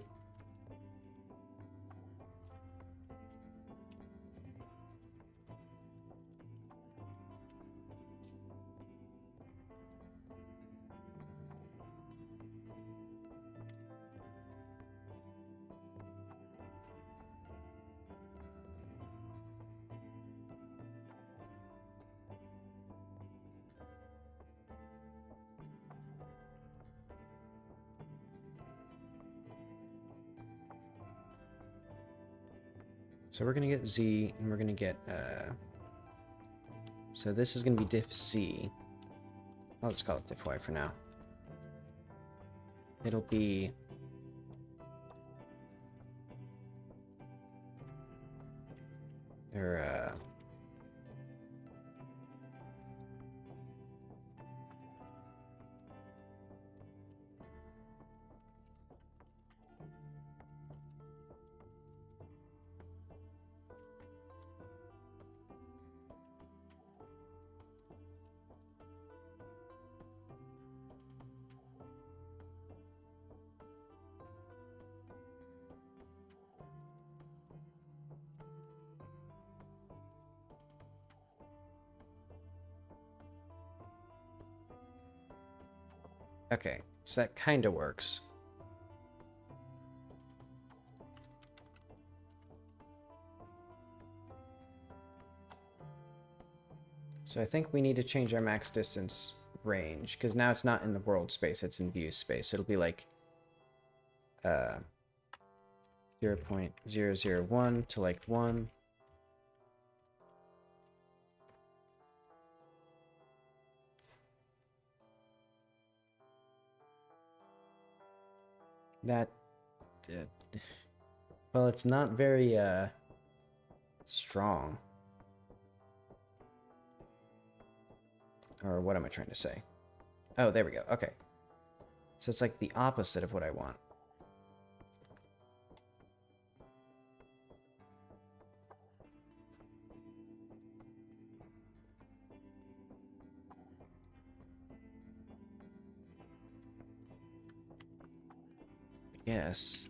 so we're going to get Z, and we're going to get, so this is going to be diff Z. I'll just call it diff Y for now. It'll be okay, so that kind of works. So I think we need to change our max distance range, because now it's not in the world space, it's in view space. So it'll be like 0.001 to like 1. That, well, it's not very strong. Or what am I trying to say? Oh, there we go. Okay. So it's like the opposite of what I want. guess.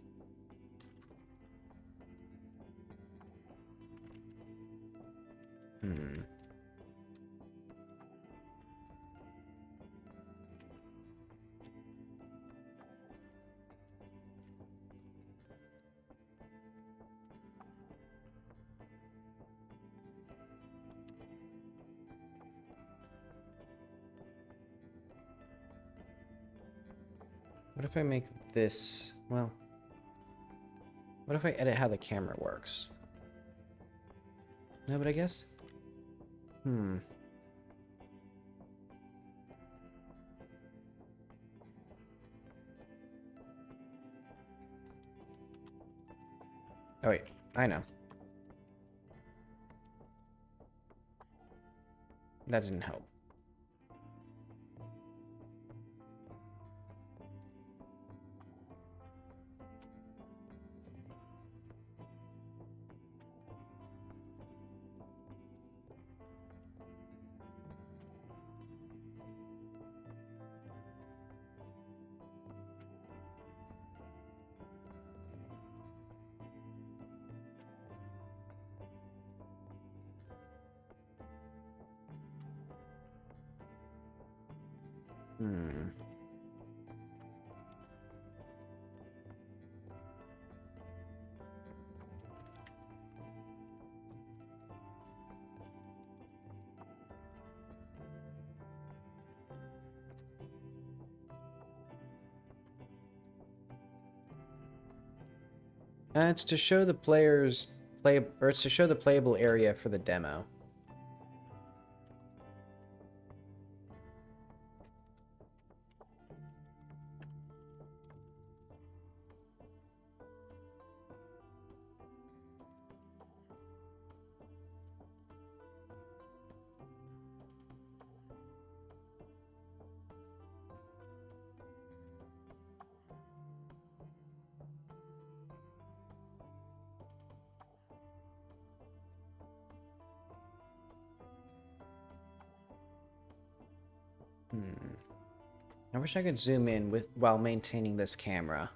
What if I make this... Well... What if I edit how the camera works? No, but I guess... Oh wait, I know. That didn't help. It's to show the players it's to show the playable area for the demo. I wish I could zoom in while maintaining this camera.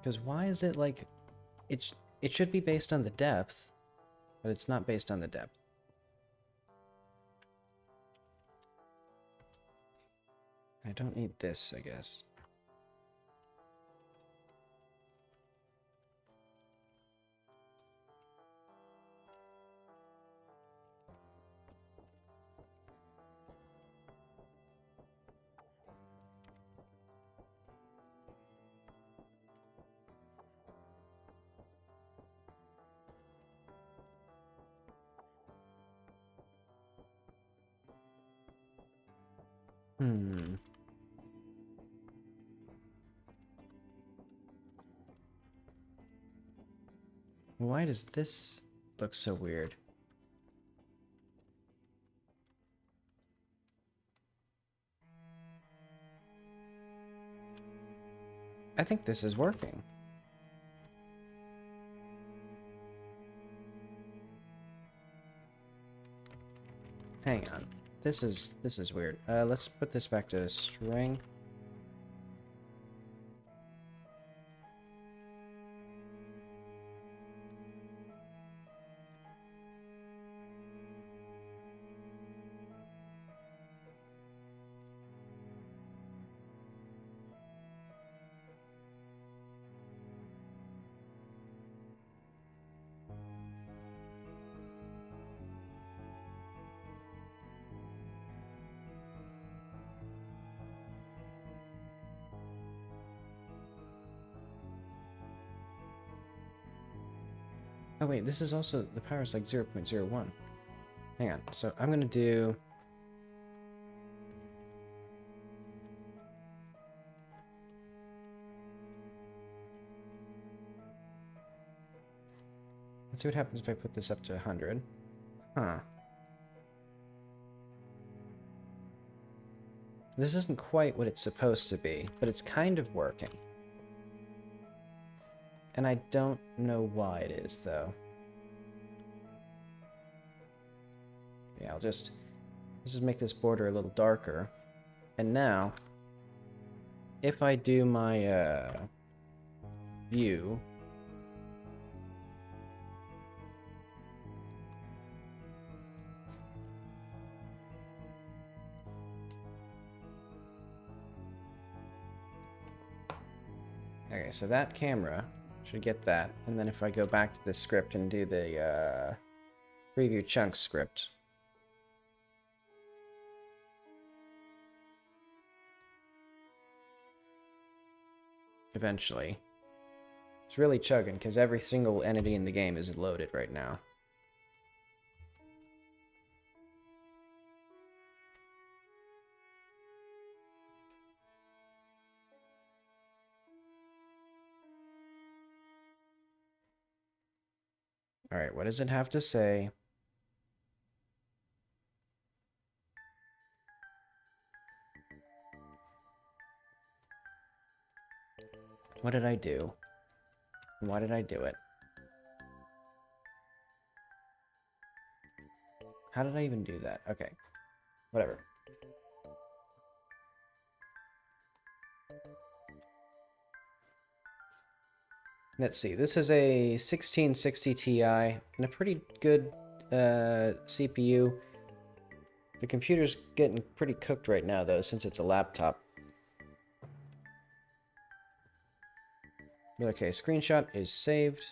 Because why is it like... It should be based on the depth, but it's not based on the depth. I don't need this, I guess. Why does this look so weird? I think this is working. Hang on. This is weird. Let's put this back to strength. Oh wait, this is also, the power is like 0.01. Hang on, so I'm gonna do... Let's see what happens if I put this up to 100. Huh. This isn't quite what it's supposed to be, but it's kind of working. And I don't know why it is, though. Yeah, I'll just Let's just make this border a little darker. And now, if I do my view, okay, so that camera should get that. And then if I go back to the script and do the preview chunk script, eventually. It's really chugging because every single entity in the game is loaded right now. Alright, what does it have to say? What did I do? Why did I do it? How did I even do that? Okay. Whatever. Let's see. This is a 1660 Ti and a pretty good CPU. The computer's getting pretty cooked right now, though, since it's a laptop. Okay, screenshot is saved.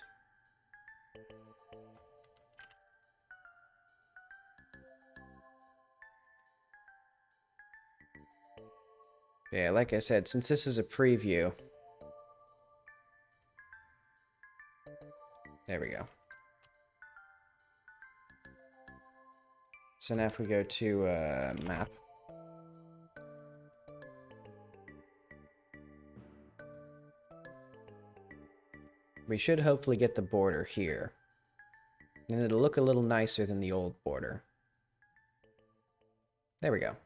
Yeah, like I said, since this is a preview... There we go. So now if we go to map. We should hopefully get the border here. And it'll look a little nicer than the old border. There we go.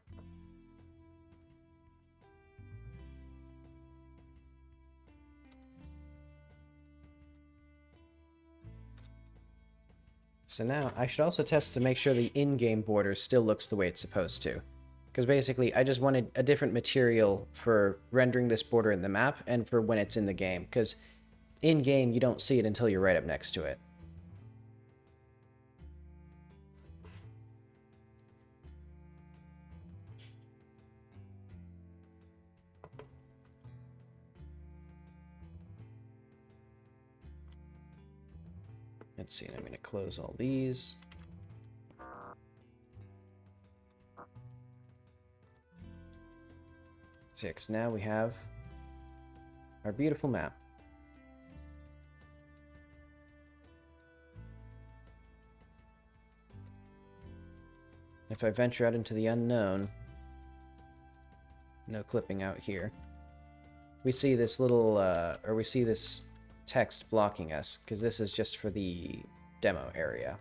So now, I should also test to make sure the in-game border still looks the way it's supposed to. Because basically, I just wanted a different material for rendering this border in the map and for when it's in the game. Because in-game, you don't see it until you're right up next to it. Let's see, I'm going to close all these. Six. Now we have our beautiful map. If I venture out into the unknown, no clipping out here, we see this little, or we see this text blocking us, because this is just for the demo area.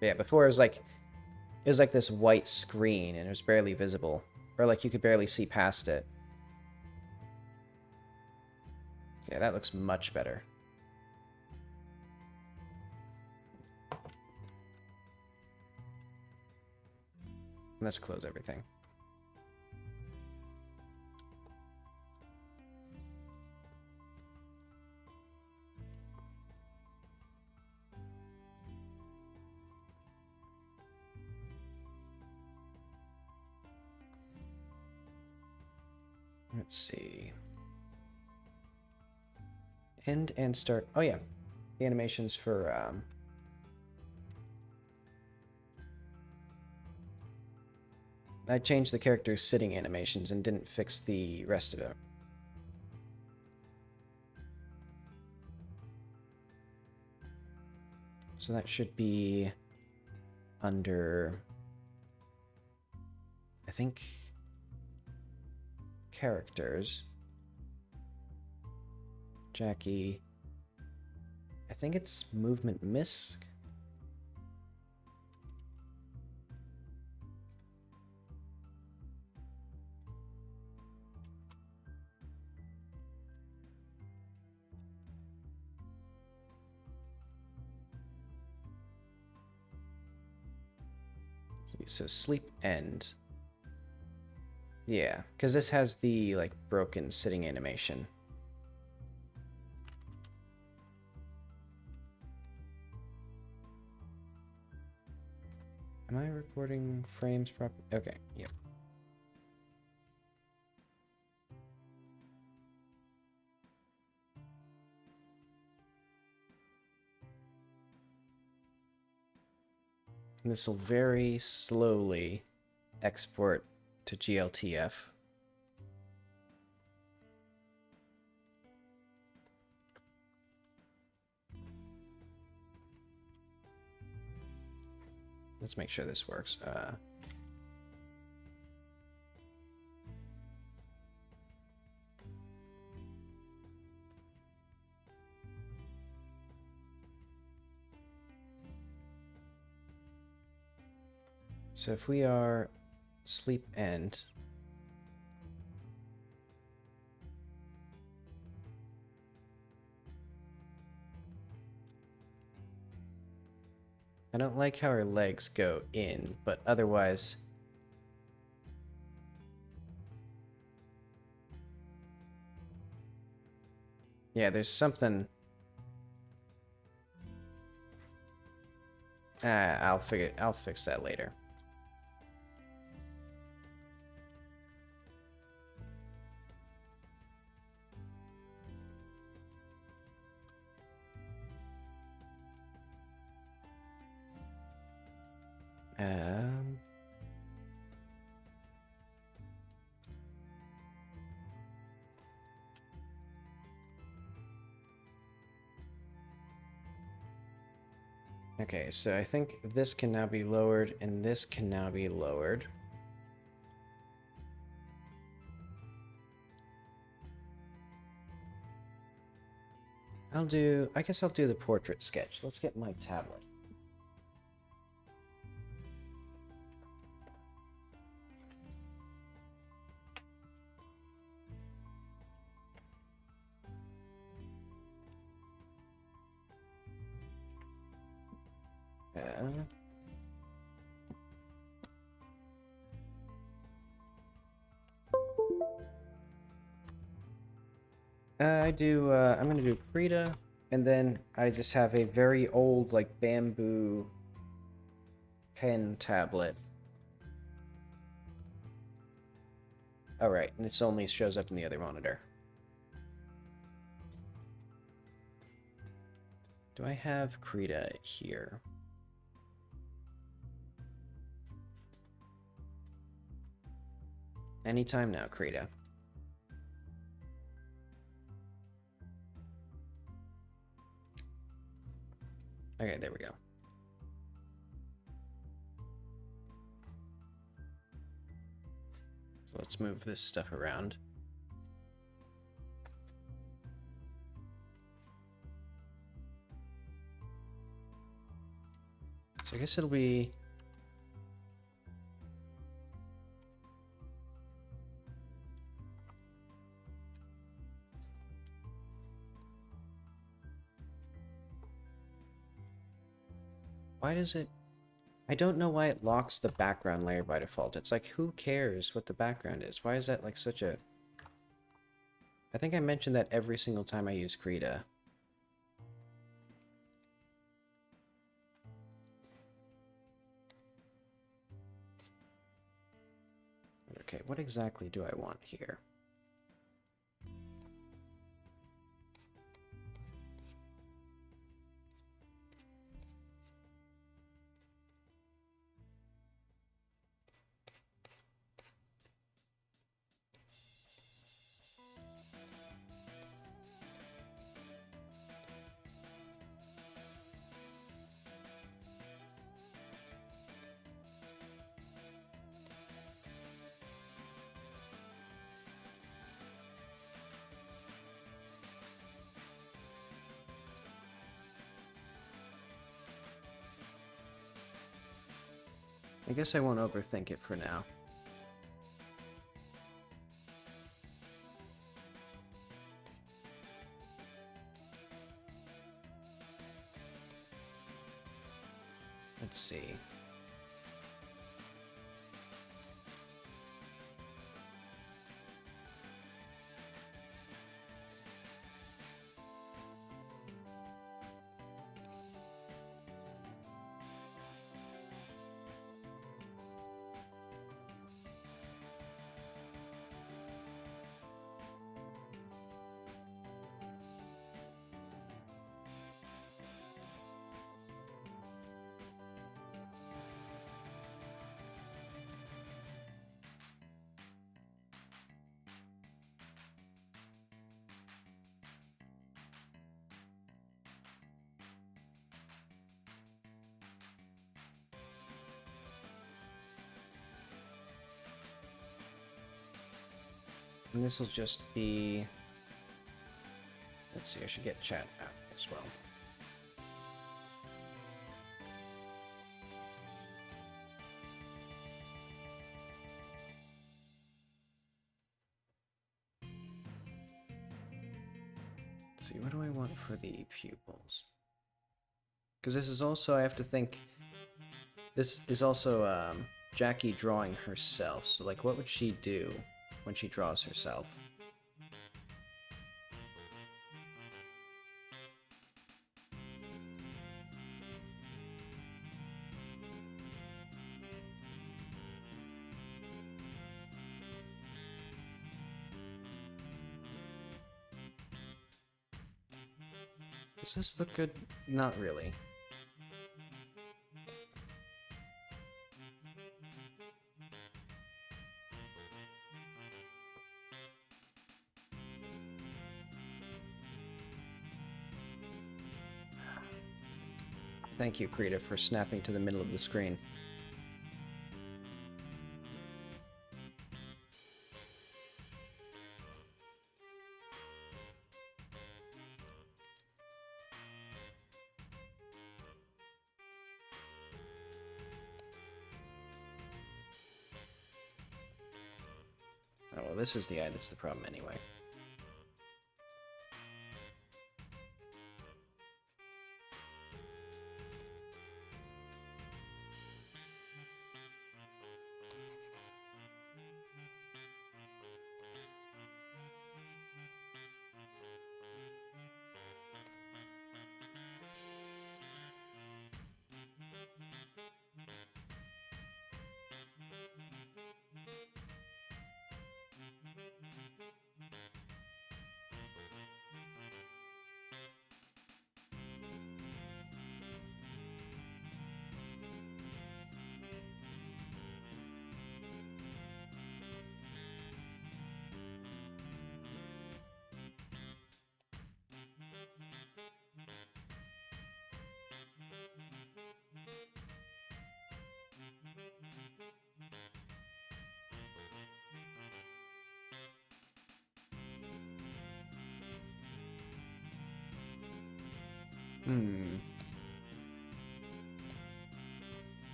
But yeah, before it was like this white screen, and it was barely visible, or like you could barely see past it. Yeah, that looks much better. Let's close everything. Let's see. End and start. Oh yeah, the animations for I changed the character's sitting animations and didn't fix the rest of it. So that should be under, I think, characters. Jackie. I think it's movement misc. So sleep end. Yeah, because this has the, like, broken sitting animation. Am I recording frames properly? Okay, yep. And this will very slowly export to GLTF. Let's make sure this works. So if we are sleep end, I don't like how our legs go in, but otherwise, yeah, there's something. I'll fix that later. Um, okay, so I think this can now be lowered, and this can now be lowered. I guess I'll do the portrait sketch. Let's get my tablet. I'm gonna do Krita, and then I just have a very old, like, bamboo pen tablet. Oh, right, and this only shows up in the other monitor. Do I have Krita here? Anytime now, Krita. Okay, there we go. So let's move this stuff around. So I guess it'll be... Why does it... I don't know why it locks the background layer by default. It's like, who cares what the background is? Why is that like such a... I think I mentioned that every single time I use Krita. Okay, what exactly do I want here? I guess I won't overthink it for now. Let's see. And this will just be... Let's see, I should get chat out as well. Let's see, what do I want for the pupils? Because this is also, I have to think... This is also Jackie drawing herself, so like what would she do when she draws herself? Does this look good? Not really. Thank you, Creative, for snapping to the middle of the screen. Oh, well, this is the eye that's the problem anyway.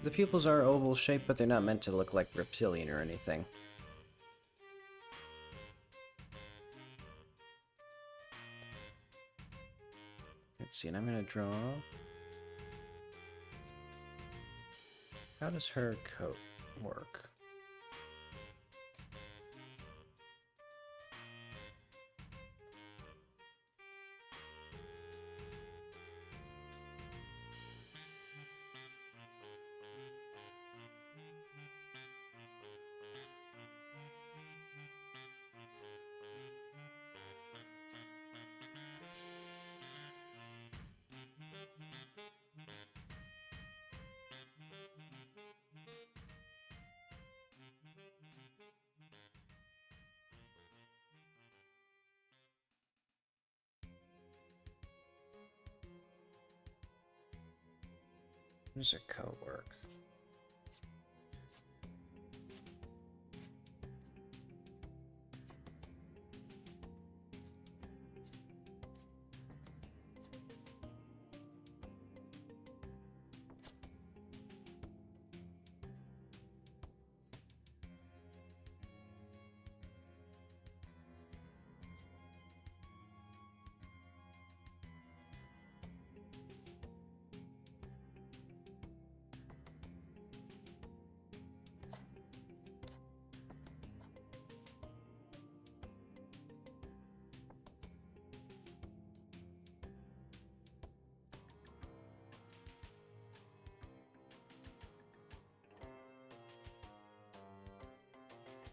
The pupils are oval shaped, but they're not meant to look like reptilian or anything. Let's see, and I'm gonna draw... How does her coat work? How does her coat work?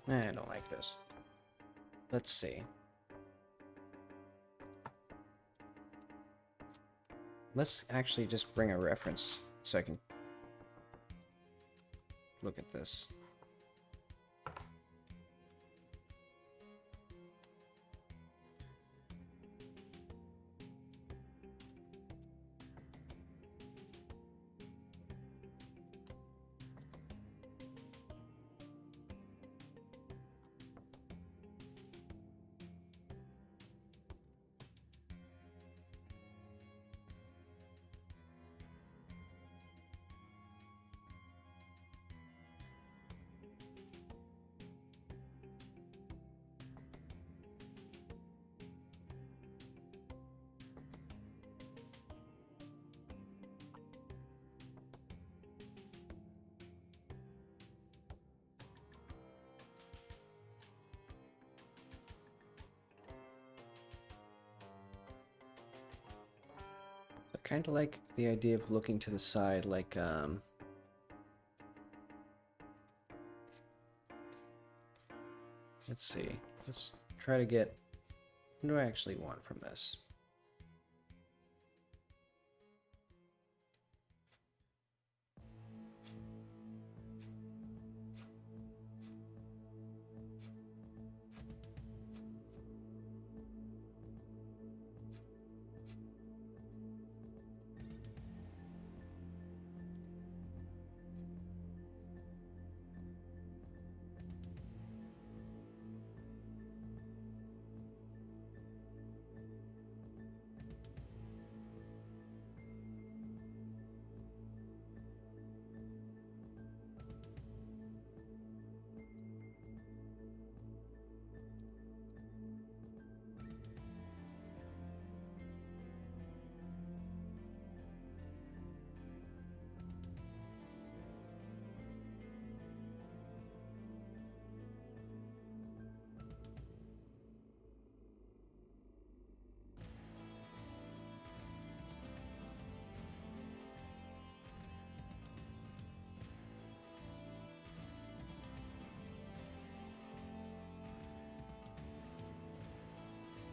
I don't like this. Let's see. Let's actually just bring a reference so I can look at this. kind of like the idea of looking to the side, like, let's see. Let's try to get... What do I actually want from this?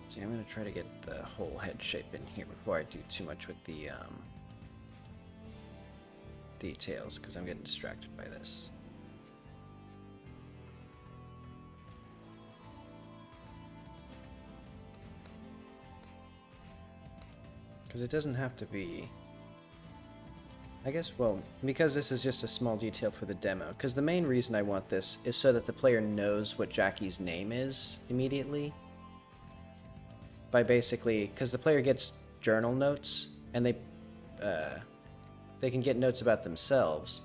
See, I'm going to try to get the whole head shape in here before I do too much with the details, because I'm getting distracted by this. Because it doesn't have to be... I guess, well, because this is just a small detail for the demo, because the main reason I want this is so that the player knows what Jackie's name is immediately. By basically, because the player gets journal notes, and they can get notes about themselves.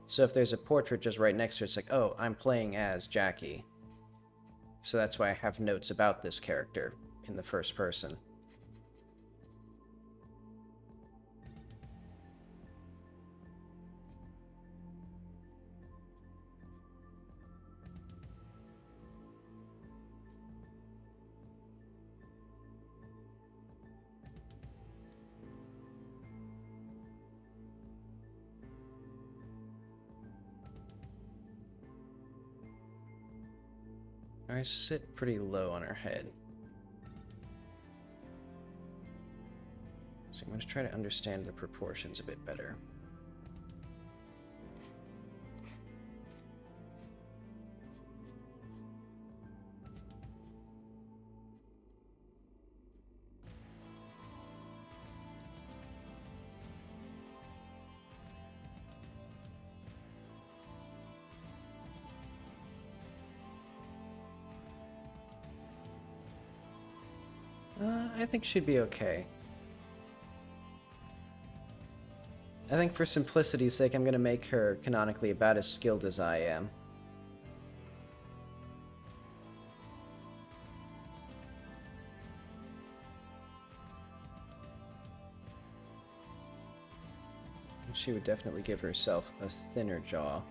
So if there's a portrait just right next to it, it's like, oh, I'm playing as Jackie. So that's why I have notes about this character in the first person. I sit pretty low on her head. So I'm going to try to understand the proportions a bit better. I think she'd be okay. I think for simplicity's sake, I'm going to make her canonically about as skilled as I am. She would definitely give herself a thinner jaw.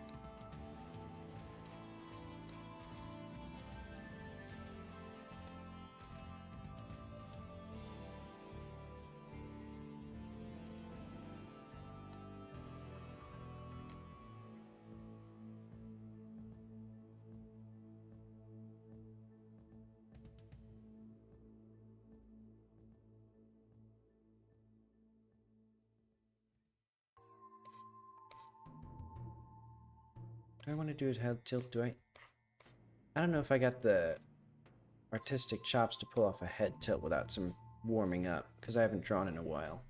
Do I want to do it head tilt? Do I? I don't know if I got the artistic chops to pull off a head tilt without some warming up, because I haven't drawn in a while.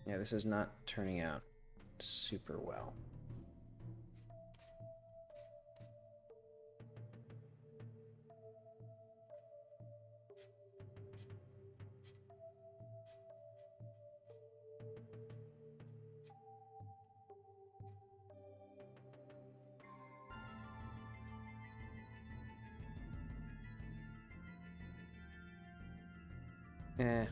Yeah, this is not turning out super well. Eh.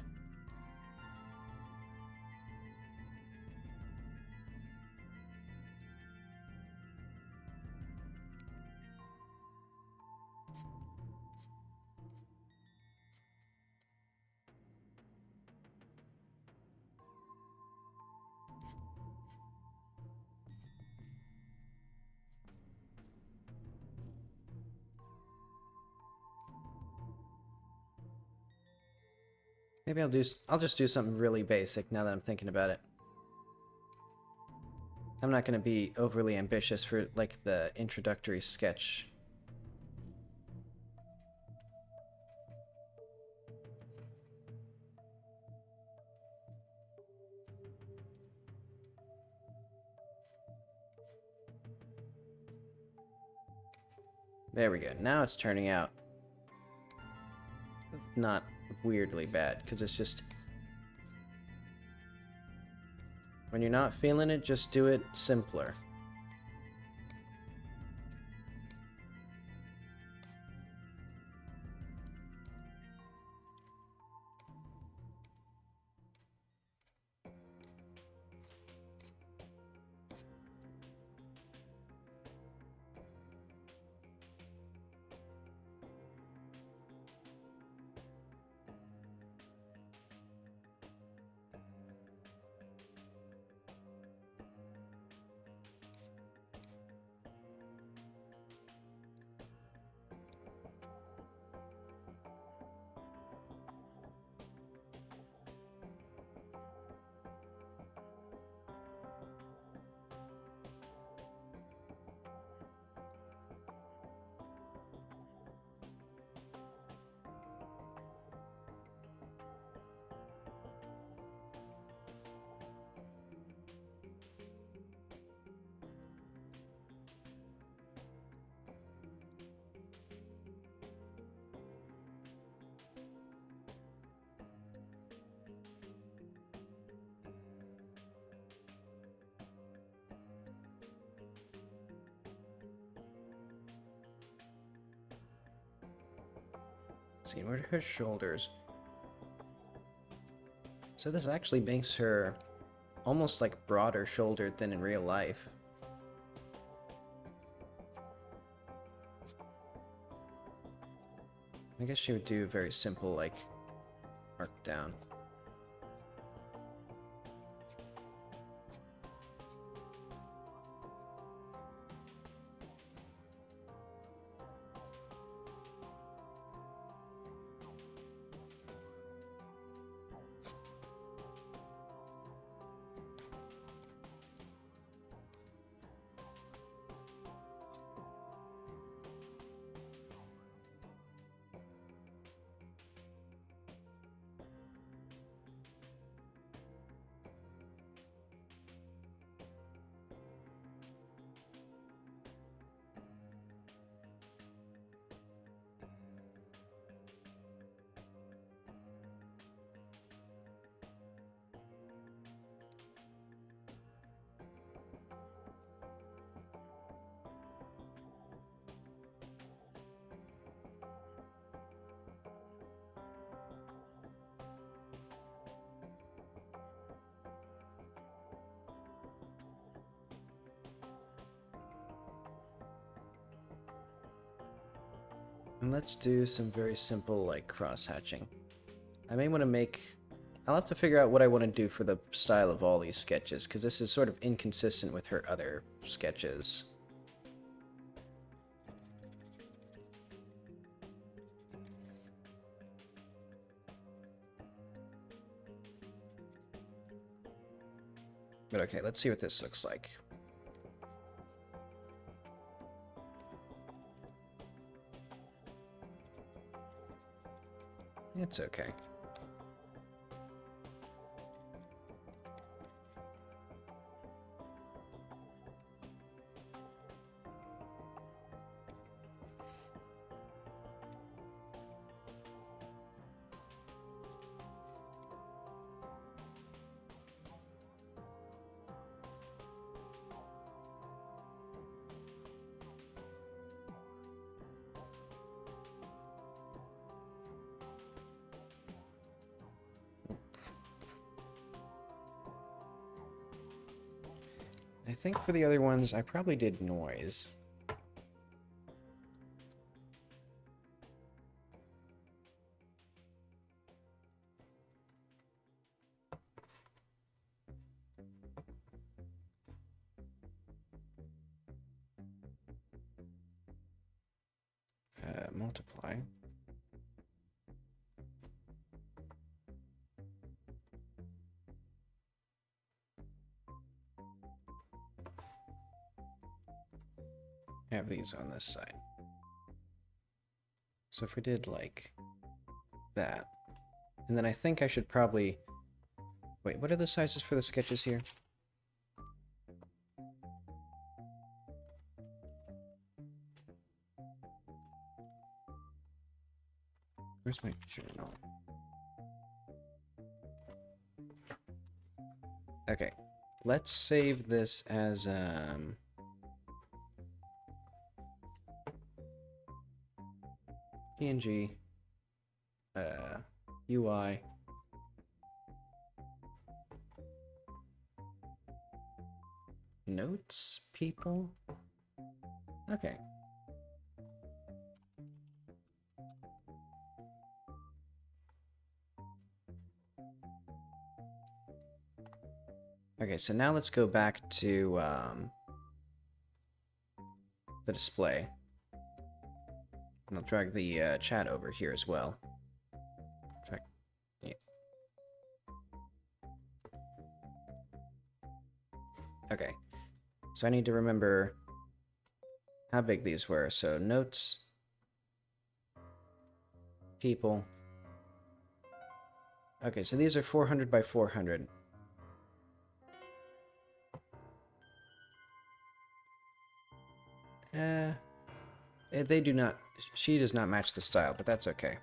Maybe I'll just do something really basic now that I'm thinking about it. I'm not going to be overly ambitious for, like, the introductory sketch. There we go. Now it's turning out not weirdly bad, because it's just... When you're not feeling it, just do it simpler. See, where are her shoulders? So this actually makes her almost like broader shouldered than in real life. I guess she would do a very simple, like, arc down. And let's do some very simple, like, cross-hatching. I may want to make... I'll have to figure out what I want to do for the style of all these sketches, because this is sort of inconsistent with her other sketches. But okay, let's see what this looks like. It's okay. I think for the other ones, I probably did noise. Multiply. have these on this side. So if we did like that, and then I think I should probably... Wait, what are the sizes for the sketches here? Where's my journal? Okay, let's save this as PNG UI notes people. Okay. Okay, so now let's go back to the display. And I'll drag the chat over here as well. Yeah. Okay, so I need to remember how big these were. So notes, people. Okay, so these are 400 by 400. They do not... She does not match the style, but that's okay.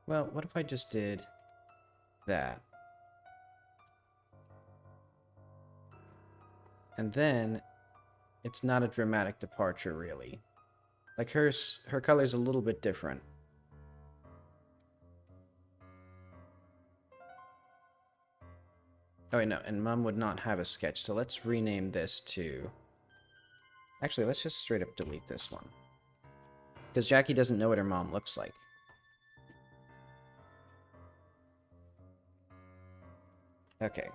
Well, what if I just did that? And then it's not a dramatic departure, really. Like her color's a little bit different. Oh, wait, no, and Mom would not have a sketch, so let's rename this to... Actually, let's just straight up delete this one. Because Jackie doesn't know what her mom looks like. Okay.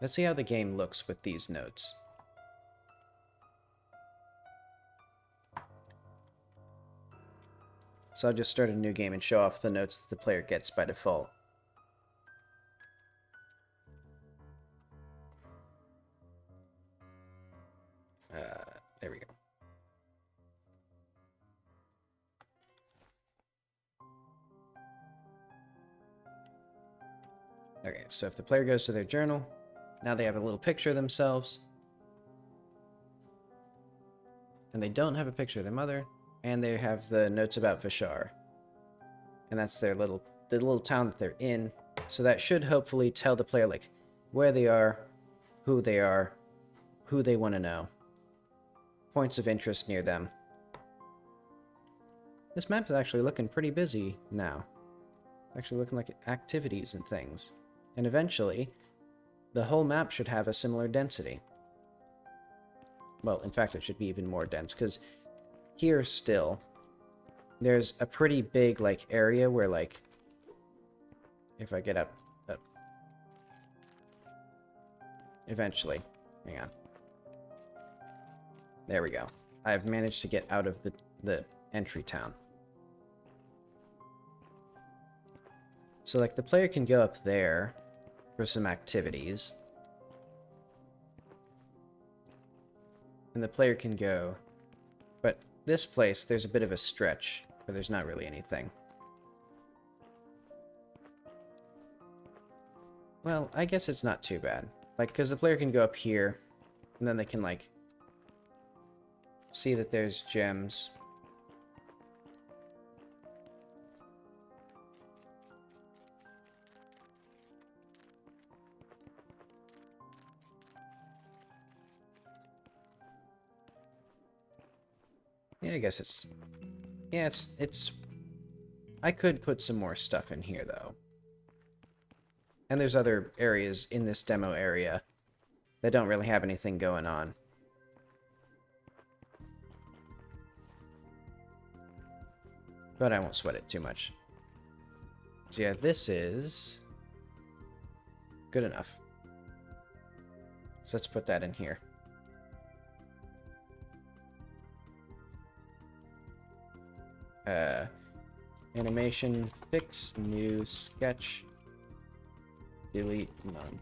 Let's see how the game looks with these notes. So I'll just start a new game and show off the notes that the player gets by default. There we go. Okay, so if the player goes to their journal, now they have a little picture of themselves. And they don't have a picture of their mother, and they have the notes about Vishar. And that's the little town that they're in. So that should hopefully tell the player like where they are, who they want to know. Points of interest near them. This map is actually looking pretty busy now. Actually looking like activities and things. And eventually, the whole map should have a similar density. Well, in fact, it should be even more dense, because here still, there's a pretty big, like, area where, like, if I get up, eventually, hang on. There we go. I've managed to get out of the entry town. So, like, the player can go up there for some activities. And the player can go... But this place, there's a bit of a stretch, where there's not really anything. Well, I guess it's not too bad. Like, because the player can go up here, and then they can, like, see that there's gems. Yeah, I guess it's... Yeah, it's... I could put some more stuff in here, though. And there's other areas in this demo area that don't really have anything going on. But I won't sweat it too much. So yeah, this is... good enough. So let's put that in here. Animation, fix, new, sketch, delete, none.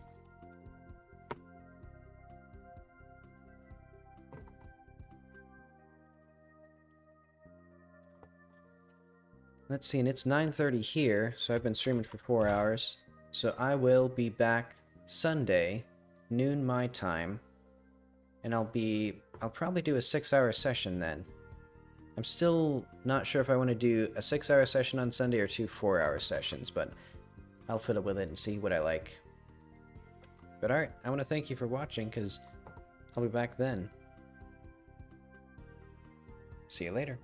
Let's see, and it's 9:30 here, so I've been streaming for 4 hours. So I will be back Sunday, noon my time, and I'll probably do a 6-hour session then. I'm still not sure if I want to do a 6-hour session on Sunday or 2 4-hour sessions, but I'll fiddle with it and see what I like. But alright, I want to thank you for watching, because I'll be back then. See you later.